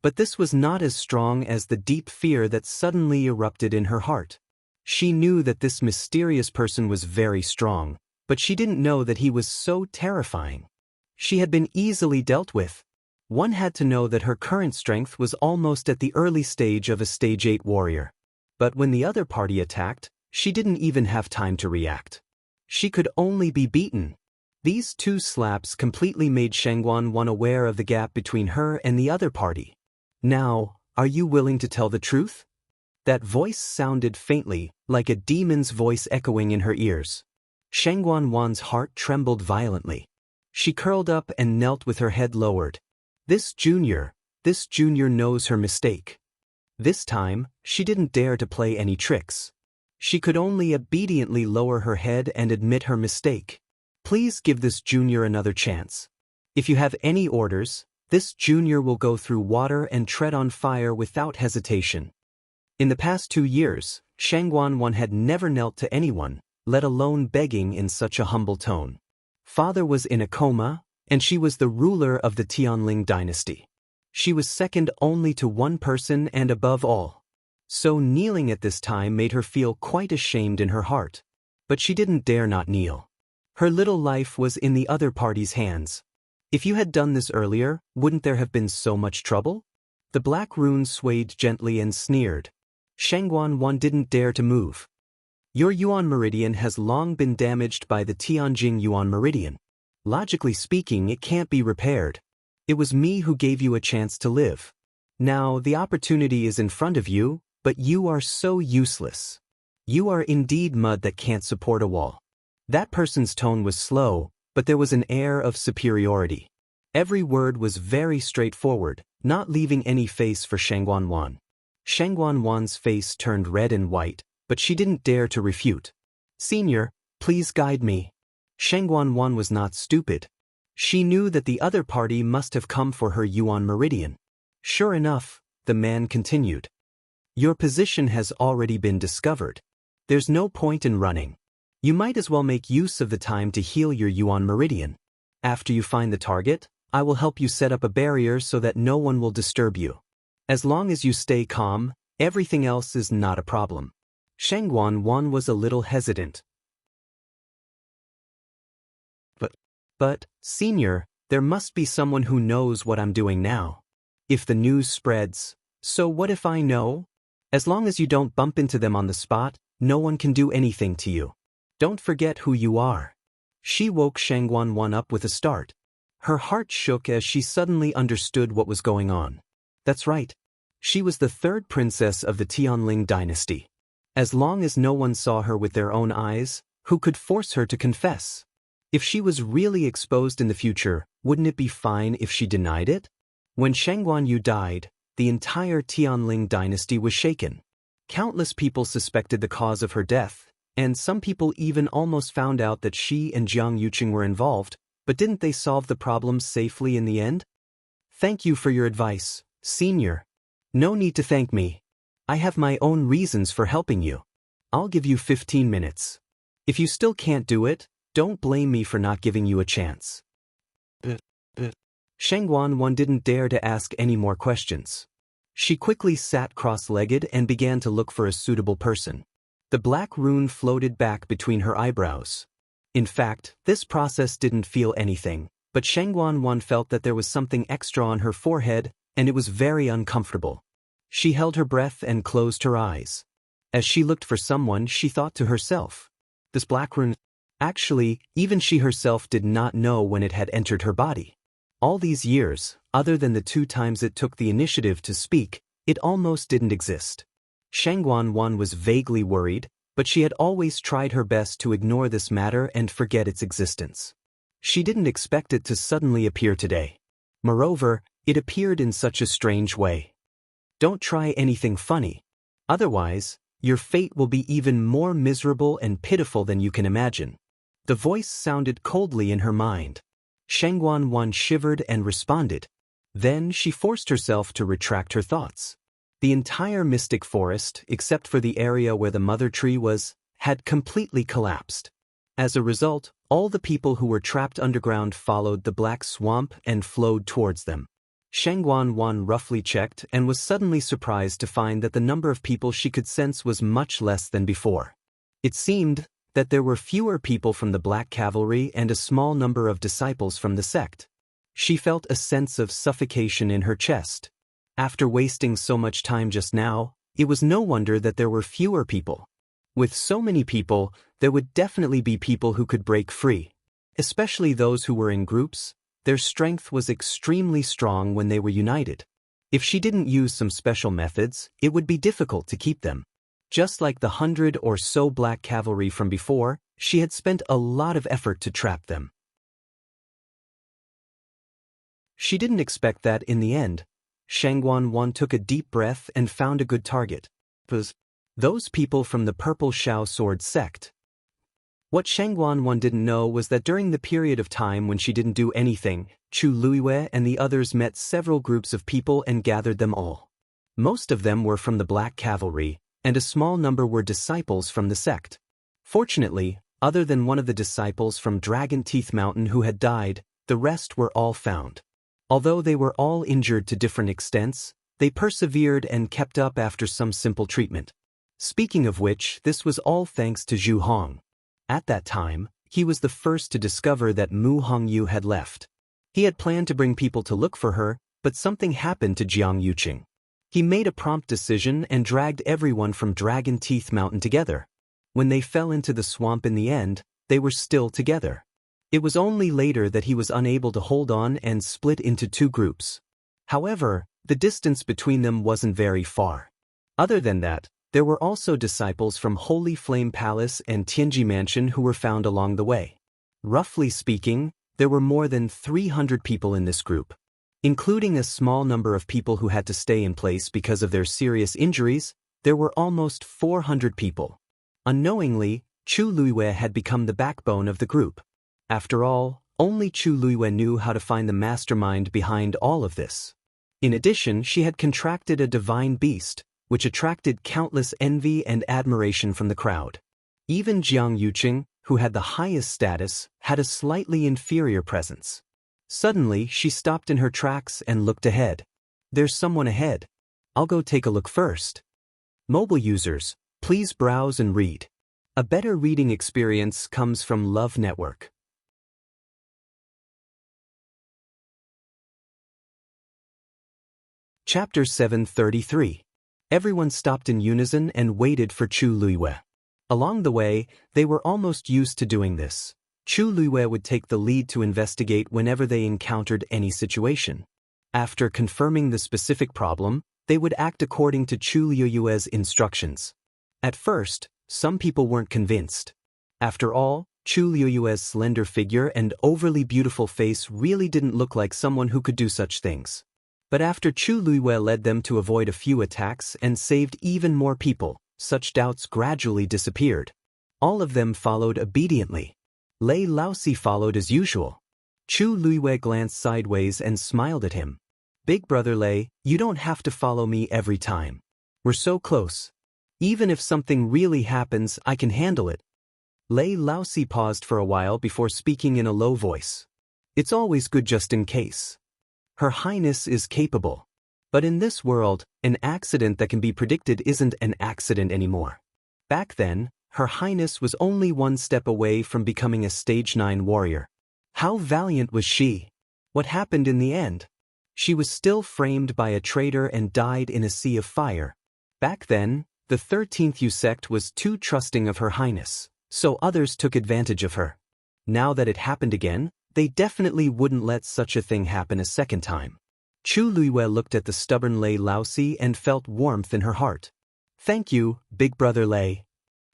But this was not as strong as the deep fear that suddenly erupted in her heart. She knew that this mysterious person was very strong, but she didn't know that he was so terrifying. She had been easily dealt with. One had to know that her current strength was almost at the early stage of a Stage 8 warrior. But when the other party attacked, she didn't even have time to react. She could only be beaten. These two slaps completely made Shangguan aware of the gap between her and the other party. "Now, are you willing to tell the truth?" That voice sounded faintly, like a demon's voice echoing in her ears. Shangguan's heart trembled violently. She curled up and knelt with her head lowered. This junior knows her mistake. This time, she didn't dare to play any tricks. She could only obediently lower her head and admit her mistake. Please give this junior another chance. If you have any orders, this junior will go through water and tread on fire without hesitation. In the past 2 years, Shangguan had never knelt to anyone, let alone begging in such a humble tone. Father was in a coma, and she was the ruler of the Tianling dynasty. She was second only to one person and above all. So kneeling at this time made her feel quite ashamed in her heart. But she didn't dare not kneel. Her little life was in the other party's hands. If you had done this earlier, wouldn't there have been so much trouble? The black rune swayed gently and sneered. Shangguan didn't dare to move. Your Yuan meridian has long been damaged by the Tianjing Yuan meridian. Logically speaking, it can't be repaired. It was me who gave you a chance to live. Now the opportunity is in front of you, but you are so useless. You are indeed mud that can't support a wall. That person's tone was slow, but there was an air of superiority. Every word was very straightforward, not leaving any face for Shangguan. Shangguan's face turned red and white, but she didn't dare to refute. Senior, please guide me. Shangguan was not stupid. She knew that the other party must have come for her Yuan meridian. Sure enough, the man continued. Your position has already been discovered. There's no point in running. You might as well make use of the time to heal your Yuan meridian. After you find the target, I will help you set up a barrier so that no one will disturb you. As long as you stay calm, everything else is not a problem. Shangguan was a little hesitant. But, Senior, there must be someone who knows what I'm doing now. If the news spreads, so what if I know? As long as you don't bump into them on the spot, no one can do anything to you. Don't forget who you are. She woke Shangguan up with a start. Her heart shook as she suddenly understood what was going on. That's right. She was the third princess of the Tianling dynasty. As long as no one saw her with their own eyes, who could force her to confess? If she was really exposed in the future, wouldn't it be fine if she denied it? When Shangguan died, the entire Tianling dynasty was shaken. Countless people suspected the cause of her death, and some people even almost found out that she and Jiang Yuqing were involved, but didn't they solve the problem safely in the end? Thank you for your advice, Senior. No need to thank me. I have my own reasons for helping you. I'll give you 15 minutes. If you still can't do it, don't blame me for not giving you a chance. Shangguan didn't dare to ask any more questions. She quickly sat cross-legged and began to look for a suitable person. The black rune floated back between her eyebrows. In fact, this process didn't feel anything, but Shangguan felt that there was something extra on her forehead, and it was very uncomfortable. She held her breath and closed her eyes. As she looked for someone, she thought to herself, this black rune. Actually, even she herself did not know when it had entered her body. All these years, other than the 2 times it took the initiative to speak, it almost didn't exist. Shangguan was vaguely worried, but she had always tried her best to ignore this matter and forget its existence. She didn't expect it to suddenly appear today. Moreover, it appeared in such a strange way. Don't try anything funny. Otherwise, your fate will be even more miserable and pitiful than you can imagine. The voice sounded coldly in her mind. Shangguan shivered and responded. Then she forced herself to retract her thoughts. The entire mystic forest, except for the area where the mother tree was, had completely collapsed. As a result, all the people who were trapped underground followed the black swamp and flowed towards them. Shangguan roughly checked and was suddenly surprised to find that the number of people she could sense was much less than before. It seemed that there were fewer people from the Black Cavalry and a small number of disciples from the sect. She felt a sense of suffocation in her chest. After wasting so much time just now, it was no wonder that there were fewer people. With so many people, there would definitely be people who could break free. Especially those who were in groups, their strength was extremely strong when they were united. If she didn't use some special methods, it would be difficult to keep them. Just like the 100 or so Black Cavalry from before, she had spent a lot of effort to trap them. She didn't expect that in the end. Shangguan took a deep breath and found a good target. Those people from the Purple Shao Sword sect. What Shangguan didn't know was that during the period of time when she didn't do anything, Chu Luiwei and the others met several groups of people and gathered them all. Most of them were from the Black Cavalry, and a small number were disciples from the sect. Fortunately, other than one of the disciples from Dragon Teeth Mountain who had died, the rest were all found. Although they were all injured to different extents, they persevered and kept up after some simple treatment. Speaking of which, this was all thanks to Zhu Hong. At that time, he was the first to discover that Mu Hongyu had left. He had planned to bring people to look for her, but something happened to Jiang Yuqing. He made a prompt decision and dragged everyone from Dragon Teeth Mountain together. When they fell into the swamp in the end, they were still together. It was only later that he was unable to hold on and split into two groups. However, the distance between them wasn't very far. Other than that, there were also disciples from Holy Flame Palace and Tianji Mansion who were found along the way. Roughly speaking, there were more than 300 people in this group. Including a small number of people who had to stay in place because of their serious injuries, there were almost 400 people. Unknowingly, Chu Luiwei had become the backbone of the group. After all, only Chu Luiwei knew how to find the mastermind behind all of this. In addition, she had contracted a divine beast, which attracted countless envy and admiration from the crowd. Even Jiang Yuqing, who had the highest status, had a slightly inferior presence. Suddenly, she stopped in her tracks and looked ahead. There's someone ahead. I'll go take a look first. Mobile users, please browse and read. A better reading experience comes from Love Network. Chapter 733. Everyone stopped in unison and waited for Chu Luiwei. Along the way, they were almost used to doing this. Chu Luiwei would take the lead to investigate whenever they encountered any situation. After confirming the specific problem, they would act according to Chu Luiwei's instructions. At first, some people weren't convinced. After all, Chu Luiwei's slender figure and overly beautiful face really didn't look like someone who could do such things. But after Chu Luiwei led them to avoid a few attacks and saved even more people, such doubts gradually disappeared. All of them followed obediently. Lei Laosi followed as usual. Chu Luiwei glanced sideways and smiled at him. Big brother Lei, you don't have to follow me every time. We're so close. Even if something really happens, I can handle it. Lei Laosi paused for a while before speaking in a low voice. It's always good just in case. Her Highness is capable. But in this world, an accident that can be predicted isn't an accident anymore. Back then, Her Highness was only one step away from becoming a Stage 9 warrior. How valiant was she? What happened in the end? She was still framed by a traitor and died in a sea of fire. Back then, the 13th Yu sect was too trusting of Her Highness, so others took advantage of her. Now that it happened again, they definitely wouldn't let such a thing happen a second time. Chu Luiwei looked at the stubborn Lei Laosi and felt warmth in her heart. Thank you, big brother Lei.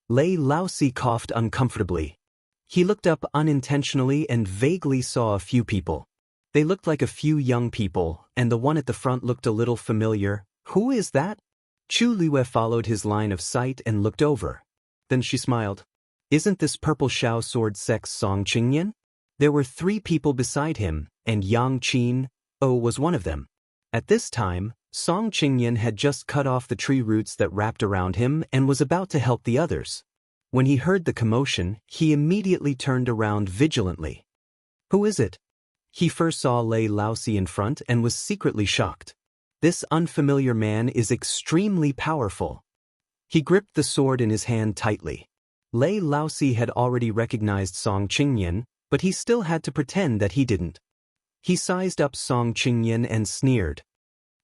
Lei Laosi coughed uncomfortably. He looked up unintentionally and vaguely saw a few people. They looked like a few young people, and the one at the front looked a little familiar. Who is that? Chu Luiwei followed his line of sight and looked over. Then she smiled. Isn't this Purple Shao Sword Sect's Song Qingyan? There were 3 people beside him, and Yang Qin was one of them. At this time, Song Qingyan had just cut off the tree roots that wrapped around him and was about to help the others. When he heard the commotion, he immediately turned around vigilantly. Who is it? He first saw Lei Laosi in front and was secretly shocked. This unfamiliar man is extremely powerful. He gripped the sword in his hand tightly. Lei Laosi had already recognized Song Qingyan, but he still had to pretend that he didn't. He sized up Song Qingyan and sneered.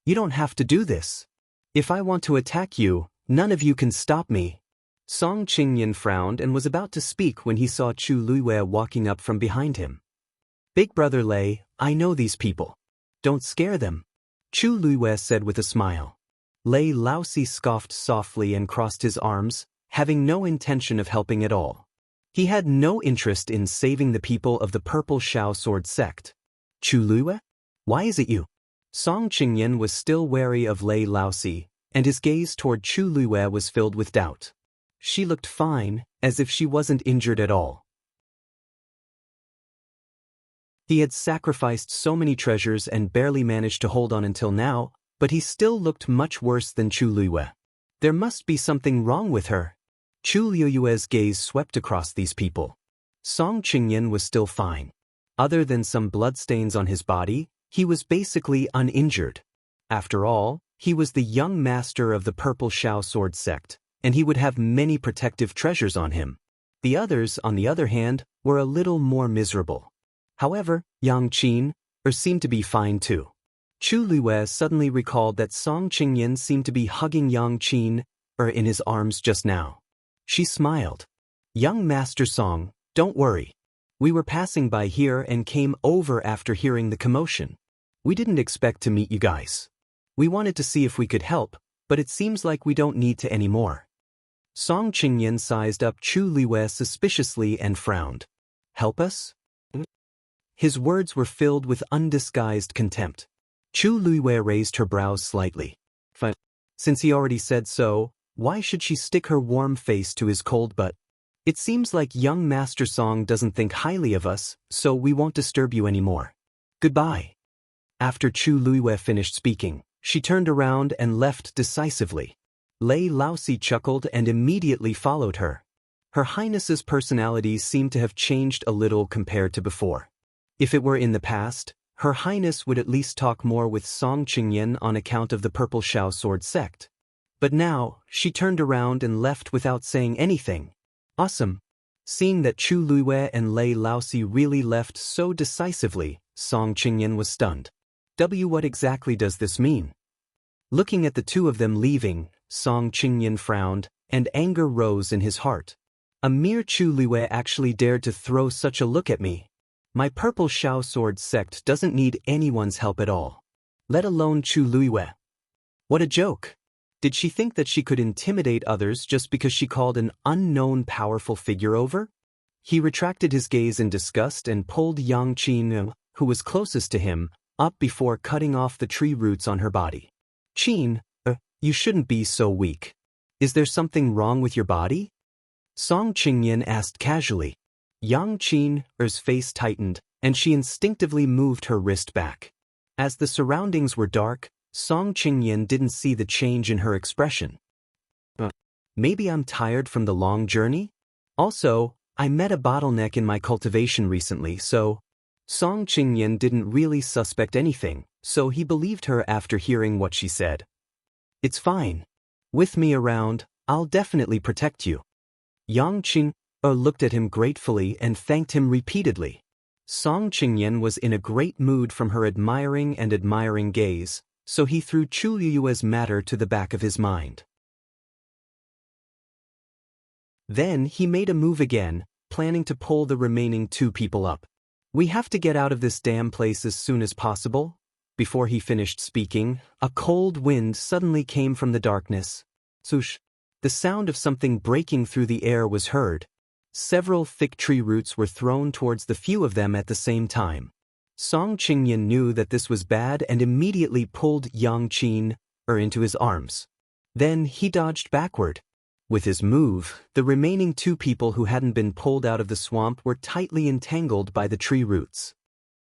You don't have to do this. If I want to attack you, none of you can stop me. Song Qingyan frowned and was about to speak when he saw Chu Luiwei walking up from behind him. Big brother Lei, I know these people. Don't scare them. Chu Luiwei said with a smile. Lei Laosi scoffed softly and crossed his arms, having no intention of helping at all. He had no interest in saving the people of the Purple Shao Sword sect. Chu Luiwei? Why is it you? Song Qingyan was still wary of Lei Laosi, and his gaze toward Chu Luiwei was filled with doubt. She looked fine, as if she wasn't injured at all. He had sacrificed so many treasures and barely managed to hold on until now, but he still looked much worse than Chu Luiyue. There must be something wrong with her. Chu Luiyue's gaze swept across these people. Song Qingyan was still fine. Other than some bloodstains on his body, he was basically uninjured. After all, he was the young master of the Purple Shao Sword sect, and he would have many protective treasures on him. The others, on the other hand, were a little more miserable. However, Yang Qin seemed to be fine too. Chu Luiyue suddenly recalled that Song Qingyan seemed to be hugging Yang Qin in his arms just now. She smiled. Young Master Song, don't worry. We were passing by here and came over after hearing the commotion. We didn't expect to meet you guys. We wanted to see if we could help, but it seems like we don't need to anymore. Song Qingyan sized up Chu Luiyue suspiciously and frowned. Help us? His words were filled with undisguised contempt. Chu Luiyue raised her brows slightly. Since he already said so, why should she stick her warm face to his cold butt? It seems like young Master Song doesn't think highly of us, so we won't disturb you anymore. Goodbye. After Chu Luiyue finished speaking, she turned around and left decisively. Lei Laosi chuckled and immediately followed her. Her Highness's personality seemed to have changed a little compared to before. If it were in the past, Her Highness would at least talk more with Song Qingyan on account of the Purple Shao Sword sect. But now, she turned around and left without saying anything. Awesome. Seeing that Chu Luiyue and Lei Laosi really left so decisively, Song Qingyan was stunned. What exactly does this mean? Looking at the two of them leaving, Song Qingyan frowned, and anger rose in his heart. A mere Chu Luiyue actually dared to throw such a look at me. My Purple Shao Sword sect doesn't need anyone's help at all. Let alone Chu Luiyue. What a joke. Did she think that she could intimidate others just because she called an unknown powerful figure over? He retracted his gaze in disgust and pulled Yang Qin, who was closest to him, up before cutting off the tree roots on her body. Qin, you shouldn't be so weak. Is there something wrong with your body? Song Qingyan asked casually. Yang Qin's face tightened, and she instinctively moved her wrist back. As the surroundings were dark, Song Qingyan didn't see the change in her expression. Maybe I'm tired from the long journey? Also, I met a bottleneck in my cultivation recently, so... Song Qingyan didn't really suspect anything, so he believed her after hearing what she said. It's fine. With me around, I'll definitely protect you. Yang Qin looked at him gratefully and thanked him repeatedly. Song Qingyan was in a great mood from her admiring gaze, so he threw Chu Luiyue's matter to the back of his mind. Then he made a move again, planning to pull the remaining two people up. We have to get out of this damn place as soon as possible. Before he finished speaking, a cold wind suddenly came from the darkness. Swoosh! The sound of something breaking through the air was heard. Several thick tree roots were thrown towards the few of them at the same time. Song Qingyan knew that this was bad and immediately pulled Yang Qin into his arms. Then he dodged backward. With his move, the remaining two people who hadn't been pulled out of the swamp were tightly entangled by the tree roots.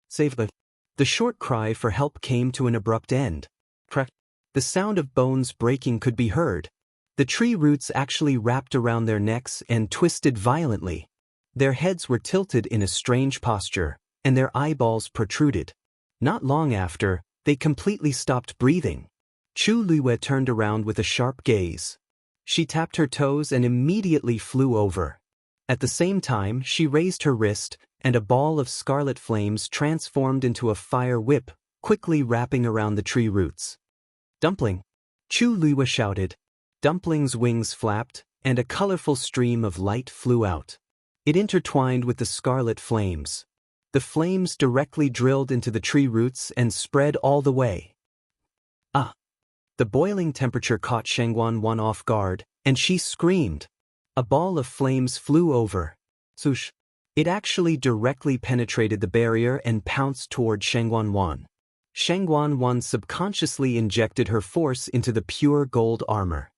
Save the... The short cry for help came to an abrupt end. Crack. The sound of bones breaking could be heard. The tree roots actually wrapped around their necks and twisted violently. Their heads were tilted in a strange posture, and their eyeballs protruded. Not long after, they completely stopped breathing. Chu Luiyue turned around with a sharp gaze. She tapped her toes and immediately flew over. At the same time, she raised her wrist, and a ball of scarlet flames transformed into a fire whip, quickly wrapping around the tree roots. Dumpling! Chu Luiyue shouted. Dumpling's wings flapped, and a colorful stream of light flew out. It intertwined with the scarlet flames. The flames directly drilled into the tree roots and spread all the way. Ah! The boiling temperature caught Shangguan off guard, and she screamed. A ball of flames flew over. Swoosh! It actually directly penetrated the barrier and pounced toward Shangguan. Shangguan subconsciously injected her force into the pure gold armor.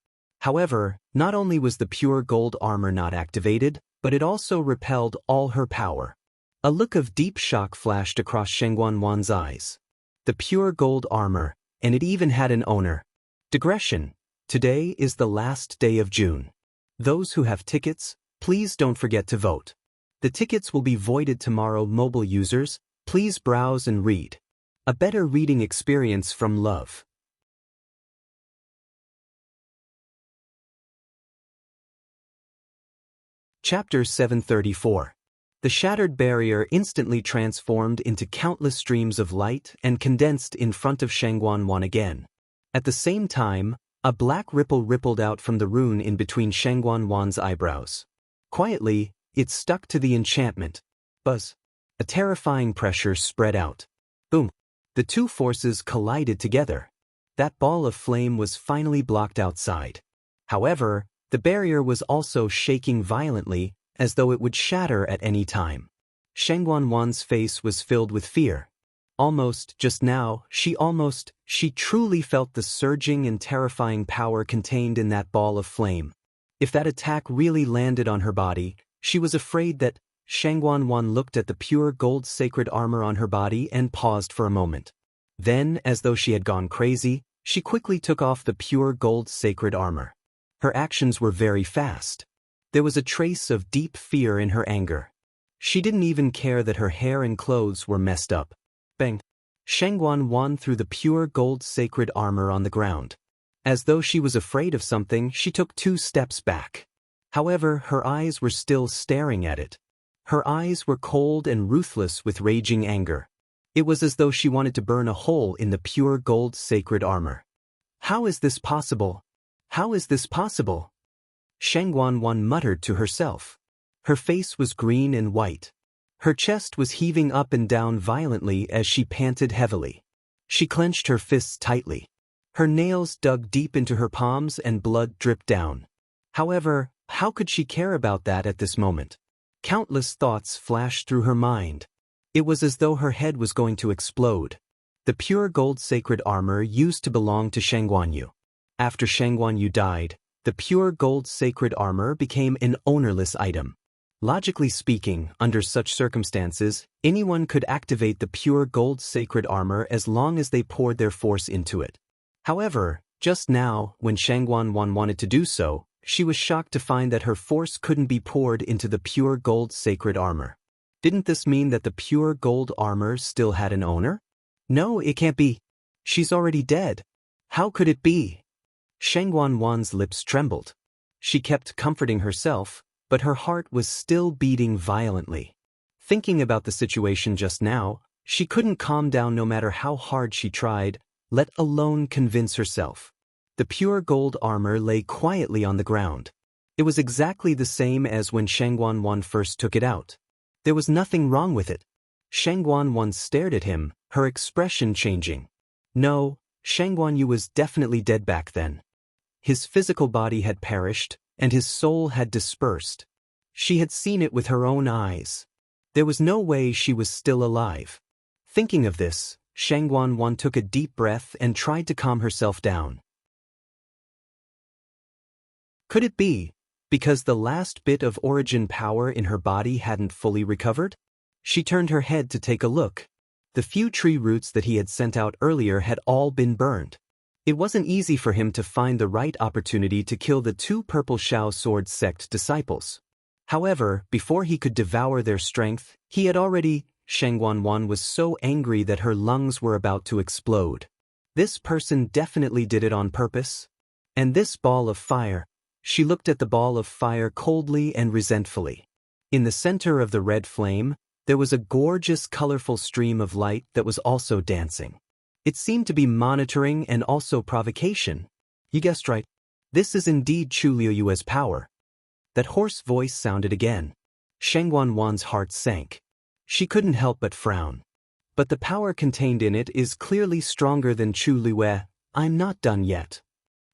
However, not only was the pure gold armor not activated, but it also repelled all her power. A look of deep shock flashed across Shengguanwan's eyes. The pure gold armor, and it even had an owner. Digression. Today is the last day of June. Those who have tickets, please don't forget to vote. The tickets will be voided tomorrow. Mobile users, please browse and read. A better reading experience from love. Chapter 734. The shattered barrier instantly transformed into countless streams of light and condensed in front of Shengguanwan again. At the same time, a black ripple rippled out from the rune in between Shengguanwan's eyebrows. Quietly, it stuck to the enchantment. Buzz. A terrifying pressure spread out. Boom. The two forces collided together. That ball of flame was finally blocked outside. However, the barrier was also shaking violently, as though it would shatter at any time. Shengguanwan's face was filled with fear. Just now, she truly felt the surging and terrifying power contained in that ball of flame. If that attack really landed on her body, she was afraid that. Shengguanwan looked at the pure gold sacred armor on her body and paused for a moment. Then, as though she had gone crazy, she quickly took off the pure gold sacred armor. Her actions were very fast. There was a trace of deep fear in her anger. She didn't even care that her hair and clothes were messed up. Bang! Shengguanwan threw the pure gold sacred armor on the ground. As though she was afraid of something, she took 2 steps back. However, her eyes were still staring at it. Her eyes were cold and ruthless with raging anger. It was as though she wanted to burn a hole in the pure gold sacred armor. How is this possible? How is this possible? Shengguanwan muttered to herself. Her face was green and white. Her chest was heaving up and down violently as she panted heavily. She clenched her fists tightly. Her nails dug deep into her palms and blood dripped down. However, how could she care about that at this moment? Countless thoughts flashed through her mind. It was as though her head was going to explode. The pure gold sacred armor used to belong to Shengguanyu. After Shengguanyu died, the pure gold sacred armor became an ownerless item. Logically speaking, under such circumstances, anyone could activate the pure gold sacred armor as long as they poured their force into it. However, just now, when Shengguanwan wanted to do so, she was shocked to find that her force couldn't be poured into the pure gold sacred armor. Didn't this mean that the pure gold armor still had an owner? No, it can't be. She's already dead. How could it be? Shengguanwan's lips trembled. She kept comforting herself, but her heart was still beating violently. Thinking about the situation just now, she couldn't calm down no matter how hard she tried, let alone convince herself. The pure gold armor lay quietly on the ground. It was exactly the same as when Shengguanwan first took it out. There was nothing wrong with it. Shengguanwan stared at him, her expression changing. No, Shengguanyu was definitely dead back then. His physical body had perished, and his soul had dispersed. She had seen it with her own eyes. There was no way she was still alive. Thinking of this, Shengguanwan took a deep breath and tried to calm herself down. Could it be because the last bit of origin power in her body hadn't fully recovered? She turned her head to take a look. The few tree roots that he had sent out earlier had all been burned. It wasn't easy for him to find the right opportunity to kill the 2 Purple Shao Sword sect disciples. However, before he could devour their strength, he had already. Shengguanwan was so angry that her lungs were about to explode. This person definitely did it on purpose. And this ball of fire. She looked at the ball of fire coldly and resentfully. In the center of the red flame, there was a gorgeous colorful stream of light that was also dancing. It seemed to be monitoring and also provocation. You guessed right. This is indeed Chu Liuyue's power. That hoarse voice sounded again. Shengguanwan's heart sank. She couldn't help but frown. But the power contained in it is clearly stronger than Chu Liue. I'm not done yet.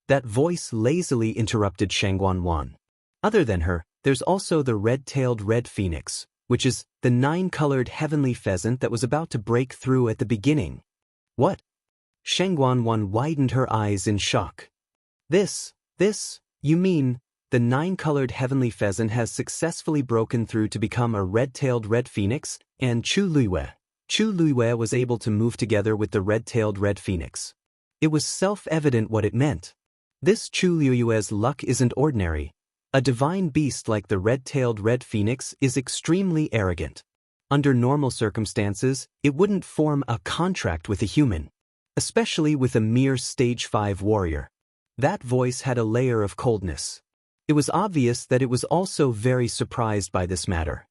That voice lazily interrupted Shengguanwan. Other than her, there's also the red-tailed red phoenix, which is the 9-colored heavenly pheasant that was about to break through at the beginning. What? Shengguanwan widened her eyes in shock. This, You mean, the 9-colored heavenly pheasant has successfully broken through to become a red-tailed red phoenix, and Chu Luiyue was able to move together with the red-tailed red phoenix. It was self-evident what it meant. This Chu Luiyue's luck isn't ordinary. A divine beast like the red-tailed red phoenix is extremely arrogant. Under normal circumstances, it wouldn't form a contract with a human, especially with a mere stage 5 warrior. That voice had a layer of coldness. It was obvious that it was also very surprised by this matter.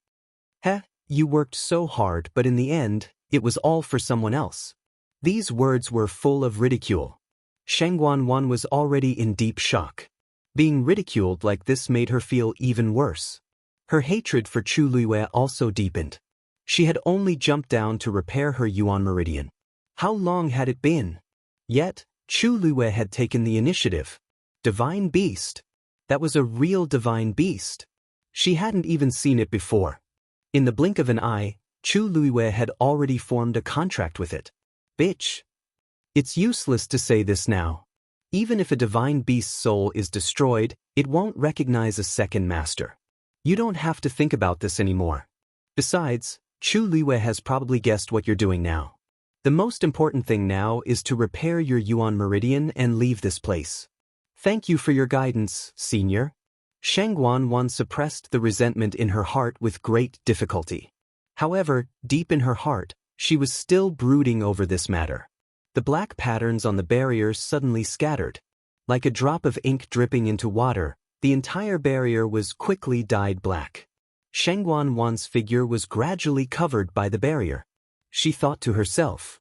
Heh, you worked so hard, but in the end, it was all for someone else. These words were full of ridicule. Shangguan was already in deep shock. Being ridiculed like this made her feel even worse. Her hatred for Chu Luiyue also deepened. She had only jumped down to repair her Yuan meridian. How long had it been? Yet, Chu Luiyue had taken the initiative. Divine beast. That was a real divine beast. She hadn't even seen it before. In the blink of an eye, Chu Luiyue had already formed a contract with it. Bitch. It's useless to say this now. Even if a divine beast's soul is destroyed, it won't recognize a second master. You don't have to think about this anymore. Besides, Chu Luiyue has probably guessed what you're doing now. The most important thing now is to repair your Yuan meridian and leave this place. Thank you for your guidance, senior. Shangguan suppressed the resentment in her heart with great difficulty. However, deep in her heart, she was still brooding over this matter. The black patterns on the barrier suddenly scattered. Like a drop of ink dripping into water, the entire barrier was quickly dyed black. Shangguan's figure was gradually covered by the barrier. She thought to herself,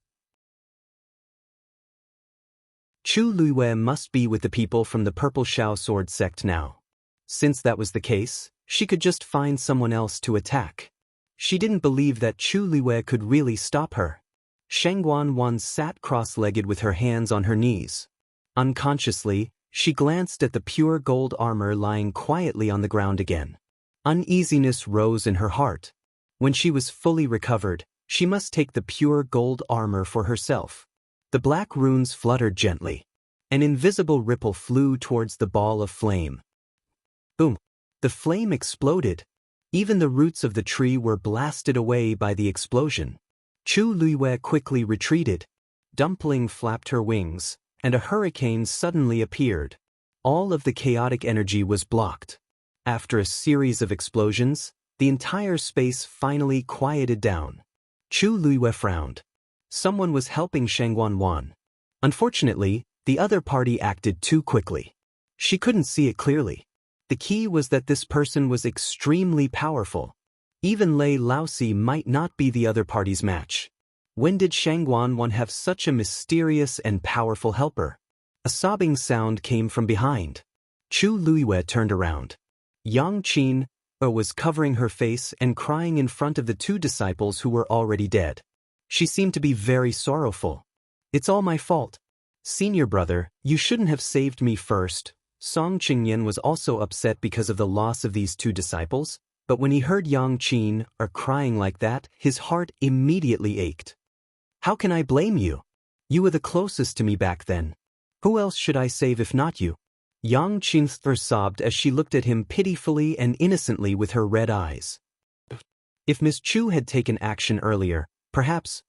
Chu Luiyue must be with the people from the Purple Shao Sword sect now. Since that was the case, she could just find someone else to attack. She didn't believe that Chu Luiyue could really stop her. Shangguan sat cross-legged with her hands on her knees. Unconsciously, she glanced at the pure gold armor lying quietly on the ground again. Uneasiness rose in her heart. When she was fully recovered, she must take the pure gold armor for herself. The black runes fluttered gently. An invisible ripple flew towards the ball of flame. Boom! The flame exploded. Even the roots of the tree were blasted away by the explosion. Chu Luiyue quickly retreated. Dumpling flapped her wings, and a hurricane suddenly appeared. All of the chaotic energy was blocked. After a series of explosions, the entire space finally quieted down. Chu Luiyue frowned. Someone was helping Shangguan. Unfortunately, the other party acted too quickly. She couldn't see it clearly. The key was that this person was extremely powerful. Even Lei Laosi might not be the other party's match. When did Shangguan have such a mysterious and powerful helper? A sobbing sound came from behind. Chu Luiyue turned around. Yang Qin was covering her face and crying in front of the 2 disciples who were already dead. She seemed to be very sorrowful. It's all my fault. Senior brother, you shouldn't have saved me first. Song Qingyan was also upset because of the loss of these 2 disciples, but when he heard Yang Qin crying like that, his heart immediately ached. How can I blame you? You were the closest to me back then. Who else should I save if not you? Yang Qin sobbed as she looked at him pitifully and innocently with her red eyes. If Miss Chu had taken action earlier, perhaps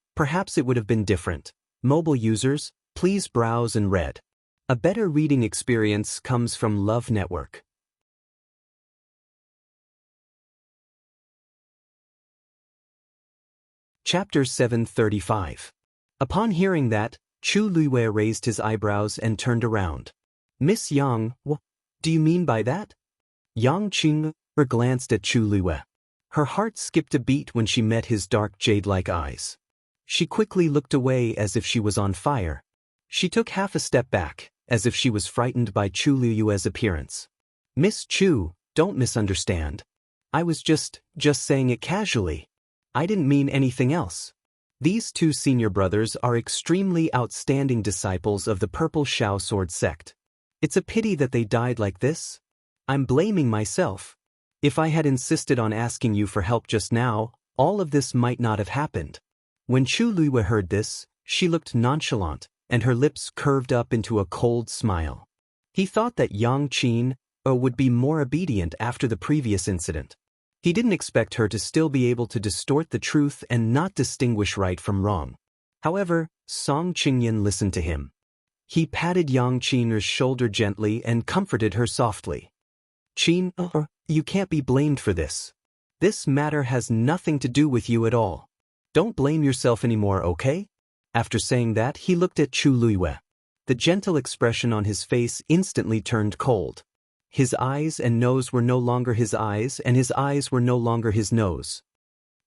it would have been different. Mobile users, please browse and read. A better reading experience comes from Love Network. Chapter 735. Upon hearing that, Chu Luiyue raised his eyebrows and turned around. Miss Yang, what do you mean by that? Yang Qing glanced at Chu Luiyue. Her heart skipped a beat when she met his dark jade-like eyes. She quickly looked away as if she was on fire. She took half a step back, as if she was frightened by Chu Luiyue's appearance. Miss Chu, don't misunderstand. I was just saying it casually. I didn't mean anything else. These 2 senior brothers are extremely outstanding disciples of the Purple Shao Sword sect. It's a pity that they died like this. I'm blaming myself. If I had insisted on asking you for help just now, all of this might not have happened. When Chu Luiyue heard this, she looked nonchalant, and her lips curved up into a cold smile. He thought that Yang Qin would be more obedient after the previous incident. He didn't expect her to still be able to distort the truth and not distinguish right from wrong. However, Song Qingyan listened to him. He patted Yang Qin's shoulder gently and comforted her softly. Qin, you can't be blamed for this. This matter has nothing to do with you at all. Don't blame yourself anymore, okay? After saying that, he looked at Chu Luiyue. The gentle expression on his face instantly turned cold. His eyes and nose were no longer his eyes, and his eyes were no longer his nose.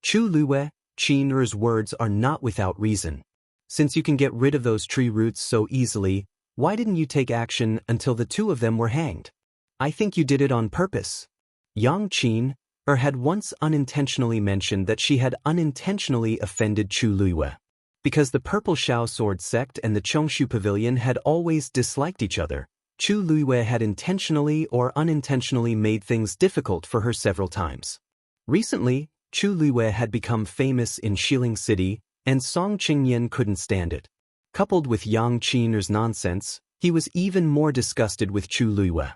Chu Luiyue, Qin's words are not without reason. Since you can get rid of those tree roots so easily, why didn't you take action until the two of them were hanged? I think you did it on purpose. Yang Qin had once unintentionally mentioned that she had unintentionally offended Chu Luiyue. Because the Purple Shao Sword sect and the Chongshu Pavilion had always disliked each other, Chu Luiyue had intentionally or unintentionally made things difficult for her several times. Recently, Chu Luiyue had become famous in Xiling City, and Song Qingyan couldn't stand it. Coupled with Yang Qin's nonsense, he was even more disgusted with Chu Luiyue.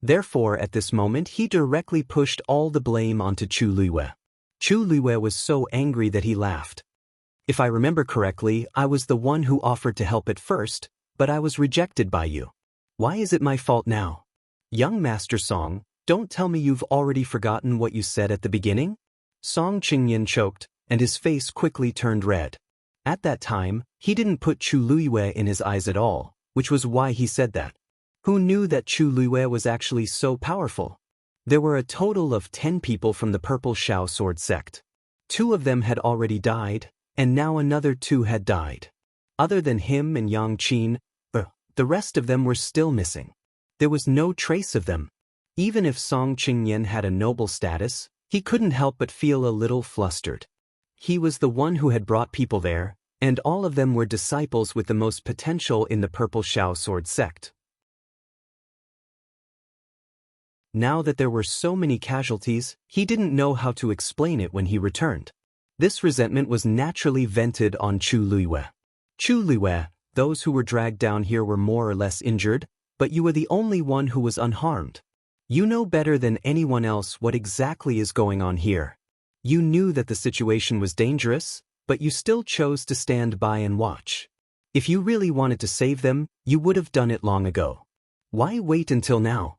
Therefore, at this moment, he directly pushed all the blame onto Chu Luiyue. Chu Luiyue was so angry that he laughed. If I remember correctly, I was the one who offered to help at first, but I was rejected by you. Why is it my fault now? Young Master Song, don't tell me you've already forgotten what you said at the beginning? Song Qingyan choked, and his face quickly turned red. At that time, he didn't put Chu Luiyue in his eyes at all, which was why he said that. Who knew that Chu Luiyue was actually so powerful? There were a total of 10 people from the Purple Shao Sword sect. 2 of them had already died, and now another 2 had died. Other than him and Yang Qin, the rest of them were still missing. There was no trace of them. Even if Song Qingyan had a noble status, he couldn't help but feel a little flustered. He was the one who had brought people there, and all of them were disciples with the most potential in the Purple Shao Sword sect. Now that there were so many casualties, he didn't know how to explain it when he returned. This resentment was naturally vented on Chu Luiyue. Chu Luiyue, those who were dragged down here were more or less injured, but you were the only one who was unharmed. You know better than anyone else what exactly is going on here. You knew that the situation was dangerous, but you still chose to stand by and watch. If you really wanted to save them, you would have done it long ago. Why wait until now?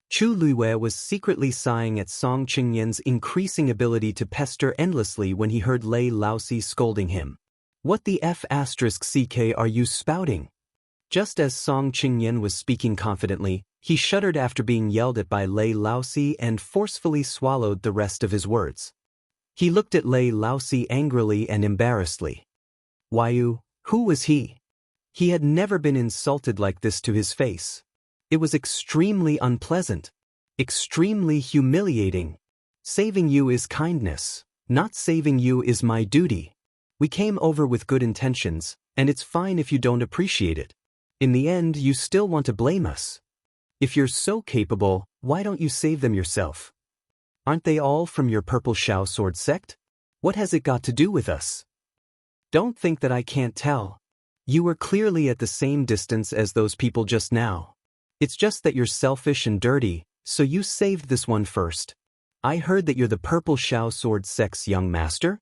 Chu Luiyue was secretly sighing at Song Qingyan's increasing ability to pester endlessly when he heard Lei Laosi scolding him. What the F***ck are you spouting? Just as Song Qingyan was speaking confidently, he shuddered after being yelled at by Lei Laosi and forcefully swallowed the rest of his words. He looked at Lei Laosi angrily and embarrassedly. Who was he? He had never been insulted like this to his face. It was extremely unpleasant, extremely humiliating. Saving you is kindness, not saving you is my duty. We came over with good intentions, and it's fine if you don't appreciate it. In the end, you still want to blame us. If you're so capable, why don't you save them yourself? Aren't they all from your Purple Shao Sword sect? What has it got to do with us? Don't think that I can't tell. You were clearly at the same distance as those people just now. It's just that you're selfish and dirty, so you saved this one first. I heard that you're the Purple Shao Sword sect's young master?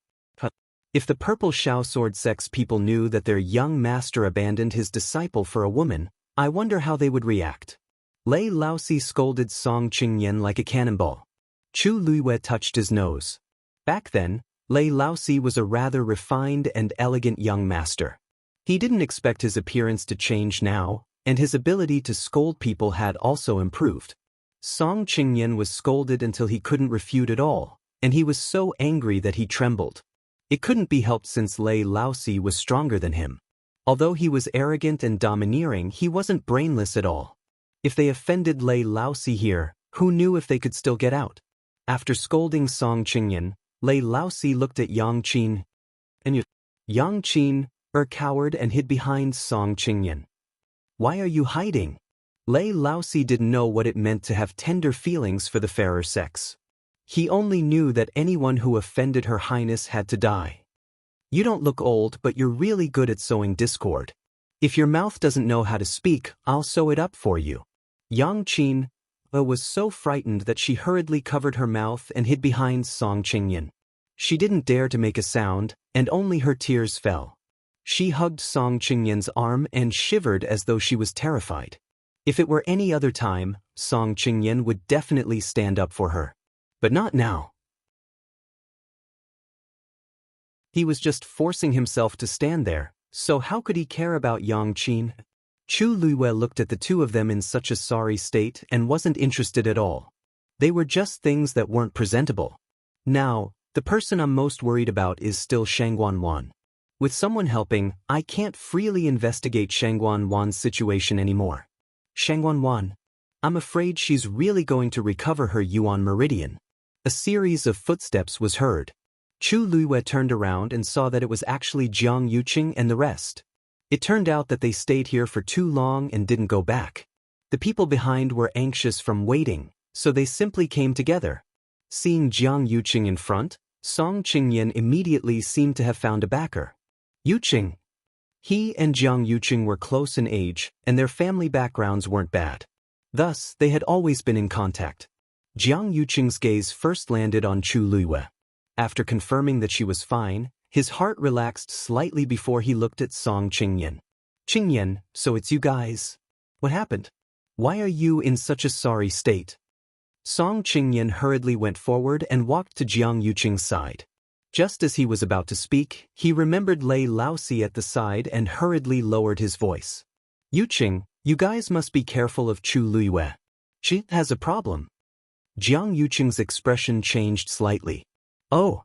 If the Purple Shao Sword sect's people knew that their young master abandoned his disciple for a woman, I wonder how they would react. Lei Laosi scolded Song Qingyan like a cannonball. Chu Luiyue touched his nose. Back then, Lei Laosi was a rather refined and elegant young master. He didn't expect his appearance to change now, and his ability to scold people had also improved. Song Qingyan was scolded until he couldn't refute at all, and he was so angry that he trembled. It couldn't be helped since Lei Laosi was stronger than him. Although he was arrogant and domineering, he wasn't brainless at all. If they offended Lei Laosi here, who knew if they could still get out? After scolding Song Qingyan, Lei Laosi looked at Yang Qin. And Yang Qin, cowered and hid behind Song Qingyan. Why are you hiding? Lei Laosi didn't know what it meant to have tender feelings for the fairer sex. He only knew that anyone who offended Her Highness had to die. You don't look old, but you're really good at sowing discord. If your mouth doesn't know how to speak, I'll sew it up for you. Yang Qin was so frightened that she hurriedly covered her mouth and hid behind Song Qingyan. She didn't dare to make a sound, and only her tears fell. She hugged Song Qingyan's arm and shivered as though she was terrified. If it were any other time, Song Qingyan would definitely stand up for her. But not now. He was just forcing himself to stand there, so how could he care about Yang Qin? Chu Luiyue looked at the two of them in such a sorry state and wasn't interested at all. They were just things that weren't presentable. Now, the person I'm most worried about is still Shangguan Wan. With someone helping, I can't freely investigate Shangguan Wan's situation anymore. Shangguan Wan. I'm afraid she's really going to recover her Yuan meridian. A series of footsteps was heard. Chu Luiyue turned around and saw that it was actually Jiang Yuqing and the rest. It turned out that they stayed here for too long and didn't go back. The people behind were anxious from waiting, so they simply came together. Seeing Jiang Yuqing in front, Song Qingyan immediately seemed to have found a backer. Yuqing. He and Jiang Yuqing were close in age, and their family backgrounds weren't bad. Thus, they had always been in contact. Jiang Yuqing's gaze first landed on Chu Luiyue. After confirming that she was fine, his heart relaxed slightly before he looked at Song Qingyan. Qingyan, so it's you guys. What happened? Why are you in such a sorry state? Song Qingyan hurriedly went forward and walked to Jiang Yuqing's side. Just as he was about to speak, he remembered Lei Laosi at the side and hurriedly lowered his voice. Yuqing, you guys must be careful of Chu Luiyue. She has a problem. Jiang Yuqing's expression changed slightly. Oh.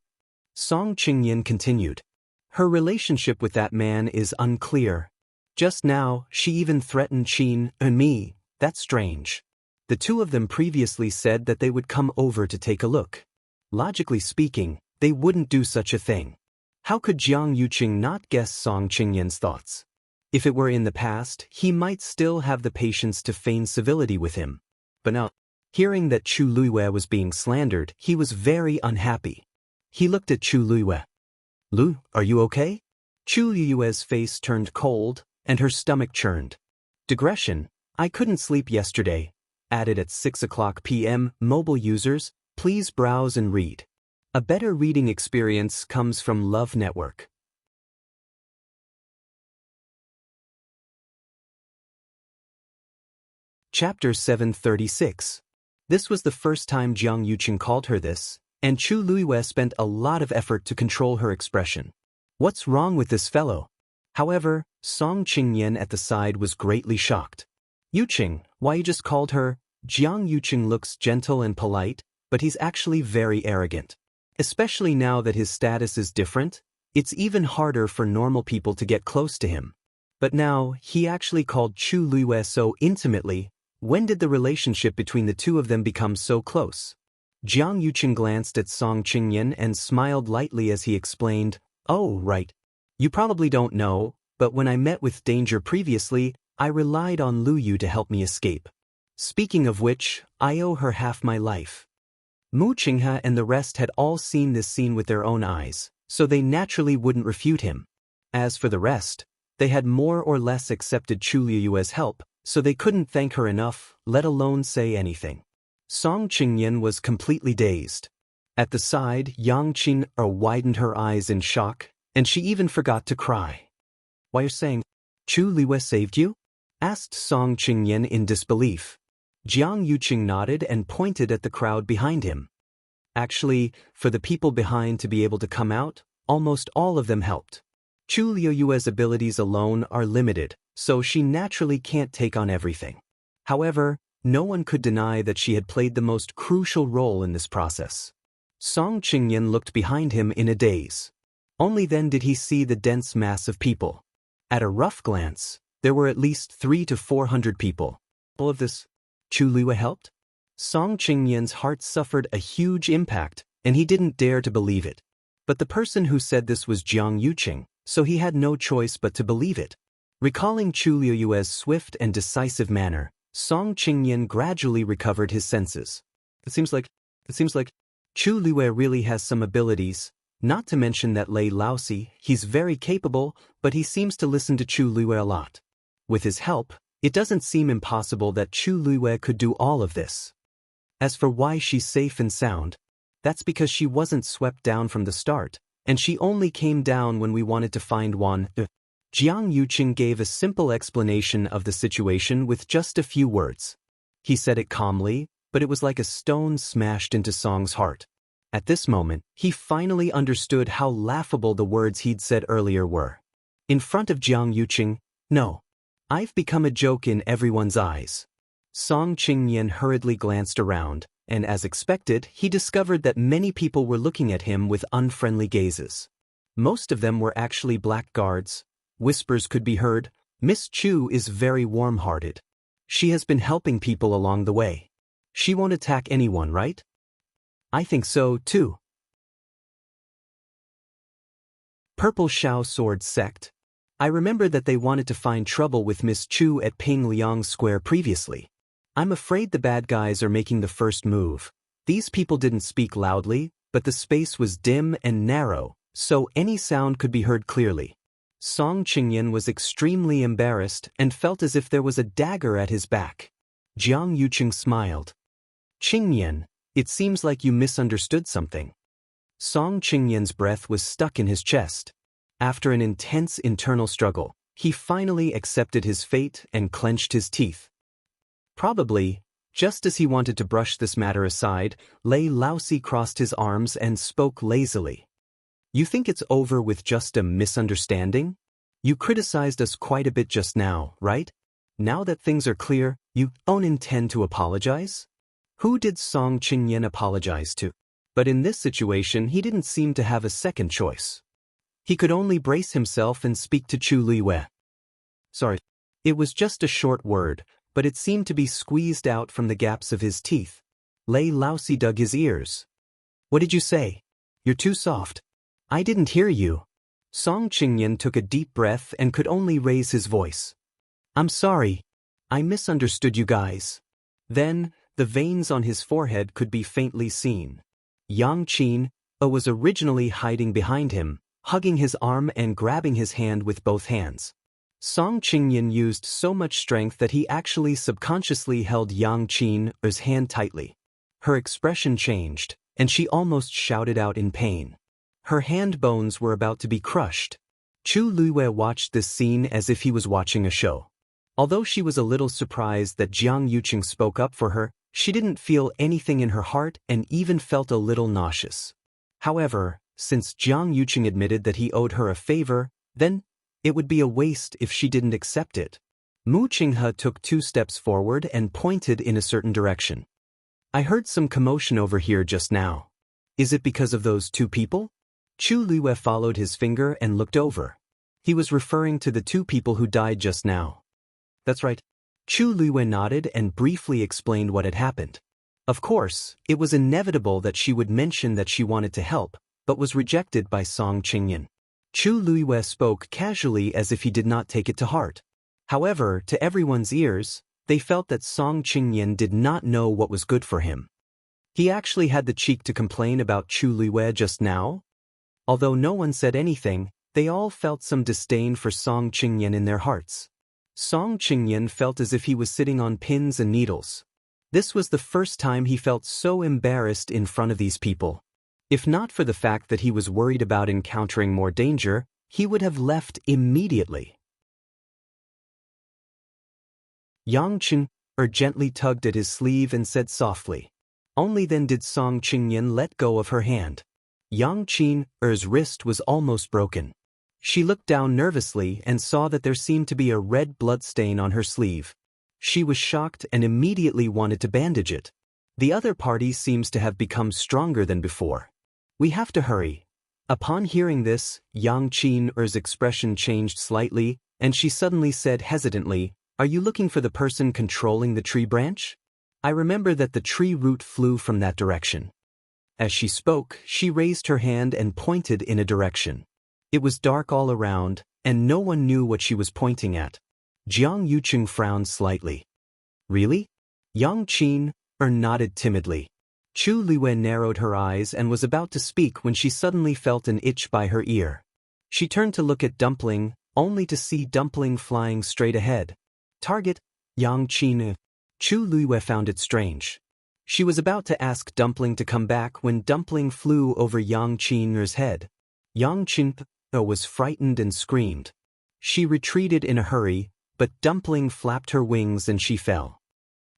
Song Qingyan continued. Her relationship with that man is unclear. Just now, she even threatened Qin and me. That's strange. The two of them previously said that they would come over to take a look. Logically speaking, they wouldn't do such a thing. How could Jiang Yuqing not guess Song Qingyan's thoughts? If it were in the past, he might still have the patience to feign civility with him. But now, hearing that Chu Luiyue was being slandered, he was very unhappy. He looked at Chu Luiyue. Lu, are you okay? Chu Luiyue's face turned cold, and her stomach churned. Digression, I couldn't sleep yesterday. Added at 6:00 p.m. Mobile users, please browse and read. A better reading experience comes from Love Network. Chapter 736. This was the first time Jiang Yuqing called her this, and Chu Luiyue spent a lot of effort to control her expression. What's wrong with this fellow? However, Song Qingyan at the side was greatly shocked. Yuqing, why you just called her? Jiang Yuqing looks gentle and polite, but he's actually very arrogant. Especially now that his status is different, it's even harder for normal people to get close to him. But now, he actually called Chu Luiyue so intimately. When did the relationship between the two of them become so close? Jiang Yuqing glanced at Song Qingyan and smiled lightly as he explained, Oh, right. You probably don't know, but when I met with danger previously, I relied on Lu Yu to help me escape. Speaking of which, I owe her half my life. Mu Qinghe and the rest had all seen this scene with their own eyes, so they naturally wouldn't refute him. As for the rest, they had more or less accepted Chu Luiyue's help, so they couldn't thank her enough, let alone say anything. Song Qingyan was completely dazed. At the side, Yang Qin widened her eyes in shock, and she even forgot to cry. Why are you saying, Chu Luiyue saved you? Asked Song Qingyan in disbelief. Jiang Yuqing nodded and pointed at the crowd behind him. Actually, for the people behind to be able to come out, almost all of them helped. Chu Luiyue's abilities alone are limited, so she naturally can't take on everything. However, no one could deny that she had played the most crucial role in this process. Song Qingyan looked behind him in a daze. Only then did he see the dense mass of people. At a rough glance, there were at least 300 to 400 people. All of this, Chu Luiyue helped? Song Qingyan's heart suffered a huge impact, and he didn't dare to believe it. But the person who said this was Jiang Yuqing, so he had no choice but to believe it. Recalling Chu Luiyue's swift and decisive manner, Song Qingyan gradually recovered his senses. It seems like Chu Luiyue really has some abilities, not to mention that Lei Laosi, he's very capable, but he seems to listen to Chu Luiyue a lot. With his help, It doesn't seem impossible that Chu Luiwei could do all of this. As for why she's safe and sound, that's because she wasn't swept down from the start, and she only came down when we wanted to find Wan. Jiang Yuqing gave a simple explanation of the situation with just a few words. He said it calmly, but it was like a stone smashed into Song's heart. At this moment, he finally understood how laughable the words he'd said earlier were. In front of Jiang Yuqing, no. I've become a joke in everyone's eyes. Song Qingyan hurriedly glanced around, and as expected, he discovered that many people were looking at him with unfriendly gazes. Most of them were actually black guards. Whispers could be heard. Miss Chu is very warm-hearted. She has been helping people along the way. She won't attack anyone, right? I think so, too. Purple Shao Sword Sect. I remember that they wanted to find trouble with Miss Chu at Pingliang Square previously. I'm afraid the bad guys are making the first move. These people didn't speak loudly, but the space was dim and narrow, so any sound could be heard clearly. Song Qingyan was extremely embarrassed and felt as if there was a dagger at his back. Jiang Yuqing smiled. Qingyan, it seems like you misunderstood something. Song Qingyan's breath was stuck in his chest. After an intense internal struggle, he finally accepted his fate and clenched his teeth. Probably, just as he wanted to brush this matter aside, Lei Laosi crossed his arms and spoke lazily. You think it's over with just a misunderstanding? You criticized us quite a bit just now, right? Now that things are clear, you don't intend to apologize? Who did Song Qingyan apologize to? But in this situation, he didn't seem to have a second choice. He could only brace himself and speak to Chu Luiwei. Sorry. It was just a short word, but it seemed to be squeezed out from the gaps of his teeth. Lei Laosi dug his ears. What did you say? You're too soft. I didn't hear you. Song Qingyan took a deep breath and could only raise his voice. I'm sorry. I misunderstood you guys. Then, the veins on his forehead could be faintly seen. Yang Qin was originally hiding behind him, hugging his arm and grabbing his hand with both hands. Song Qingyan used so much strength that he actually subconsciously held Yang Qin's hand tightly. Her expression changed, and she almost shouted out in pain. Her hand bones were about to be crushed. Chu Luiwei watched this scene as if he was watching a show. Although she was a little surprised that Jiang Yuqing spoke up for her, she didn't feel anything in her heart and even felt a little nauseous. However, since Jiang Yuqing admitted that he owed her a favor, then it would be a waste if she didn't accept it. Mu Qinghe took 2 steps forward and pointed in a certain direction. I heard some commotion over here just now. Is it because of those 2 people? Chu Luiwei followed his finger and looked over. He was referring to the 2 people who died just now. That's right. Chu Luiwei nodded and briefly explained what had happened. Of course, it was inevitable that she would mention that she wanted to help, but was rejected by Song Qingyan. Chu Luiwei spoke casually as if he did not take it to heart. However, to everyone's ears, they felt that Song Qingyan did not know what was good for him. He actually had the cheek to complain about Chu Luiwei just now? Although no one said anything, they all felt some disdain for Song Qingyan in their hearts. Song Qingyan felt as if he was sitting on pins and needles. This was the first time he felt so embarrassed in front of these people. If not for the fact that he was worried about encountering more danger, he would have left immediately. Yang Qin gently tugged at his sleeve and said softly. Only then did Song Qingyan let go of her hand. Yang Qin's wrist was almost broken. She looked down nervously and saw that there seemed to be a red blood stain on her sleeve. She was shocked and immediately wanted to bandage it. The other party seems to have become stronger than before. We have to hurry. Upon hearing this, Yang Qin's expression changed slightly, and she suddenly said hesitantly, Are you looking for the person controlling the tree branch? I remember that the tree root flew from that direction. As she spoke, she raised her hand and pointed in a direction. It was dark all around, and no one knew what she was pointing at. Jiang Yuqing frowned slightly. Really? Yang Qin nodded timidly. Chu Luiwei narrowed her eyes and was about to speak when she suddenly felt an itch by her ear. She turned to look at Dumpling, only to see Dumpling flying straight ahead. Target, Yang Qin. Chu Luiyue found it strange. She was about to ask Dumpling to come back when Dumpling flew over Yang Qin's head. Yang Qin was frightened and screamed. She retreated in a hurry, but Dumpling flapped her wings and she fell.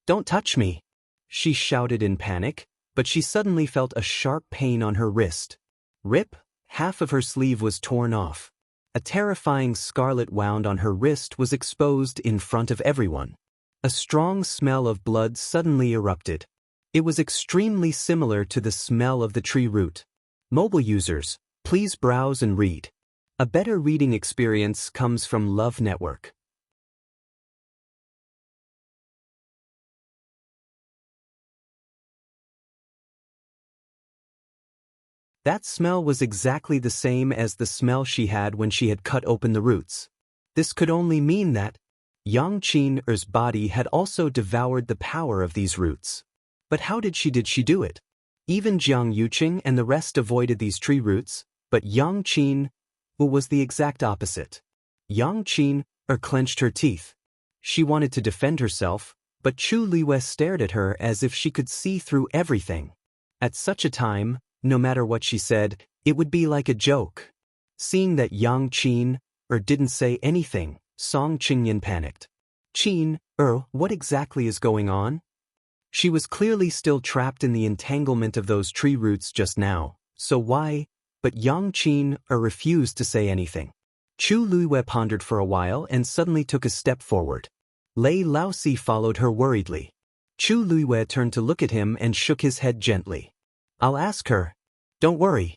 "Don't touch me!" she shouted in panic, but she suddenly felt a sharp pain on her wrist. Rip, half of her sleeve was torn off. A terrifying scarlet wound on her wrist was exposed in front of everyone. A strong smell of blood suddenly erupted. It was extremely similar to the smell of the tree root. Mobile users, please browse and read. A better reading experience comes from Love Network. That smell was exactly the same as the smell she had when she had cut open the roots. This could only mean that Yang Qin's body had also devoured the power of these roots. But how did she do it? Even Jiang Yuqing and the rest avoided these tree roots, but Yang Qin was the exact opposite. Yang Qin clenched her teeth. She wanted to defend herself, but Chu Luiyue stared at her as if she could see through everything. At such a time, no matter what she said, it would be like a joke. Seeing that Yang Qin didn't say anything, Song Qingyan panicked. "Qin, what exactly is going on?" She was clearly still trapped in the entanglement of those tree roots just now, so why? But Yang Qin refused to say anything. Chu Luiyue pondered for a while and suddenly took a step forward. Lei Laosi followed her worriedly. Chu Luiyue turned to look at him and shook his head gently. "I'll ask her. Don't worry."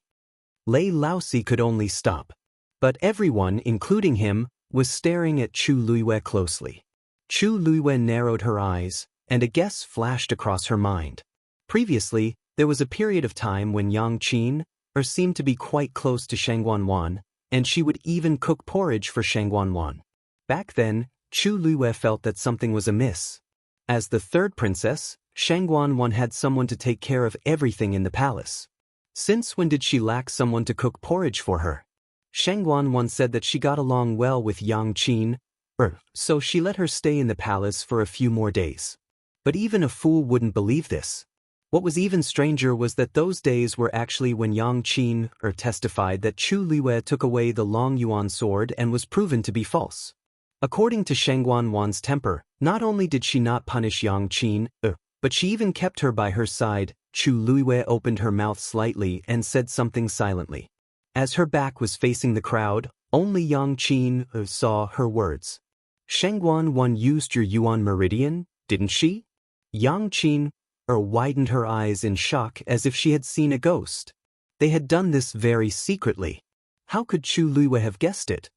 Lei Laosi could only stop. But everyone, including him, was staring at Chu Luiyue closely. Chu Luiyue narrowed her eyes, and a guess flashed across her mind. Previously, there was a period of time when Yang Qin seemed to be quite close to Shangguanwan, and she would even cook porridge for Shangguanwan. Back then, Chu Luiyue felt that something was amiss. As the third princess, Shangguanwan had someone to take care of everything in the palace. Since when did she lack someone to cook porridge for her? Shangguanwan said that she got along well with Yang Qin, so she let her stay in the palace for a few more days. But even a fool wouldn't believe this. What was even stranger was that those days were actually when Yang Qin testified that Chu Luiyue took away the Long Yuan sword and was proven to be false. According to Shangguanwan's temper, not only did she not punish Yang Qin, but she even kept her by her side. Chu Luiyue opened her mouth slightly and said something silently. As her back was facing the crowd, only Yang Qin saw her words. "Shangguanwan used your Yuan meridian, didn't she?" Yang Qin widened her eyes in shock as if she had seen a ghost. They had done this very secretly. How could Chu Luiyue have guessed it?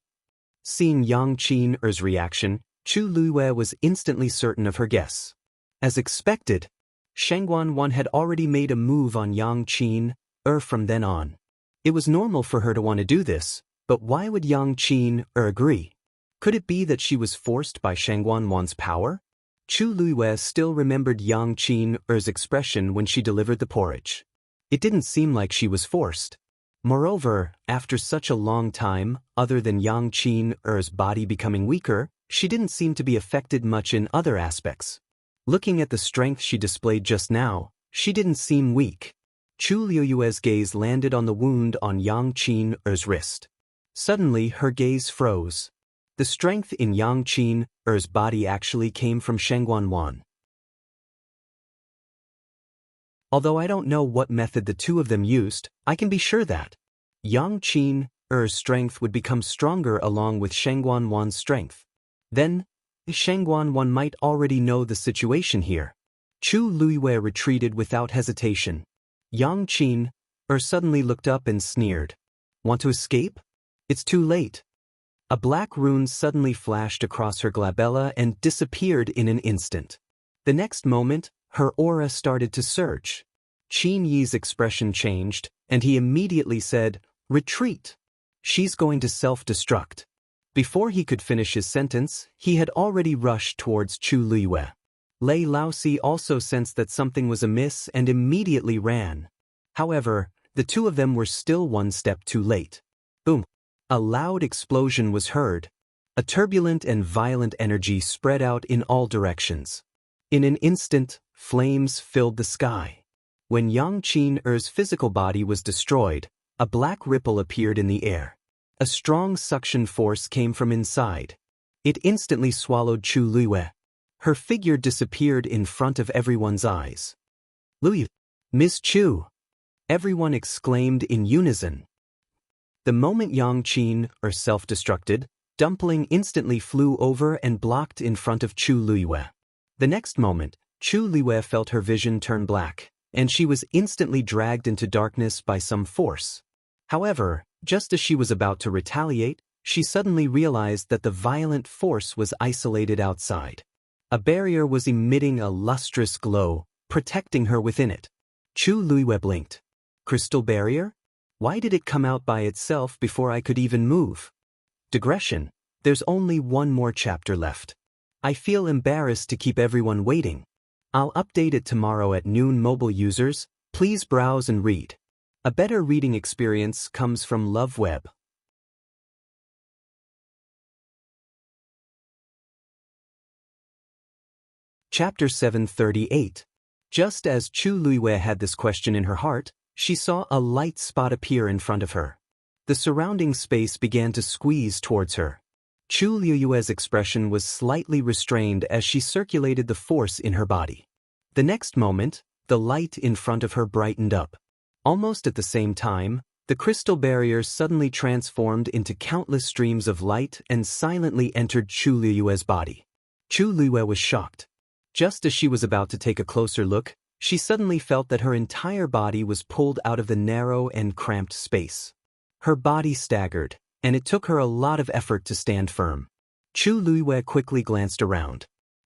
Seeing Yang Qin's reaction, Chu Luiyue was instantly certain of her guess. As expected, Shangguanwan had already made a move on Yang Qin from then on. It was normal for her to want to do this, but why would Yang Qin agree? Could it be that she was forced by Shangguanwan's power? Chu Luiyue still remembered Yang Qin's expression when she delivered the porridge. It didn't seem like she was forced. Moreover, after such a long time, other than Yang Qin's body becoming weaker, she didn't seem to be affected much in other aspects. Looking at the strength she displayed just now, she didn't seem weak. Chu Luiyue's gaze landed on the wound on Yang Qin's wrist. Suddenly, her gaze froze. The strength in Yang Qin's body actually came from Shangguanwan. Although I don't know what method the two of them used, I can be sure that Yang Qin's strength would become stronger along with Shangguanwan's strength. Then, Shangguanwan might already know the situation here. Chu Luiyue retreated without hesitation. Yang Qin suddenly looked up and sneered. "Want to escape? It's too late." A black rune suddenly flashed across her glabella and disappeared in an instant. The next moment, her aura started to surge. Qin Yi's expression changed, and he immediately said, "Retreat. She's going to self-destruct." Before he could finish his sentence, he had already rushed towards Chu Luiyue. Lei Laosi also sensed that something was amiss and immediately ran. However, the two of them were still one step too late. Boom! A loud explosion was heard. A turbulent and violent energy spread out in all directions. In an instant, flames filled the sky. When Yang Qin-er's physical body was destroyed, a black ripple appeared in the air. A strong suction force came from inside. It instantly swallowed Chu Luiyue. Her figure disappeared in front of everyone's eyes. "Luiyue! Miss Chu!" everyone exclaimed in unison. The moment Yang Qin-er self-destructed, Dumpling instantly flew over and blocked in front of Chu Luiyue. The next moment, Chu Luiyue felt her vision turn black, and she was instantly dragged into darkness by some force. However, just as she was about to retaliate, she suddenly realized that the violent force was isolated outside. A barrier was emitting a lustrous glow, protecting her within it. Chu Luiyue blinked. Crystal barrier? Why did it come out by itself before I could even move? Digression. There's only one more chapter left. I feel embarrassed to keep everyone waiting. I'll update it tomorrow at noon. Mobile users, please browse and read. A better reading experience comes from LoveWeb. Chapter 738. Just as Chu Luiyue had this question in her heart, she saw a light spot appear in front of her. The surrounding space began to squeeze towards her. Chu Luiyue's expression was slightly restrained as she circulated the force in her body. The next moment, the light in front of her brightened up. Almost at the same time, the crystal barrier suddenly transformed into countless streams of light and silently entered Chu Luiyue's body. Chu Luiyue was shocked. Just as she was about to take a closer look, she suddenly felt that her entire body was pulled out of the narrow and cramped space. Her body staggered, and it took her a lot of effort to stand firm. Chu Luiyue quickly glanced around.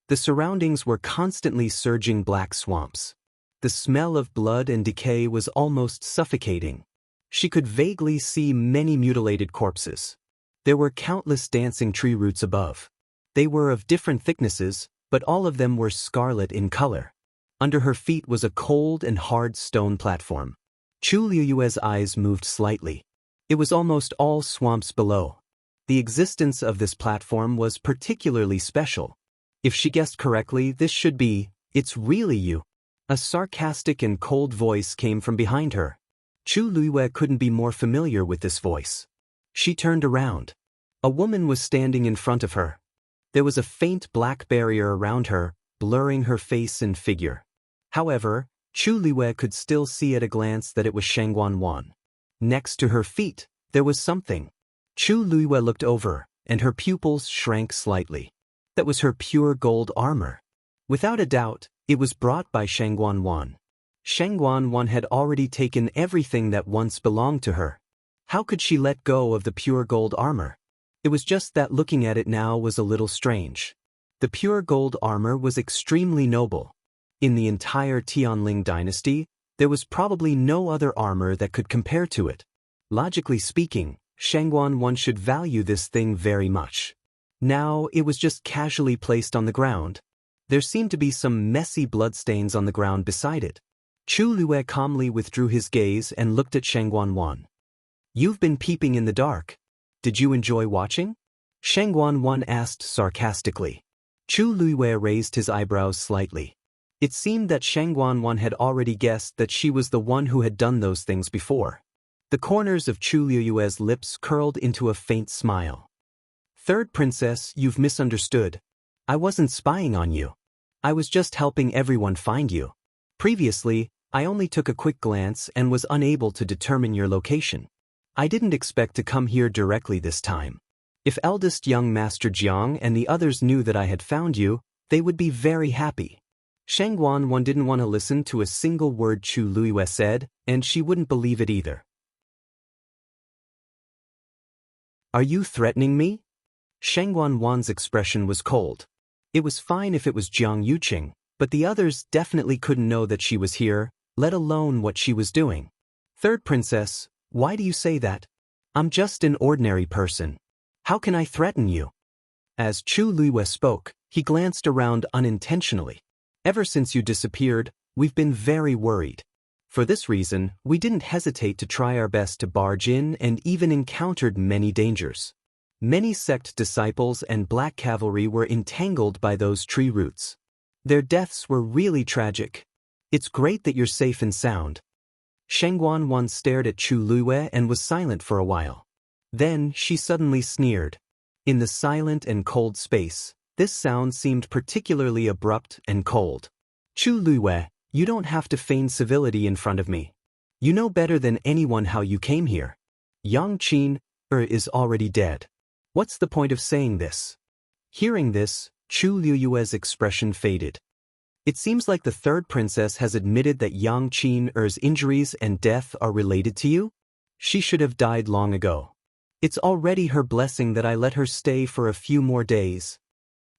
The surroundings were constantly surging black swamps. The smell of blood and decay was almost suffocating. She could vaguely see many mutilated corpses. There were countless dancing tree roots above. They were of different thicknesses, but all of them were scarlet in color. Under her feet was a cold and hard stone platform. Chu Luiyue's eyes moved slightly. It was almost all swamps below. The existence of this platform was particularly special. If she guessed correctly, this should be, "It's really you." A sarcastic and cold voice came from behind her. Chu Luiyue couldn't be more familiar with this voice. She turned around. A woman was standing in front of her. There was a faint black barrier around her, blurring her face and figure. However, Chu Luiyue could still see at a glance that it was Shangguan. Next to her feet, there was something. Chu Luiyue looked over, and her pupils shrank slightly. That was her pure gold armor. Without a doubt, it was brought by Shangguan. Shangguan had already taken everything that once belonged to her. How could she let go of the pure gold armor? It was just that looking at it now was a little strange. The pure gold armor was extremely noble. In the entire Tianling dynasty, there was probably no other armor that could compare to it. Logically speaking, Shangguan should value this thing very much. Now, it was just casually placed on the ground. There seemed to be some messy bloodstains on the ground beside it. Chu Luiyue calmly withdrew his gaze and looked at Shangguan. "You've been peeping in the dark. Did you enjoy watching?" Shangguan asked sarcastically. Chu Luiyue raised his eyebrows slightly. It seemed that Shangguan had already guessed that she was the one who had done those things before. The corners of Chu Luiyue's lips curled into a faint smile. "Third princess, you've misunderstood. I wasn't spying on you. I was just helping everyone find you. Previously, I only took a quick glance and was unable to determine your location. I didn't expect to come here directly this time. If eldest young Master Jiang and the others knew that I had found you, they would be very happy." Shangguan didn't want to listen to a single word Chu Luiyue said, and she wouldn't believe it either. "Are you threatening me?" Shangguan's expression was cold. It was fine if it was Jiang Yuqing, but the others definitely couldn't know that she was here, let alone what she was doing. "Third princess, why do you say that? I'm just an ordinary person. How can I threaten you?" As Chu Luiyue spoke, he glanced around unintentionally. "Ever since you disappeared, we've been very worried. For this reason, we didn't hesitate to try our best to barge in and even encountered many dangers. Many sect disciples and black cavalry were entangled by those tree roots. Their deaths were really tragic. It's great that you're safe and sound. Shengguan once stared at Chu Luiyue and was silent for a while. Then she suddenly sneered. In the silent and cold space, this sound seemed particularly abrupt and cold. Chu Luiyue, you don't have to feign civility in front of me. You know better than anyone how you came here. Yang Qin is already dead. What's the point of saying this? Hearing this, Chu Luiyue's expression faded. It seems like the third princess has admitted that Yang Qin's injuries and death are related to you? She should have died long ago. It's already her blessing that I let her stay for a few more days.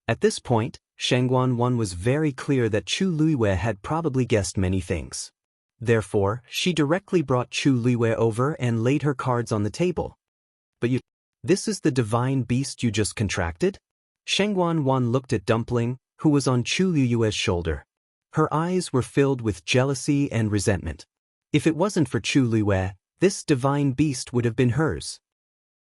At this point, Shengguan was very clear that Chu Luiyue had probably guessed many things. Therefore, she directly brought Chu Luiyue over and laid her cards on the table. But this is the divine beast you just contracted? Shengguan looked at Dumpling, who was on Chu Luiyue's shoulder. Her eyes were filled with jealousy and resentment. If it wasn't for Chu Luiyue, this divine beast would have been hers.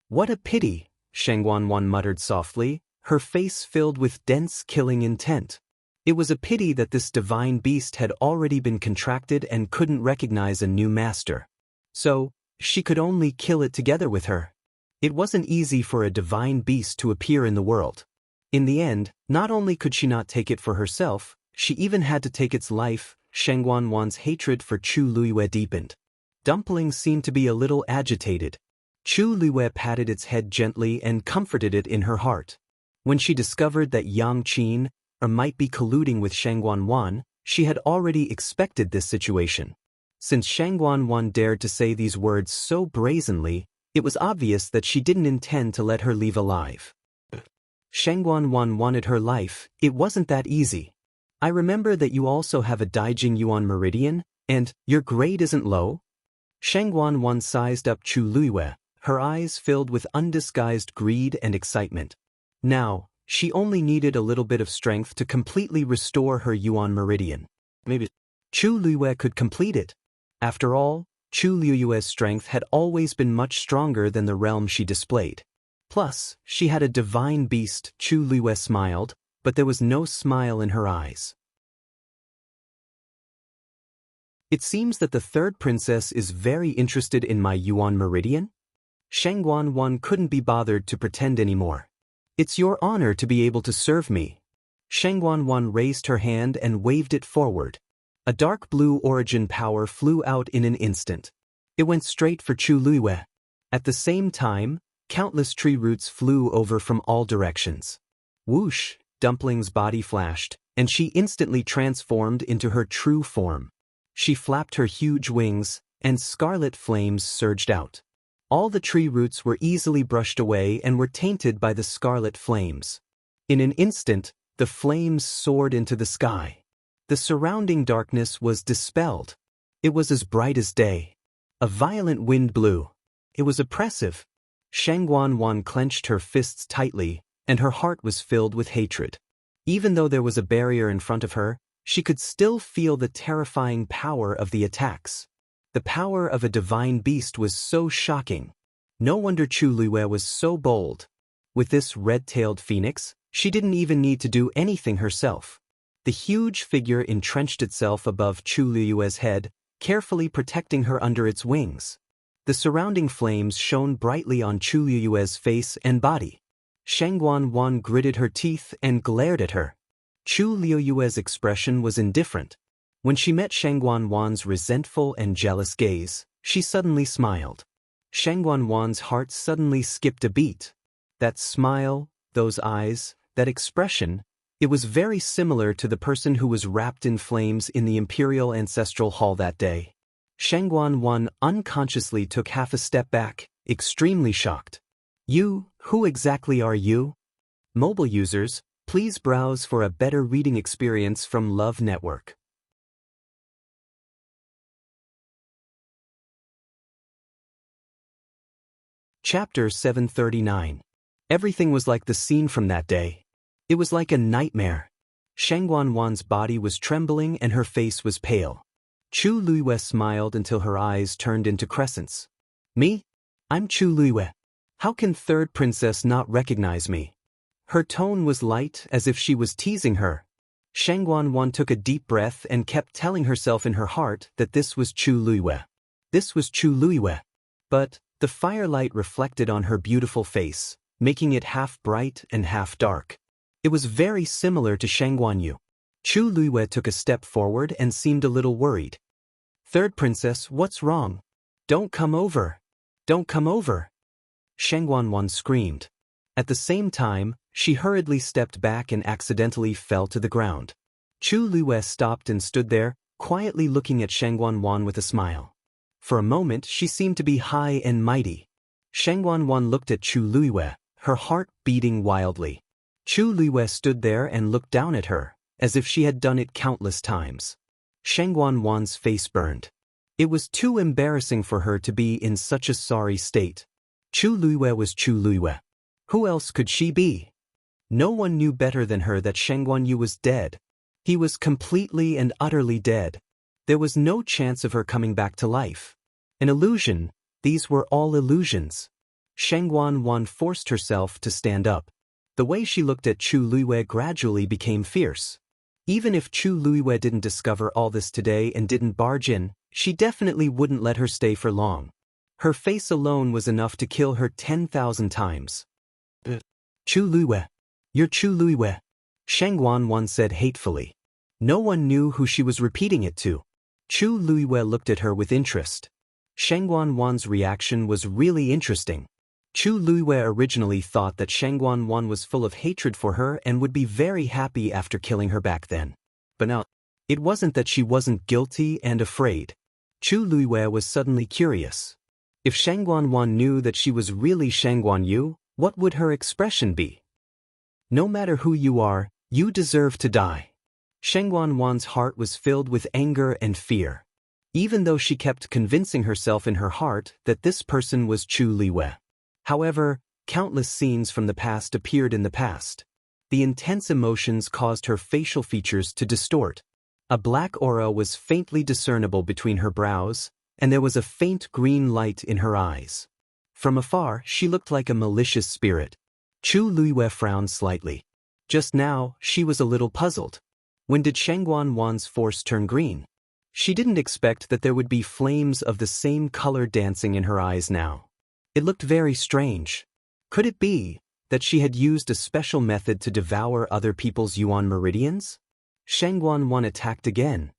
What a pity, Shengguan muttered softly, her face filled with dense killing intent. It was a pity that this divine beast had already been contracted and couldn't recognize a new master. So, she could only kill it together with her. It wasn't easy for a divine beast to appear in the world. In the end, not only could she not take it for herself, she even had to take its life. Shengguan hatred for Chu Luiyue deepened. Dumpling seemed to be a little agitated. Chu Luiyue patted its head gently and comforted it in her heart. When she discovered that Yang Qin might be colluding with Shengguan, she had already expected this situation. Since Shengguan dared to say these words so brazenly, it was obvious that she didn't intend to let her leave alive. Shengguan wanted her life. It wasn't that easy. I remember that you also have a Daijing Yuan meridian, and your grade isn't low? Shengguan sized up Chu Luiyue, her eyes filled with undisguised greed and excitement. Now, she only needed a little bit of strength to completely restore her Yuan meridian. Maybe Chu Luiyue could complete it. After all, Chu Luiyue's strength had always been much stronger than the realm she displayed. Plus, she had a divine beast. Chu Luiyue smiled, but there was no smile in her eyes. It seems that the third princess is very interested in my Yuan meridian? Shengguan couldn't be bothered to pretend anymore. It's your honor to be able to serve me. Shengguan raised her hand and waved it forward. A dark blue origin power flew out in an instant. It went straight for Chu Luiyue. At the same time, countless tree roots flew over from all directions. Whoosh, Dumpling's body flashed, and she instantly transformed into her true form. She flapped her huge wings, and scarlet flames surged out. All the tree roots were easily brushed away and were tainted by the scarlet flames. In an instant, the flames soared into the sky. The surrounding darkness was dispelled. It was as bright as day. A violent wind blew. It was oppressive. Shengguan clenched her fists tightly, and her heart was filled with hatred. Even though there was a barrier in front of her, she could still feel the terrifying power of the attacks. The power of a divine beast was so shocking. No wonder Chu Luiyue was so bold. With this red-tailed phoenix, she didn't even need to do anything herself. The huge figure entrenched itself above Chu Luiyue's head, carefully protecting her under its wings. The surrounding flames shone brightly on Chu Luiyue's face and body. Shengguan gritted her teeth and glared at her. Chu Luiyue's expression was indifferent. When she met Shengguan's resentful and jealous gaze, she suddenly smiled. Shengguan's heart suddenly skipped a beat. That smile, those eyes, that expression, it was very similar to the person who was wrapped in flames in the Imperial Ancestral Hall that day. Shengguan unconsciously took half a step back, extremely shocked. Who exactly are you? Mobile users, please browse for a better reading experience from Love Network. Chapter 739. Everything was like the scene from that day. It was like a nightmare. Shengguan's body was trembling and her face was pale. Chu Luiyue smiled until her eyes turned into crescents. Me? I'm Chu Luiyue. How can third princess not recognize me? Her tone was light, as if she was teasing her. Shangguan took a deep breath and kept telling herself in her heart that this was Chu Luiyue. This was Chu Luiyue. But the firelight reflected on her beautiful face, making it half bright and half dark. It was very similar to Shangguan. Chu Luiyue took a step forward and seemed a little worried. Third princess, what's wrong? Don't come over. Don't come over. Shangguan screamed. At the same time, she hurriedly stepped back and accidentally fell to the ground. Chu Luiyue stopped and stood there, quietly looking at Shangguan with a smile. For a moment she seemed to be high and mighty. Shangguan looked at Chu Luiyue, her heart beating wildly. Chu Luiyue stood there and looked down at her, as if she had done it countless times. Shangguan's face burned. It was too embarrassing for her to be in such a sorry state. Chu Luiyue was Chu Luiyue. Who else could she be? No one knew better than her that Shangguan was dead. He was completely and utterly dead. There was no chance of her coming back to life. An illusion, these were all illusions. Shangguan forced herself to stand up. The way she looked at Chu Luiyue gradually became fierce. Even if Chu Luiyue didn't discover all this today and didn't barge in, she definitely wouldn't let her stay for long. Her face alone was enough to kill her 10,000 times. Chu Luiyue. You're Chu Luiyue. Shangguan said hatefully. No one knew who she was repeating it to. Chu Luiyue looked at her with interest. Shangguan's reaction was really interesting. Chu Luiyue originally thought that Shangguan was full of hatred for her and would be very happy after killing her back then. But now, it wasn't that she wasn't guilty and afraid. Chu Luiyue was suddenly curious. If Shangguan knew that she was really Shangguan, what would her expression be? No matter who you are, you deserve to die. Shangguan's heart was filled with anger and fear. Even though she kept convincing herself in her heart that this person was Chu Luiyue. However, countless scenes from the past appeared in the past. The intense emotions caused her facial features to distort. A black aura was faintly discernible between her brows, and there was a faint green light in her eyes. From afar, she looked like a malicious spirit. Chu Luiyue frowned slightly. Just now, she was a little puzzled. When did Shangguan's force turn green? She didn't expect that there would be flames of the same color dancing in her eyes now. It looked very strange. Could it be that she had used a special method to devour other people's yuan meridians? Shangguan attacked again.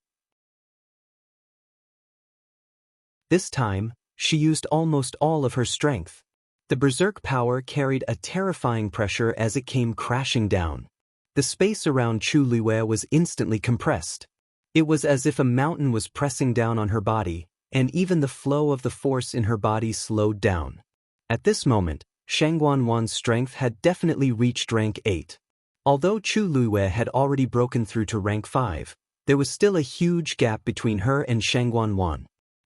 This time, she used almost all of her strength. The berserk power carried a terrifying pressure as it came crashing down. The space around Chu Luiyue was instantly compressed. It was as if a mountain was pressing down on her body, and even the flow of the force in her body slowed down. At this moment, Shangguan's strength had definitely reached rank 8. Although Chu Luiyue had already broken through to rank 5, there was still a huge gap between her and Shangguan.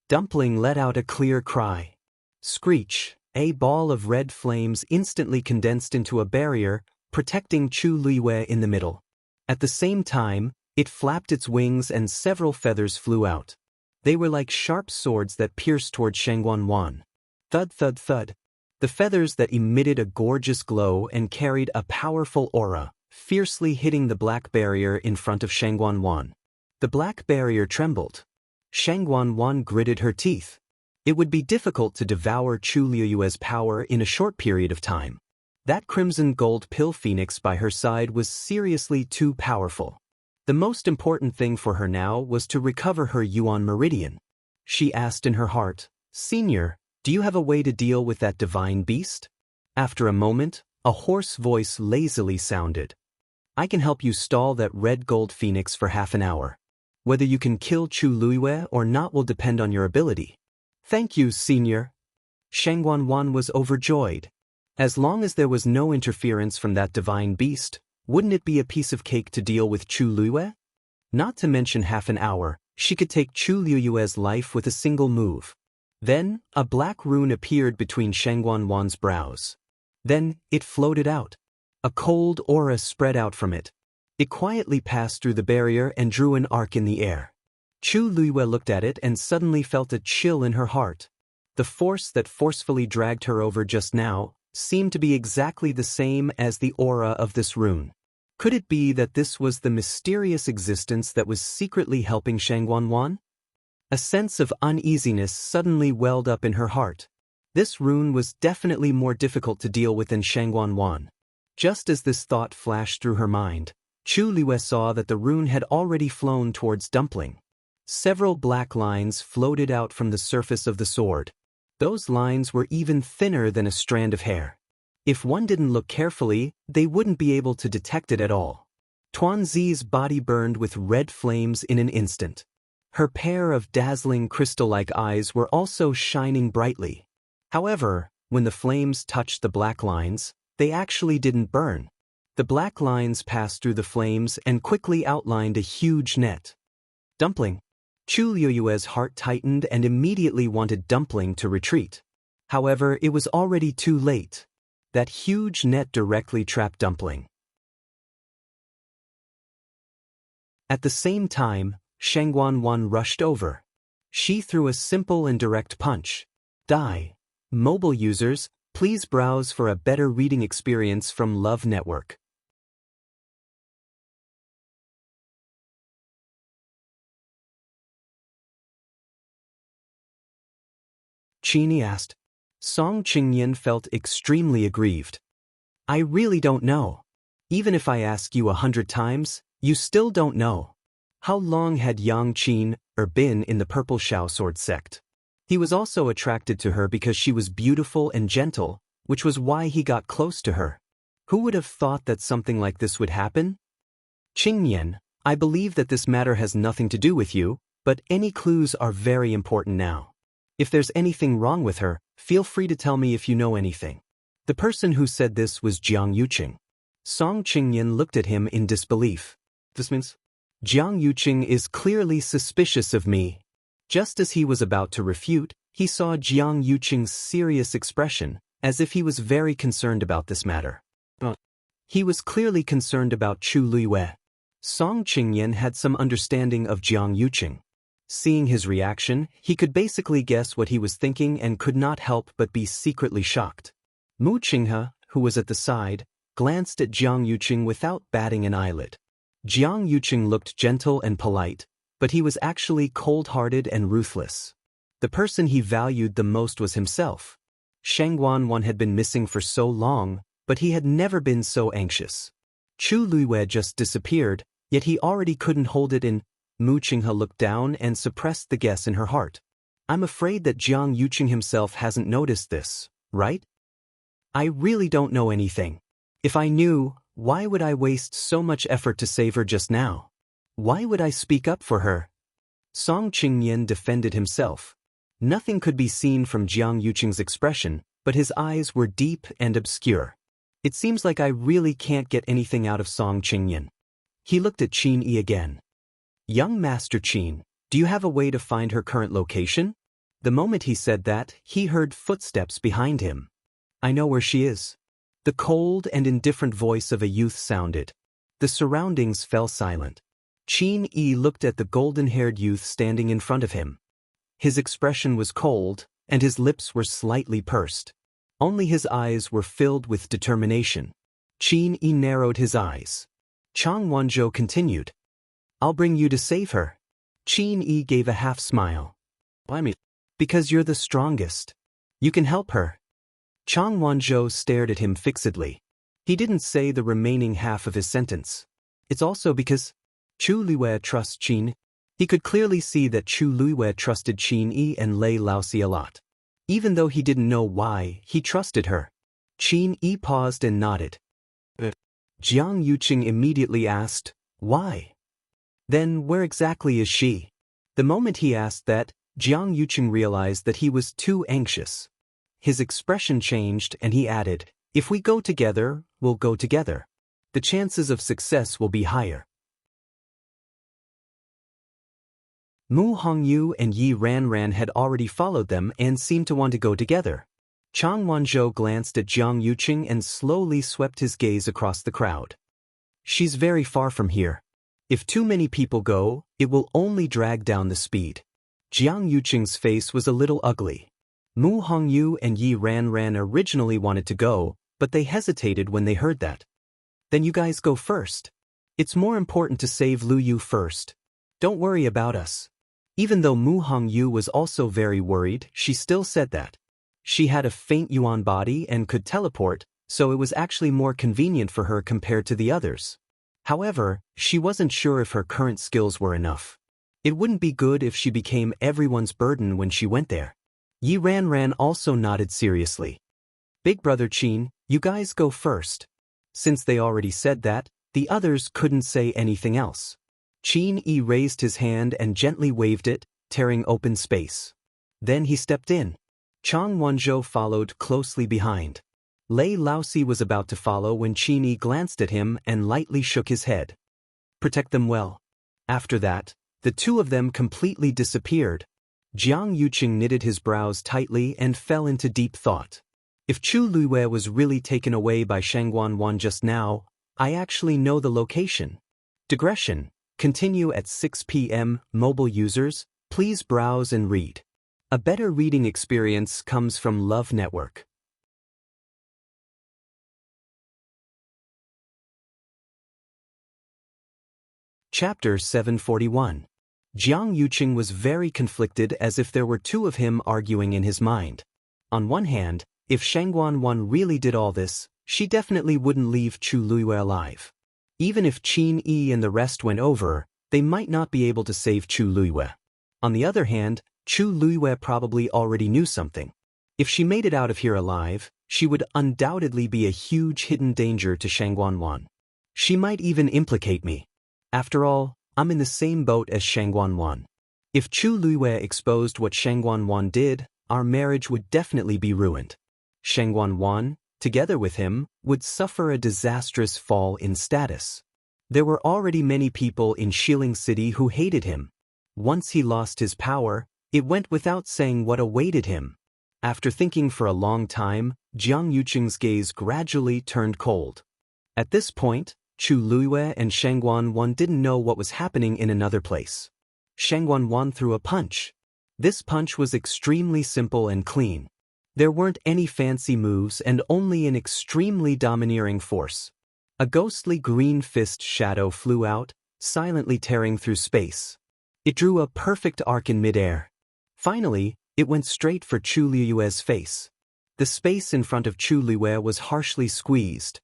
Dumpling let out a clear cry. Screech, a ball of red flames instantly condensed into a barrier, protecting Chu Luiyue in the middle. At the same time, it flapped its wings and several feathers flew out. They were like sharp swords that pierced toward Shangguan. Thud thud thud. The feathers that emitted a gorgeous glow and carried a powerful aura, fiercely hitting the black barrier in front of Shangguan. The black barrier trembled. Shangguan gritted her teeth. It would be difficult to devour Chu Luiyue's power in a short period of time. That crimson gold pill phoenix by her side was seriously too powerful. The most important thing for her now was to recover her yuan meridian. She asked in her heart, "Senior, do you have a way to deal with that divine beast?" After a moment, a hoarse voice lazily sounded. "I can help you stall that red gold phoenix for half an hour. Whether you can kill Chu Luiyue or not will depend on your ability." "Thank you, Senior." Shangguan was overjoyed. As long as there was no interference from that divine beast, wouldn't it be a piece of cake to deal with Chu Luiyue? Not to mention half an hour, she could take Chu Luiyue's life with a single move. Then, a black rune appeared between Shangguan's brows. Then, it floated out. A cold aura spread out from it. It quietly passed through the barrier and drew an arc in the air. Chu Luiyue looked at it and suddenly felt a chill in her heart. The force that forcefully dragged her over just now seemed to be exactly the same as the aura of this rune. Could it be that this was the mysterious existence that was secretly helping Shangguanwan? A sense of uneasiness suddenly welled up in her heart. This rune was definitely more difficult to deal with than Shangguanwan. Just as this thought flashed through her mind, Chu Liwei saw that the rune had already flown towards Dumpling. Several black lines floated out from the surface of the sword. Those lines were even thinner than a strand of hair. If one didn't look carefully, they wouldn't be able to detect it at all. Tuanzi's body burned with red flames in an instant. Her pair of dazzling crystal-like eyes were also shining brightly. However, when the flames touched the black lines, they actually didn't burn. The black lines passed through the flames and quickly outlined a huge net. Dumpling. Chu Liuyue's heart tightened and immediately wanted Dumpling to retreat. However, it was already too late. That huge net directly trapped Dumpling. At the same time, Shangguanwan rushed over. She threw a simple and direct punch. Die. Mobile users, please browse for a better reading experience from Love Network. Qini asked. Song Qingyan felt extremely aggrieved. I really don't know. Even if I ask you 100 times, you still don't know. How long had Yang Qin been in the Purple Shao Sword sect? He was also attracted to her because she was beautiful and gentle, which was why he got close to her. Who would have thought that something like this would happen? Qingyan, I believe that this matter has nothing to do with you, but any clues are very important now. If there's anything wrong with her, feel free to tell me if you know anything. The person who said this was Jiang Yuqing. Song Qingyan looked at him in disbelief. This means? Jiang Yuqing is clearly suspicious of me. Just as he was about to refute, he saw Jiang Yuqing's serious expression, as if he was very concerned about this matter. He was clearly concerned about Chu Liwei. Song Qingyan had some understanding of Jiang Yuqing. Seeing his reaction, he could basically guess what he was thinking and could not help but be secretly shocked. Mu Qinghe, who was at the side, glanced at Jiang Yuqing without batting an eyelid. Jiang Yuqing looked gentle and polite, but he was actually cold-hearted and ruthless. The person he valued the most was himself. Shangguanwan had been missing for so long, but he had never been so anxious. Chu Liwei just disappeared, yet he already couldn't hold it in. Mu Qinghe looked down and suppressed the guess in her heart. I'm afraid that Jiang Yuqing himself hasn't noticed this, right? I really don't know anything. If I knew, why would I waste so much effort to save her just now? Why would I speak up for her? Song Qingyan defended himself. Nothing could be seen from Jiang Yuqing's expression, but his eyes were deep and obscure. It seems like I really can't get anything out of Song Qingyan. He looked at Qin Yi again. Young Master Qin, do you have a way to find her current location? The moment he said that, he heard footsteps behind him. I know where she is. The cold and indifferent voice of a youth sounded. The surroundings fell silent. Qin Yi looked at the golden-haired youth standing in front of him. His expression was cold, and his lips were slightly pursed. Only his eyes were filled with determination. Qin Yi narrowed his eyes. Chang Wanzhou continued. I'll bring you to save her. Qin Yi gave a half-smile. Why me? Because you're the strongest. You can help her. Chang Wanzhou stared at him fixedly. He didn't say the remaining half of his sentence. It's also because Chu Liwei trusts Qin. He could clearly see that Chu Liwei trusted Qin Yi and Lei Laosi a lot. Even though he didn't know why, he trusted her. Qin Yi paused and nodded. Jiang Yuqing immediately asked, why? Then where exactly is she? The moment he asked that, Jiang Yuqing realized that he was too anxious. His expression changed and he added, if we go together, we'll go together. The chances of success will be higher. Mu Hongyu and Yi Ranran had already followed them and seemed to want to go together. Chang Wanzhou glanced at Jiang Yuqing and slowly swept his gaze across the crowd. She's very far from here. If too many people go, it will only drag down the speed. Jiang Yuqing's face was a little ugly. Mu Hongyu and Yi Ranran originally wanted to go, but they hesitated when they heard that. Then you guys go first. It's more important to save Lu Yu first. Don't worry about us. Even though Mu Hongyu was also very worried, she still said that. She had a faint yuan body and could teleport, so it was actually more convenient for her compared to the others. However, she wasn't sure if her current skills were enough. It wouldn't be good if she became everyone's burden when she went there. Yi Ranran also nodded seriously. Big brother Qin, you guys go first. Since they already said that, the others couldn't say anything else. Qin Yi raised his hand and gently waved it, tearing open space. Then he stepped in. Chang Wenzhou followed closely behind. Lei Laosi was about to follow when Qin Yi glanced at him and lightly shook his head. Protect them well. After that, the two of them completely disappeared. Jiang Yuqing knitted his brows tightly and fell into deep thought. If Chu Luiwei was really taken away by Shangguan Wan just now, I actually know the location. Digression. Continue at 6 p.m. Mobile users, please browse and read. A better reading experience comes from Love Network. Chapter 741. Jiang Yuqing was very conflicted, as if there were two of him arguing in his mind. On one hand, if Shangguan Wan really did all this, she definitely wouldn't leave Chu Luiwei alive. Even if Qin Yi and the rest went over, they might not be able to save Chu Luiwei. On the other hand, Chu Luiwei probably already knew something. If she made it out of here alive, she would undoubtedly be a huge hidden danger to Shangguan Wan. She might even implicate me. After all, I'm in the same boat as Shangguan Wan. If Chu Luiwei exposed what Shangguan Wan did, our marriage would definitely be ruined. Shangguan Wan, together with him, would suffer a disastrous fall in status. There were already many people in Xiling City who hated him. Once he lost his power, it went without saying what awaited him. After thinking for a long time, Jiang Yuqing's gaze gradually turned cold. At this point, Chu Luiwei and Shangguan Wan didn't know what was happening in another place. Shangguan Wan threw a punch. This punch was extremely simple and clean. There weren't any fancy moves and only an extremely domineering force. A ghostly green fist shadow flew out, silently tearing through space. It drew a perfect arc in midair. Finally, it went straight for Chu Luiwei's face. The space in front of Chu Luiwei was harshly squeezed.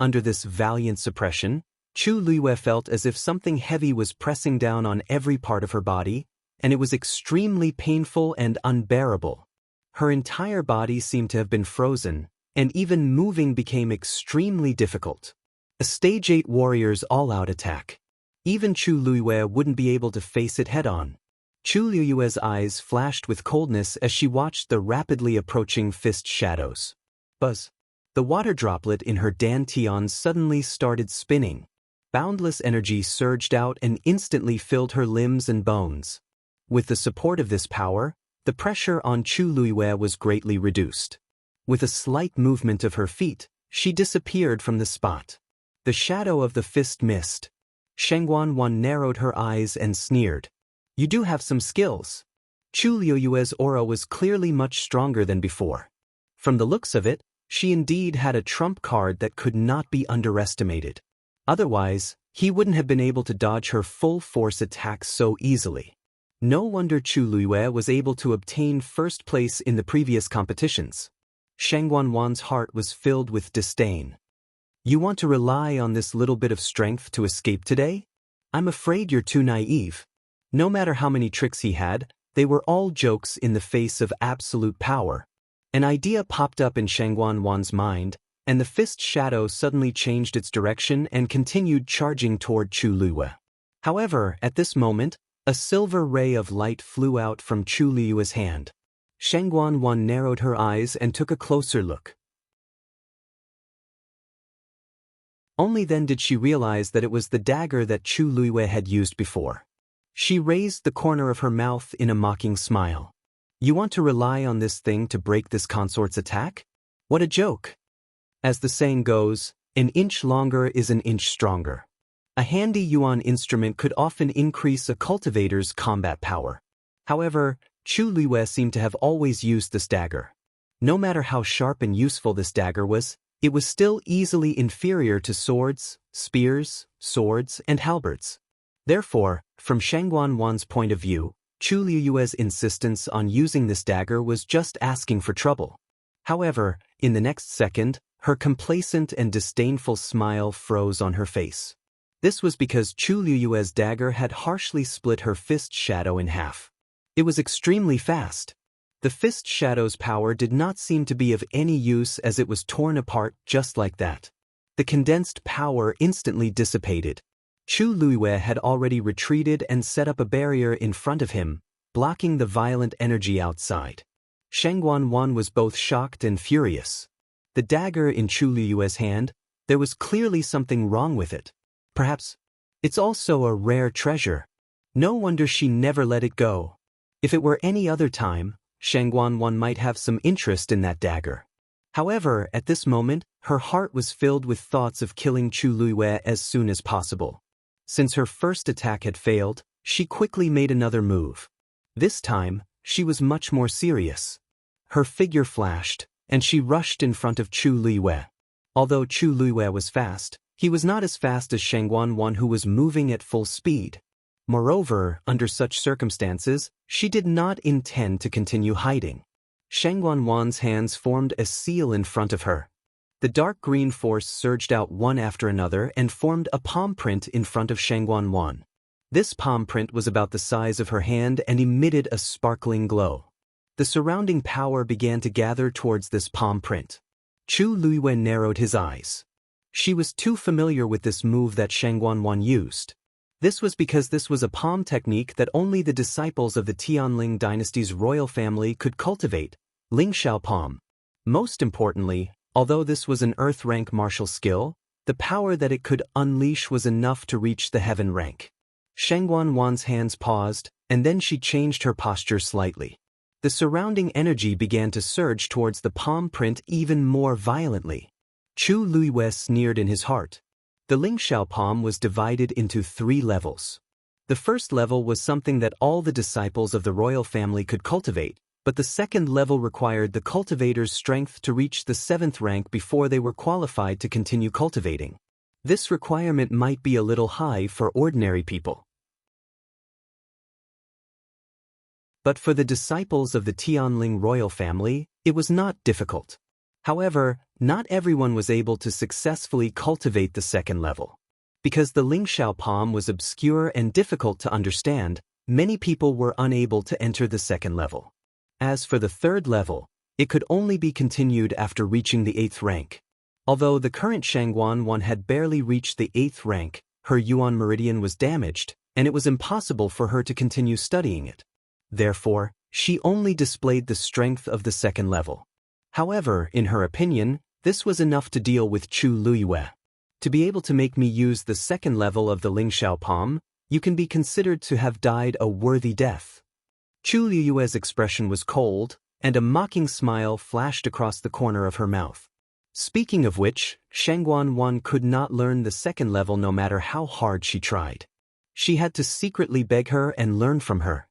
Under this valiant suppression, Chu Luiwei felt as if something heavy was pressing down on every part of her body, and it was extremely painful and unbearable. Her entire body seemed to have been frozen, and even moving became extremely difficult. A Stage 8 warrior's all-out attack. Even Chu Luiwei wouldn't be able to face it head-on. Chu Luiwei's eyes flashed with coldness as she watched the rapidly approaching fist shadows. Buzz. The water droplet in her dantian suddenly started spinning. Boundless energy surged out and instantly filled her limbs and bones. With the support of this power, the pressure on Chu Luiwei was greatly reduced. With a slight movement of her feet, she disappeared from the spot. The shadow of the fist missed. Shangguan Wan narrowed her eyes and sneered. You do have some skills. Chu Luiwei's aura was clearly much stronger than before. From the looks of it, she indeed had a trump card that could not be underestimated. Otherwise, he wouldn't have been able to dodge her full-force attacks so easily. No wonder Chu Luiwei was able to obtain first place in the previous competitions. Shangguan Wan's heart was filled with disdain. You want to rely on this little bit of strength to escape today? I'm afraid you're too naive. No matter how many tricks he had, they were all jokes in the face of absolute power. An idea popped up in Shangguan Wan's mind, and the fist shadow suddenly changed its direction and continued charging toward Chu Luiwei. However, at this moment, a silver ray of light flew out from Chu Luiwei's hand. Shangguan Wan narrowed her eyes and took a closer look. Only then did she realize that it was the dagger that Chu Luiwei had used before. She raised the corner of her mouth in a mocking smile. You want to rely on this thing to break this consort's attack? What a joke! As the saying goes, an inch longer is an inch stronger. A handy yuan instrument could often increase a cultivator's combat power. However, Chu Luiyue seemed to have always used this dagger. No matter how sharp and useful this dagger was, it was still easily inferior to swords, spears, swords, and halberds. Therefore, from Shangguan Wan's point of view, Chu Luiyue's insistence on using this dagger was just asking for trouble. However, in the next second, her complacent and disdainful smile froze on her face. This was because Chu Luiyue's dagger had harshly split her fist shadow in half. It was extremely fast. The fist shadow's power did not seem to be of any use as it was torn apart just like that. The condensed power instantly dissipated. Chu Luiyue had already retreated and set up a barrier in front of him, blocking the violent energy outside. Shangguan Wan was both shocked and furious. The dagger in Chu Luiyue's hand, there was clearly something wrong with it. Perhaps it's also a rare treasure. No wonder she never let it go. If it were any other time, Shangguan Wan might have some interest in that dagger. However, at this moment, her heart was filled with thoughts of killing Chu Luiyue as soon as possible. Since her first attack had failed, she quickly made another move. This time, she was much more serious. Her figure flashed, and she rushed in front of Chu Luiyue. Although Chu Luiyue was fast, he was not as fast as Shangguan Wan, who was moving at full speed. Moreover, under such circumstances, she did not intend to continue hiding. Shangguan Wan's hands formed a seal in front of her. The dark green force surged out one after another and formed a palm print in front of Shangguan Wan. This palm print was about the size of her hand and emitted a sparkling glow. The surrounding power began to gather towards this palm print. Chu Luiyue narrowed his eyes. She was too familiar with this move that Shangguan Wan used. This was because this was a palm technique that only the disciples of the Tianling dynasty's royal family could cultivate, Lingxiao palm. Most importantly, although this was an earth rank martial skill, the power that it could unleash was enough to reach the heaven rank. Shangguan Wan's hands paused, and then she changed her posture slightly. The surrounding energy began to surge towards the palm print even more violently. Chu Luiyue sneered in his heart. The Lingxiao palm was divided into 3 levels. The first level was something that all the disciples of the royal family could cultivate, but the second level required the cultivator's strength to reach the 7th rank before they were qualified to continue cultivating. This requirement might be a little high for ordinary people. But for the disciples of the Tianling royal family, it was not difficult. However, not everyone was able to successfully cultivate the second level. Because the Lingxiao palm was obscure and difficult to understand, many people were unable to enter the second level. As for the third level, it could only be continued after reaching the 8th rank. Although the current Shangguan Wan had barely reached the 8th rank, her Yuan meridian was damaged, and it was impossible for her to continue studying it. Therefore, she only displayed the strength of the second level. However, in her opinion, this was enough to deal with Chu Luiyue. To be able to make me use the second level of the Lingxiao palm, you can be considered to have died a worthy death. Chu Luiyue's expression was cold, and a mocking smile flashed across the corner of her mouth. Speaking of which, Shangguan Wan could not learn the second level no matter how hard she tried. She had to secretly beg her and learn from her.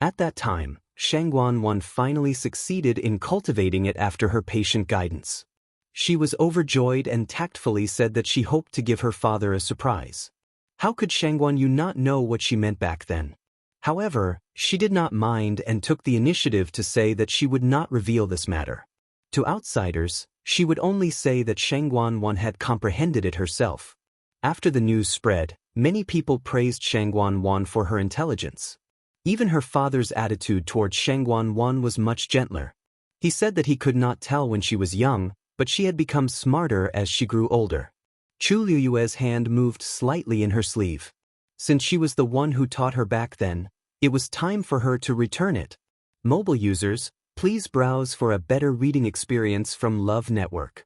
At that time, Shangguan Wan finally succeeded in cultivating it after her patient guidance. She was overjoyed and tactfully said that she hoped to give her father a surprise. How could Shangguan Yu not know what she meant back then? However, she did not mind and took the initiative to say that she would not reveal this matter. To outsiders, she would only say that Shangguan Wan had comprehended it herself. After the news spread, many people praised Shangguan Wan for her intelligence. Even her father's attitude towards Shangguan Wan was much gentler. He said that he could not tell when she was young, but she had become smarter as she grew older. Chu Luiyue's hand moved slightly in her sleeve. Since she was the one who taught her back then, it was time for her to return it. Mobile users, please browse for a better reading experience from Love Network.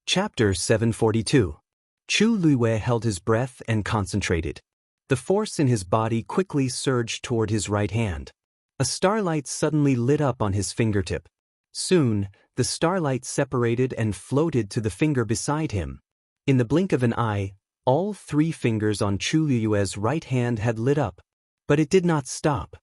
Chapter 742. Chu Luiyue held his breath and concentrated. The force in his body quickly surged toward his right hand. A starlight suddenly lit up on his fingertip. Soon, the starlight separated and floated to the finger beside him. In the blink of an eye, All 3 fingers on Chu Liyue's right hand had lit up. But it did not stop.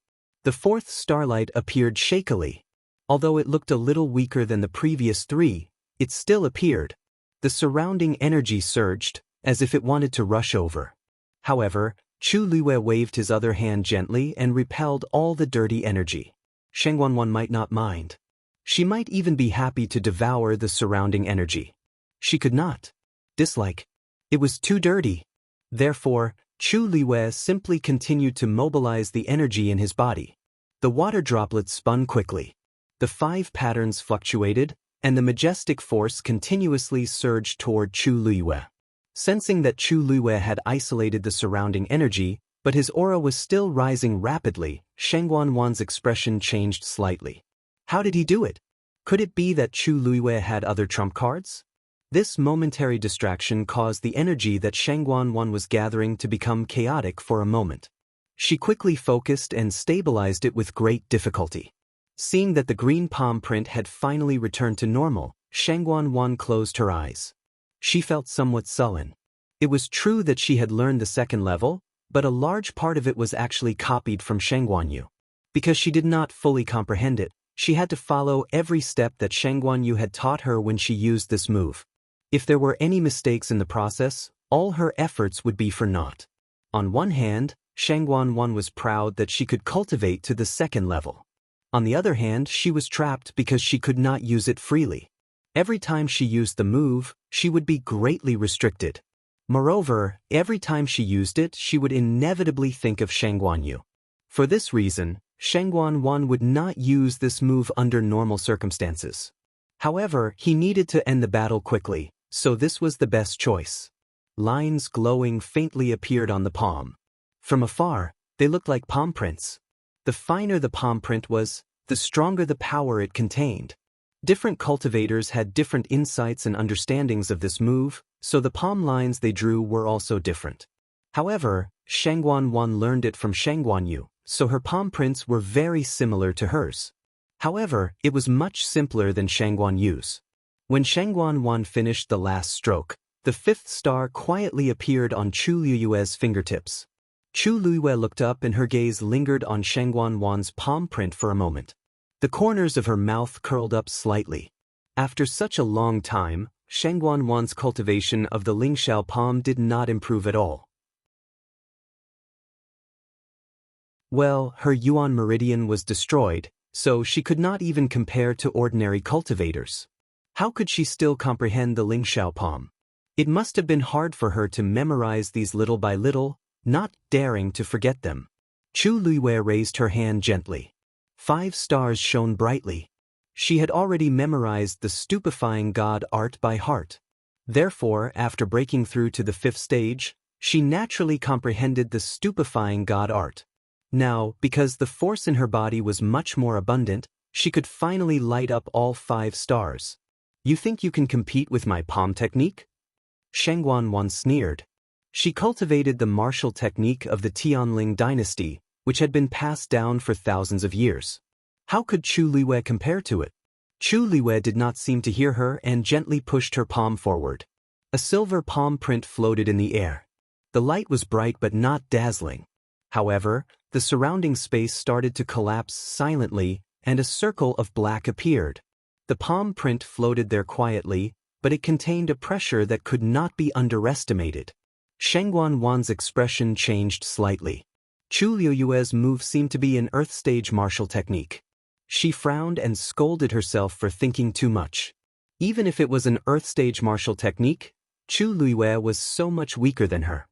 The 4th starlight appeared shakily. Although it looked a little weaker than the previous 3, it still appeared. The surrounding energy surged, as if it wanted to rush over. However, Chu Liyue waved his other hand gently and repelled all the dirty energy. Sheng Wanwan might not mind. She might even be happy to devour the surrounding energy. She could not dislike. It was too dirty. Therefore, Chu Liyue simply continued to mobilize the energy in his body. The water droplets spun quickly. The 5 patterns fluctuated, and the majestic force continuously surged toward Chu Liyue. Sensing that Chu Liyue had isolated the surrounding energy, but his aura was still rising rapidly, Sheng Wanwan's expression changed slightly. How did he do it? Could it be that Chu Liyue had other trump cards? This momentary distraction caused the energy that Sheng Wanwan was gathering to become chaotic for a moment. She quickly focused and stabilized it with great difficulty. Seeing that the green palm print had finally returned to normal, Sheng Wanwan closed her eyes. She felt somewhat sullen. It was true that she had learned the 2nd level, but a large part of it was actually copied from Sheng Guanyu. Because she did not fully comprehend it, she had to follow every step that Sheng Guanyu had taught her when she used this move. If there were any mistakes in the process, all her efforts would be for naught. On one hand, Sheng Guanwan was proud that she could cultivate to the 2nd level. On the other hand, she was trapped because she could not use it freely. Every time she used the move, she would be greatly restricted. Moreover, every time she used it, she would inevitably think of Sheng Guanyu. For this reason, Sheng Guanwan would not use this move under normal circumstances. However, he needed to end the battle quickly, so this was the best choice. Lines glowing faintly appeared on the palm. From afar, they looked like palm prints. The finer the palm print was, the stronger the power it contained. Different cultivators had different insights and understandings of this move, so the palm lines they drew were also different. However, Sheng Guanwan learned it from Sheng Guanyu, so her palm prints were very similar to hers. However, it was much simpler than Sheng Guanyu's. When Sheng Guanwan finished the last stroke, the 5th star quietly appeared on Chu Liyue's fingertips. Chu Liyue looked up and her gaze lingered on Sheng Guanwan's palm print for a moment. The corners of her mouth curled up slightly. After such a long time, Sheng Guanwan's cultivation of the Lingxiao palm did not improve at all. Well, her Yuan meridian was destroyed, so she could not even compare to ordinary cultivators. How could she still comprehend the Lingxiao palm? It must have been hard for her to memorize these little by little, not daring to forget them. Chu Liyue raised her hand gently. 5 stars shone brightly. She had already memorized the stupefying god art by heart. Therefore, after breaking through to the 5th stage, she naturally comprehended the stupefying god art. Now, because the force in her body was much more abundant, she could finally light up all 5 stars. You think you can compete with my palm technique? Sheng Guanwan sneered. She cultivated the martial technique of the Tianling dynasty, which had been passed down for thousands of years. How could Chu Liyue compare to it? Chu Liyue did not seem to hear her and gently pushed her palm forward. A silver palm print floated in the air. The light was bright but not dazzling. However, the surrounding space started to collapse silently, and a circle of black appeared. The palm print floated there quietly, but it contained a pressure that could not be underestimated. Sheng Guanwan's expression changed slightly. Chu Liyue's move seemed to be an earth stage martial technique. She frowned and scolded herself for thinking too much. Even if it was an earth stage martial technique, Chu Liyue was so much weaker than her.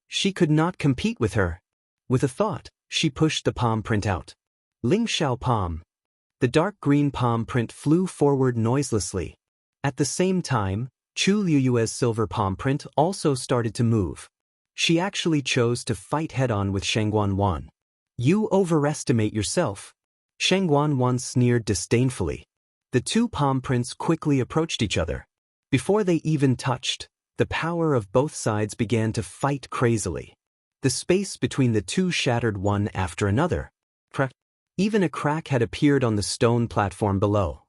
She could not compete with her. With a thought, she pushed the palm print out. Lingxiao palm. The dark green palm print flew forward noiselessly. At the same time, Chu Liyue's silver palm print also started to move. She actually chose to fight head-on with Sheng Guanwan. You overestimate yourself. Sheng Guanwan sneered disdainfully. The 2 palm prints quickly approached each other. Before they even touched, the power of both sides began to fight crazily. The space between the 2 shattered one after another. Even a crack had appeared on the stone platform below.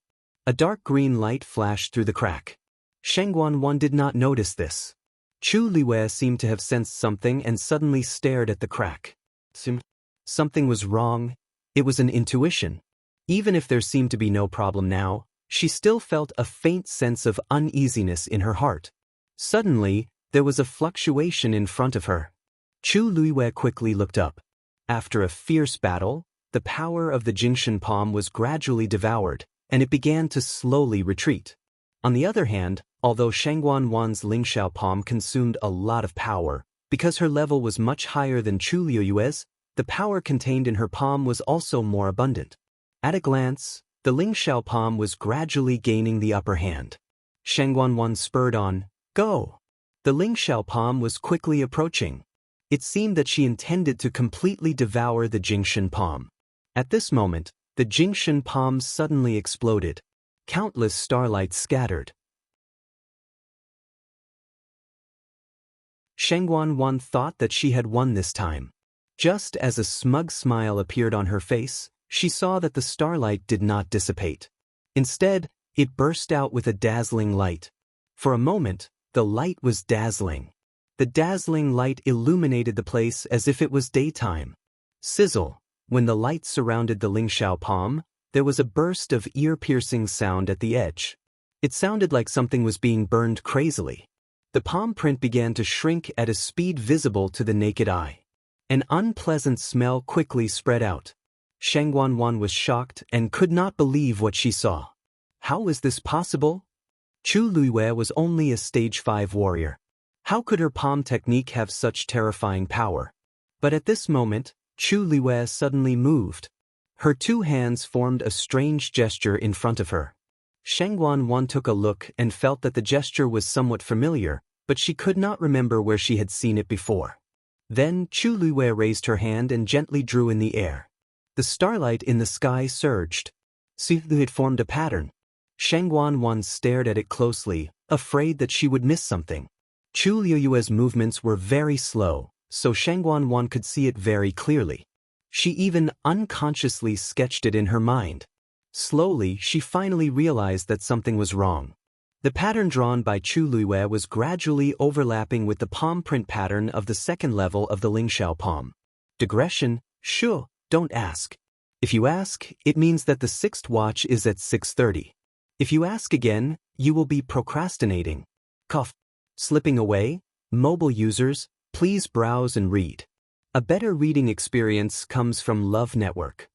A dark green light flashed through the crack. Sheng Guanwan did not notice this. Chu Liwei seemed to have sensed something and suddenly stared at the crack. Something was wrong. It was an intuition. Even if there seemed to be no problem now, she still felt a faint sense of uneasiness in her heart. Suddenly, there was a fluctuation in front of her. Chu Liwei quickly looked up. After a fierce battle, the power of the Jingshan palm was gradually devoured, and it began to slowly retreat. On the other hand, although Shangguan Wan's Lingxiao palm consumed a lot of power, because her level was much higher than Chu Liu's, the power contained in her palm was also more abundant. At a glance, the Lingxiao palm was gradually gaining the upper hand. Shangguan Wan spurred on, "Go!" The Lingxiao palm was quickly approaching. It seemed that she intended to completely devour the Jingshan palm. At this moment, the Jingshan palm suddenly exploded. Countless starlight scattered. Shangguan Wan thought that she had won this time. Just as a smug smile appeared on her face, she saw that the starlight did not dissipate. Instead, it burst out with a dazzling light. For a moment, the light was dazzling. The dazzling light illuminated the place as if it was daytime. Sizzle. When the light surrounded the Lingxiao palm, there was a burst of ear-piercing sound at the edge. It sounded like something was being burned crazily. The palm print began to shrink at a speed visible to the naked eye. An unpleasant smell quickly spread out. Shangguan Wan was shocked and could not believe what she saw. How was this possible? Chu Liwei was only a stage 5 warrior. How could her palm technique have such terrifying power? But at this moment, Chu Liwei suddenly moved. Her two hands formed a strange gesture in front of her. Shangguan Wan took a look and felt that the gesture was somewhat familiar, but she could not remember where she had seen it before. Then Chu Liwei raised her hand and gently drew in the air. The starlight in the sky surged. It formed a pattern. Shangguan Wan stared at it closely, afraid that she would miss something. Chu Liu's movements were very slow, so Shangguan Wan could see it very clearly. She even unconsciously sketched it in her mind. Slowly, she finally realized that something was wrong. The pattern drawn by Chu Liwei was gradually overlapping with the palm print pattern of the second level of the Lingxiao palm. Digression, sure, don't ask. If you ask, it means that the 6th watch is at 6:30. If you ask again, you will be procrastinating. Cough. Slipping away, mobile users, please browse and read. A better reading experience comes from Love Network.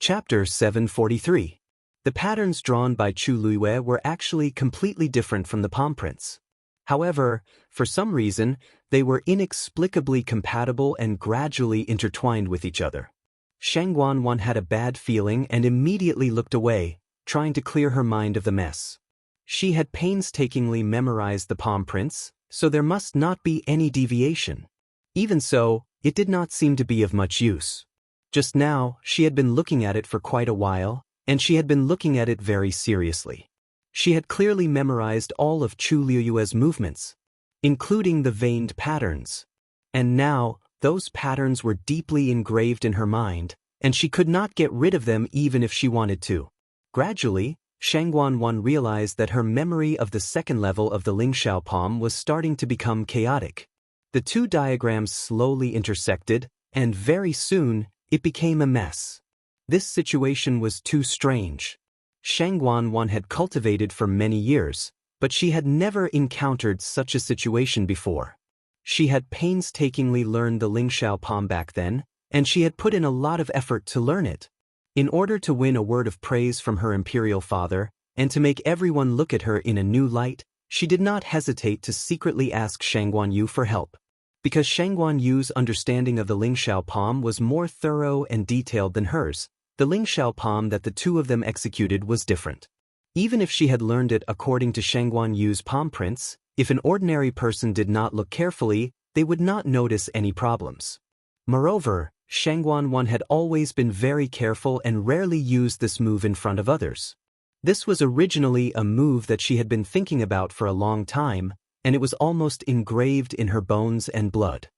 Chapter 743. The patterns drawn by Chu Liwei were actually completely different from the palm prints. However, for some reason, they were inexplicably compatible and gradually intertwined with each other. Shangguan Wan had a bad feeling and immediately looked away, trying to clear her mind of the mess. She had painstakingly memorized the palm prints, so there must not be any deviation. Even so, it did not seem to be of much use. Just now, she had been looking at it for quite a while, and she had been looking at it very seriously. She had clearly memorized all of Chu Liu's movements, including the veined patterns. And now, those patterns were deeply engraved in her mind, and she could not get rid of them even if she wanted to. Gradually, Shangguan Wan realized that her memory of the second level of the Lingxiao palm was starting to become chaotic. The two diagrams slowly intersected, and very soon, it became a mess. This situation was too strange. Shangguan Wan had cultivated for many years, but she had never encountered such a situation before. She had painstakingly learned the Lingxiao palm back then, and she had put in a lot of effort to learn it. In order to win a word of praise from her imperial father, and to make everyone look at her in a new light, she did not hesitate to secretly ask Shangguan Yu for help. Because Shangguan Yu's understanding of the Lingxiao palm was more thorough and detailed than hers, the Lingxiao palm that the two of them executed was different. Even if she had learned it according to Shangguan Yu's palm prints, if an ordinary person did not look carefully, they would not notice any problems. Moreover, Shangguan Wan had always been very careful and rarely used this move in front of others. This was originally a move that she had been thinking about for a long time, and it was almost engraved in her bones and blood.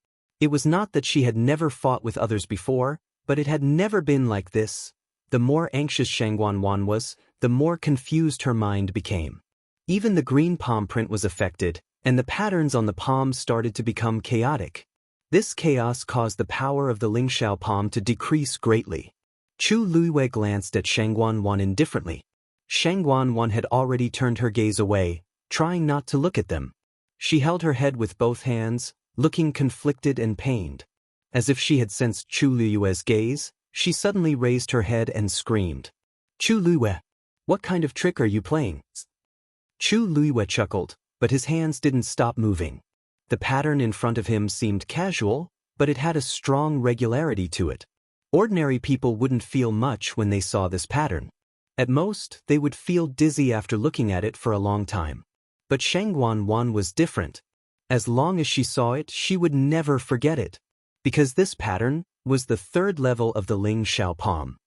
It was not that she had never fought with others before, but it had never been like this. The more anxious Shangguan Wan was, the more confused her mind became. Even the green palm print was affected, and the patterns on the palms started to become chaotic. This chaos caused the power of the Lingxiao palm to decrease greatly. Chu Luiwei glanced at Shang Guanwan indifferently. Shang Guanwan had already turned her gaze away, trying not to look at them. She held her head with both hands, looking conflicted and pained. As if she had sensed Chu Luiwei's gaze, she suddenly raised her head and screamed. Chu Luiwei, what kind of trick are you playing? Chu Luiwei chuckled, but his hands didn't stop moving. The pattern in front of him seemed casual, but it had a strong regularity to it. Ordinary people wouldn't feel much when they saw this pattern. At most, they would feel dizzy after looking at it for a long time. But Shang Guanwan was different. As long as she saw it, she would never forget it. Because this pattern was the third level of the Ling Xiao palm.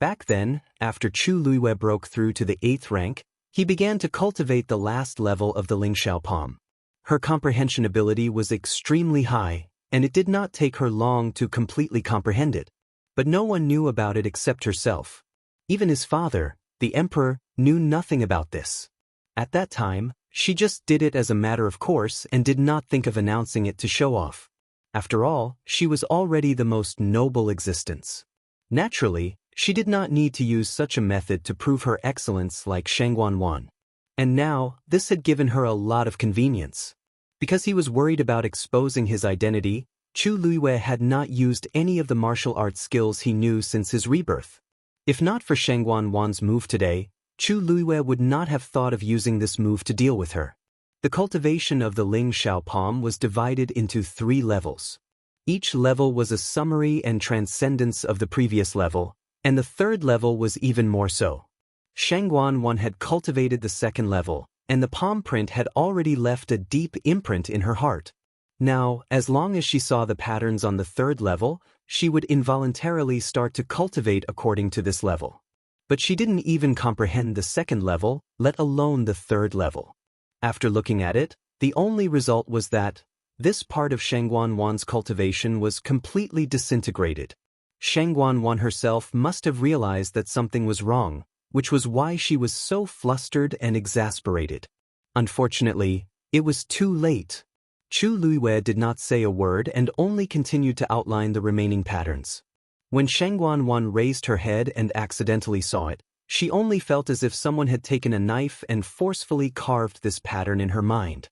Back then, after Chu Luiwei broke through to the 8th rank, he began to cultivate the last level of the Ling Xiao palm. Her comprehension ability was extremely high, and it did not take her long to completely comprehend it. But no one knew about it except herself. Even his father, the emperor, knew nothing about this. At that time, she just did it as a matter of course and did not think of announcing it to show off. After all, she was already the most noble existence. Naturally, she did not need to use such a method to prove her excellence like Shang Guanwan. And now, this had given her a lot of convenience. Because he was worried about exposing his identity, Chu Luiwei had not used any of the martial arts skills he knew since his rebirth. If not for Shang Guanwan's move today, Chu Luiwei would not have thought of using this move to deal with her. The cultivation of the Ling Xiao palm was divided into 3 levels. Each level was a summary and transcendence of the previous level, and the 3rd level was even more so. Shang Guanwan had cultivated the 2nd level, and the palm print had already left a deep imprint in her heart. Now, as long as she saw the patterns on the 3rd level, she would involuntarily start to cultivate according to this level. But she didn't even comprehend the 2nd level, let alone the 3rd level. After looking at it, the only result was that this part of Shang Guanwan's cultivation was completely disintegrated. Shang Guanwan herself must have realized that something was wrong, which was why she was so flustered and exasperated. Unfortunately, it was too late. Chu Luiwei did not say a word and only continued to outline the remaining patterns. When Shang Guanwan raised her head and accidentally saw it, she only felt as if someone had taken a knife and forcefully carved this pattern in her mind.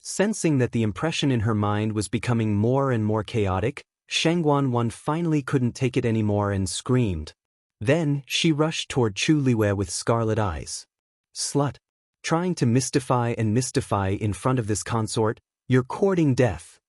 Sensing that the impression in her mind was becoming more and more chaotic, Shang Guanwan finally couldn't take it anymore and screamed. Then, she rushed toward Chu Luiwei with scarlet eyes. Slut! Trying to mystify in front of this consort, you're courting death.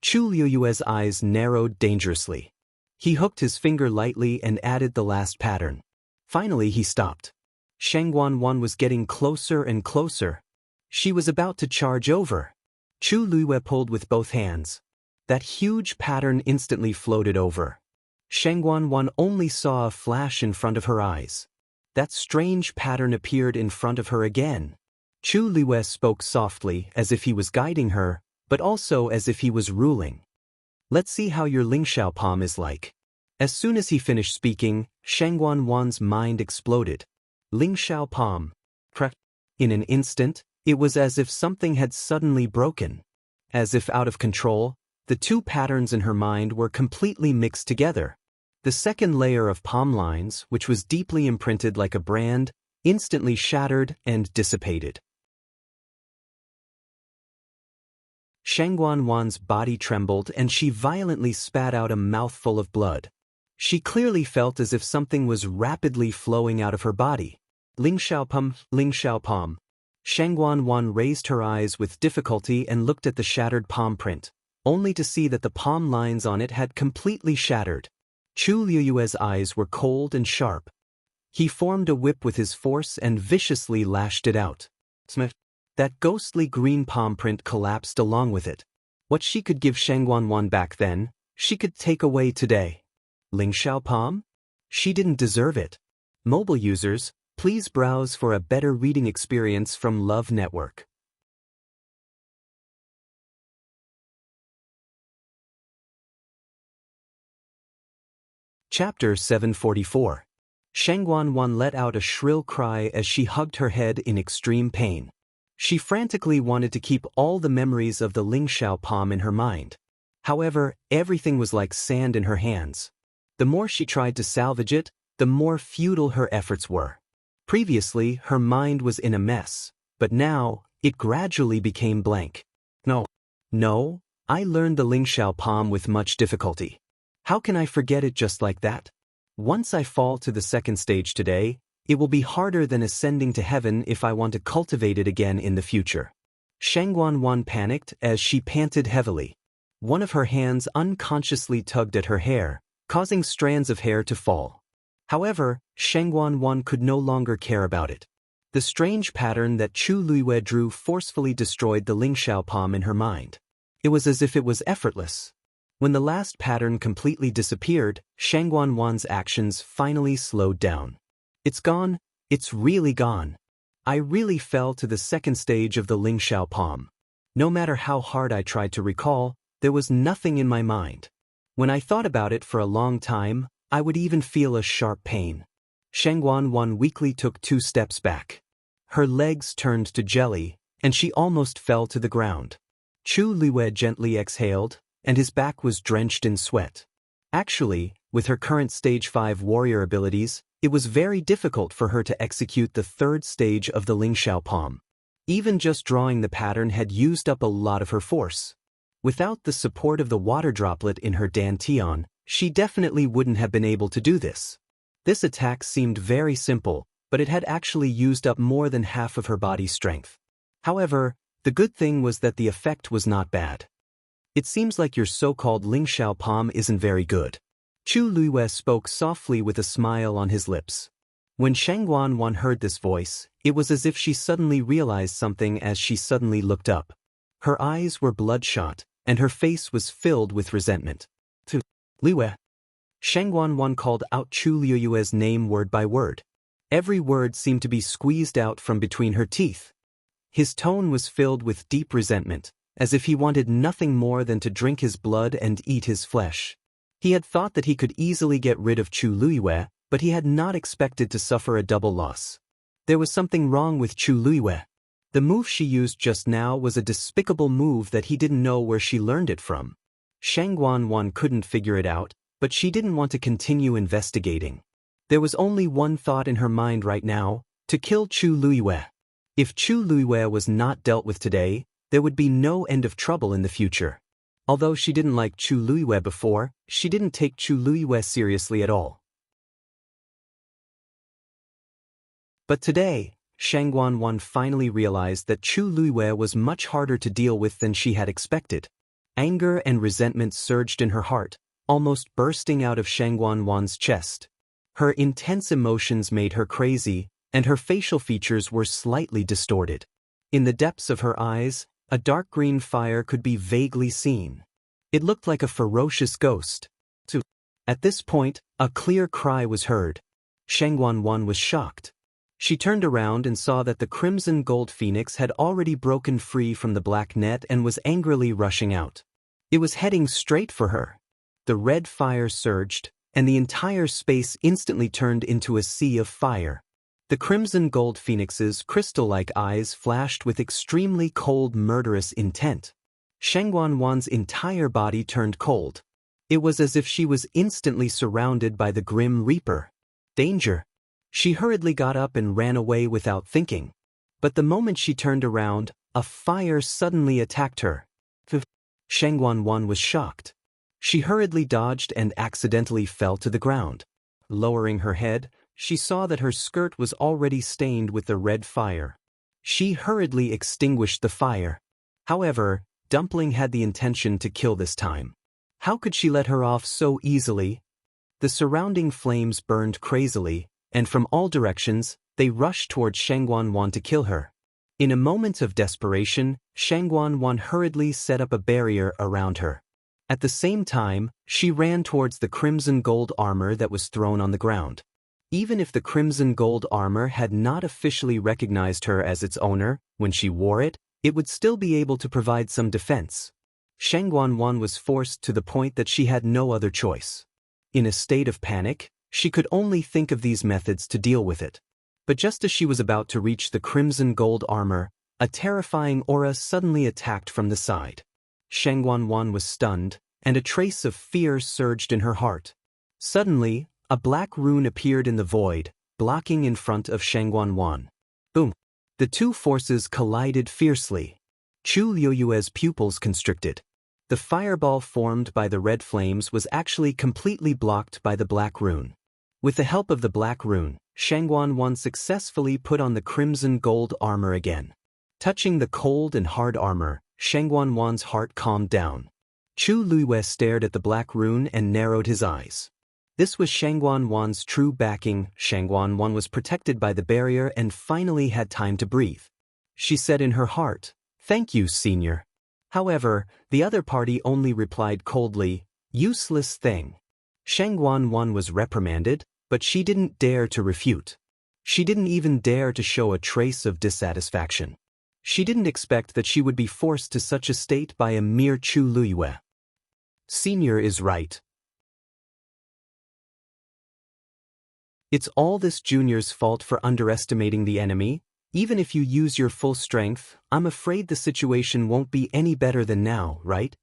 Chu Luiwei's eyes narrowed dangerously. He hooked his finger lightly and added the last pattern. Finally he stopped. Shang Guanwan was getting closer and closer. She was about to charge over. Chu Luiwei pulled with both hands. That huge pattern instantly floated over. Shang Guanwan only saw a flash in front of her eyes. That strange pattern appeared in front of her again. Chu Luiwei spoke softly as if he was guiding her, but also as if he was ruling. Let's see how your Lingxiao palm is like. As soon as he finished speaking, Shang Guanwan's mind exploded. Lingxiao palm. In an instant, it was as if something had suddenly broken. As if out of control, the 2 patterns in her mind were completely mixed together. The 2nd layer of palm lines, which was deeply imprinted like a brand, instantly shattered and dissipated. Shang Guanwan's body trembled and she violently spat out a mouthful of blood. She clearly felt as if something was rapidly flowing out of her body. Lingxiao palm. Shang Guanwan raised her eyes with difficulty and looked at the shattered palm print, only to see that the palm lines on it had completely shattered. Chu Luiwei's eyes were cold and sharp. He formed a whip with his force and viciously lashed it out. That ghostly green palm print collapsed along with it. What she could give Shang Guanwan back then, she could take away today. Lingxiao palm? She didn't deserve it. Mobile users, please browse for a better reading experience from Love Network. Chapter 744. Shangguan let out a shrill cry as she hugged her head in extreme pain. She frantically wanted to keep all the memories of the Lingxiao palm in her mind. However, everything was like sand in her hands. The more she tried to salvage it, the more futile her efforts were. Previously, her mind was in a mess, but now, it gradually became blank. No, I learned the Lingxiao palm with much difficulty. How can I forget it just like that? Once I fall to the second stage today, it will be harder than ascending to heaven if I want to cultivate it again in the future. Shangguan panicked as she panted heavily. One of her hands unconsciously tugged at her hair, causing strands of hair to fall. However, Shangguan could no longer care about it. The strange pattern that Chu Luiyue drew forcefully destroyed the Lingxiao palm in her mind. It was as if it was effortless. When the last pattern completely disappeared, Shangguan's actions finally slowed down. It's gone, it's really gone. I really fell to the second stage of the Lingxiao palm. No matter how hard I tried to recall, there was nothing in my mind. When I thought about it for a long time, I would even feel a sharp pain. Shangguan weakly took 2 steps back. Her legs turned to jelly, and she almost fell to the ground. Chu Luiyue gently exhaled, and his back was drenched in sweat. Actually, with her current stage 5 warrior abilities, it was very difficult for her to execute the 3rd stage of the Lingxiao palm. Even just drawing the pattern had used up a lot of her force. Without the support of the water droplet in her dantian, she definitely wouldn't have been able to do this. This attack seemed very simple, but it had actually used up more than half of her body's strength. However, the good thing was that the effect was not bad. It seems like your so-called Lingxiao palm isn't very good. Chu Luiyue spoke softly with a smile on his lips. When Shangguan heard this voice, it was as if she suddenly realized something as she suddenly looked up. Her eyes were bloodshot, and her face was filled with resentment. To Luiyue. Shangguan called out Chu Luiyue's name word by word. Every word seemed to be squeezed out from between her teeth. His tone was filled with deep resentment, as if he wanted nothing more than to drink his blood and eat his flesh. He had thought that he could easily get rid of Chu Luiyue, but he had not expected to suffer a double loss. There was something wrong with Chu Luiyue. The move she used just now was a despicable move that he didn't know where she learned it from. Shangguan couldn't figure it out, but she didn't want to continue investigating. There was only one thought in her mind right now: to kill Chu Luiyue. If Chu Luiyue was not dealt with today, there would be no end of trouble in the future. Although she didn't like Chu Luiyue before, she didn't take Chu Luiyue seriously at all. But today, Shangguan finally realized that Chu Luiyue was much harder to deal with than she had expected. Anger and resentment surged in her heart, almost bursting out of Shangguan's chest. Her intense emotions made her crazy, and her facial features were slightly distorted. In the depths of her eyes, a dark green fire could be vaguely seen. It looked like a ferocious ghost. At this point, a clear cry was heard. Shangguan was shocked. She turned around and saw that the crimson gold phoenix had already broken free from the black net and was angrily rushing out. It was heading straight for her. The red fire surged, and the entire space instantly turned into a sea of fire. The crimson gold phoenix's crystal-like eyes flashed with extremely cold, murderous intent. Shangguan's entire body turned cold. It was as if she was instantly surrounded by the Grim Reaper. Danger! She hurriedly got up and ran away without thinking. But the moment she turned around, a fire suddenly attacked her. Shangguan was shocked. She hurriedly dodged and accidentally fell to the ground. Lowering her head, she saw that her skirt was already stained with the red fire. She hurriedly extinguished the fire. However, Dumpling had the intention to kill this time. How could she let her off so easily? The surrounding flames burned crazily, and from all directions, they rushed towards Shangguan to kill her. In a moment of desperation, Shangguan hurriedly set up a barrier around her. At the same time, she ran towards the crimson gold armor that was thrown on the ground. Even if the crimson gold armor had not officially recognized her as its owner, when she wore it, it would still be able to provide some defense. Shangguan was forced to the point that she had no other choice. In a state of panic, she could only think of these methods to deal with it. But just as she was about to reach the crimson gold armor, a terrifying aura suddenly attacked from the side. Shang Wanwan was stunned, and a trace of fear surged in her heart. Suddenly, a black rune appeared in the void, blocking in front of Shang Wanwan. Boom! The two forces collided fiercely. Chu Liuyue's pupils constricted. The fireball formed by the red flames was actually completely blocked by the black rune. With the help of the black rune, Shang Wanwan successfully put on the crimson gold armor again. Touching the cold and hard armor, Shang Wanwan's heart calmed down. Chu Liyue stared at the black rune and narrowed his eyes. This was Shang Wanwan's true backing. Shang Wanwan was protected by the barrier and finally had time to breathe. She said in her heart, "Thank you, senior." However, the other party only replied coldly, "Useless thing." Shang Wanwan was reprimanded, but she didn't dare to refute. She didn't even dare to show a trace of dissatisfaction. She didn't expect that she would be forced to such a state by a mere Chu Liyue. Senior is right. It's all this junior's fault for underestimating the enemy. Even if you use your full strength, I'm afraid the situation won't be any better than now, right?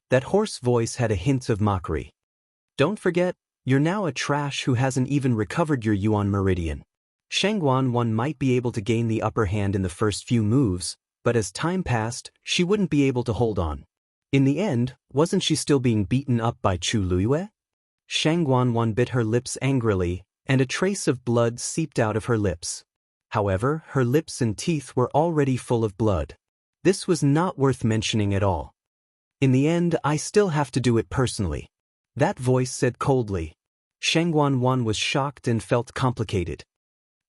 That hoarse voice had a hint of mockery. Don't forget, you're now a trash who hasn't even recovered your Yuan Meridian. Shang Wanwan might be able to gain the upper hand in the first few moves, but as time passed, she wouldn't be able to hold on. In the end, wasn't she still being beaten up by Chu Liyue? Shang Wanwan bit her lips angrily, and a trace of blood seeped out of her lips. However, her lips and teeth were already full of blood. This was not worth mentioning at all. In the end, I still have to do it personally. That voice said coldly. Shang Wanwan was shocked and felt complicated.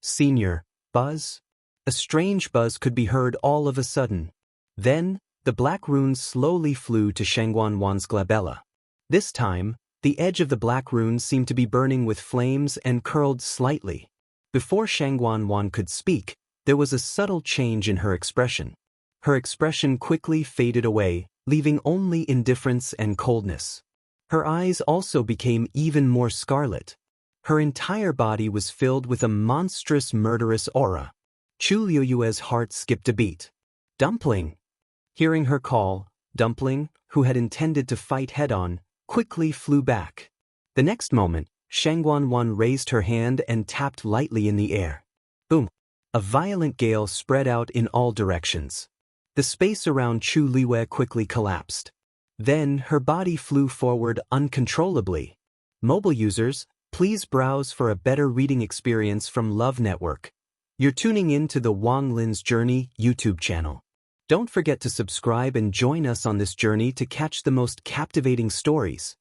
Senior, buzz? A strange buzz could be heard all of a sudden. Then, the black runes slowly flew to Shang Wanwan's glabella. This time, the edge of the black rune seemed to be burning with flames and curled slightly. Before Shang Wanwan could speak, there was a subtle change in her expression. Her expression quickly faded away, leaving only indifference and coldness. Her eyes also became even more scarlet. Her entire body was filled with a monstrous murderous aura. Chu Liyue's heart skipped a beat. Dumpling! Hearing her call, Dumpling, who had intended to fight head-on, quickly flew back. The next moment, Shang Wanwan raised her hand and tapped lightly in the air. Boom! A violent gale spread out in all directions. The space around Chu Liyue quickly collapsed. Then, her body flew forward uncontrollably. Mobile users, please browse for a better reading experience from Love Network. You're tuning in to the Wang Lin's Journey YouTube channel. Don't forget to subscribe and join us on this journey to catch the most captivating stories.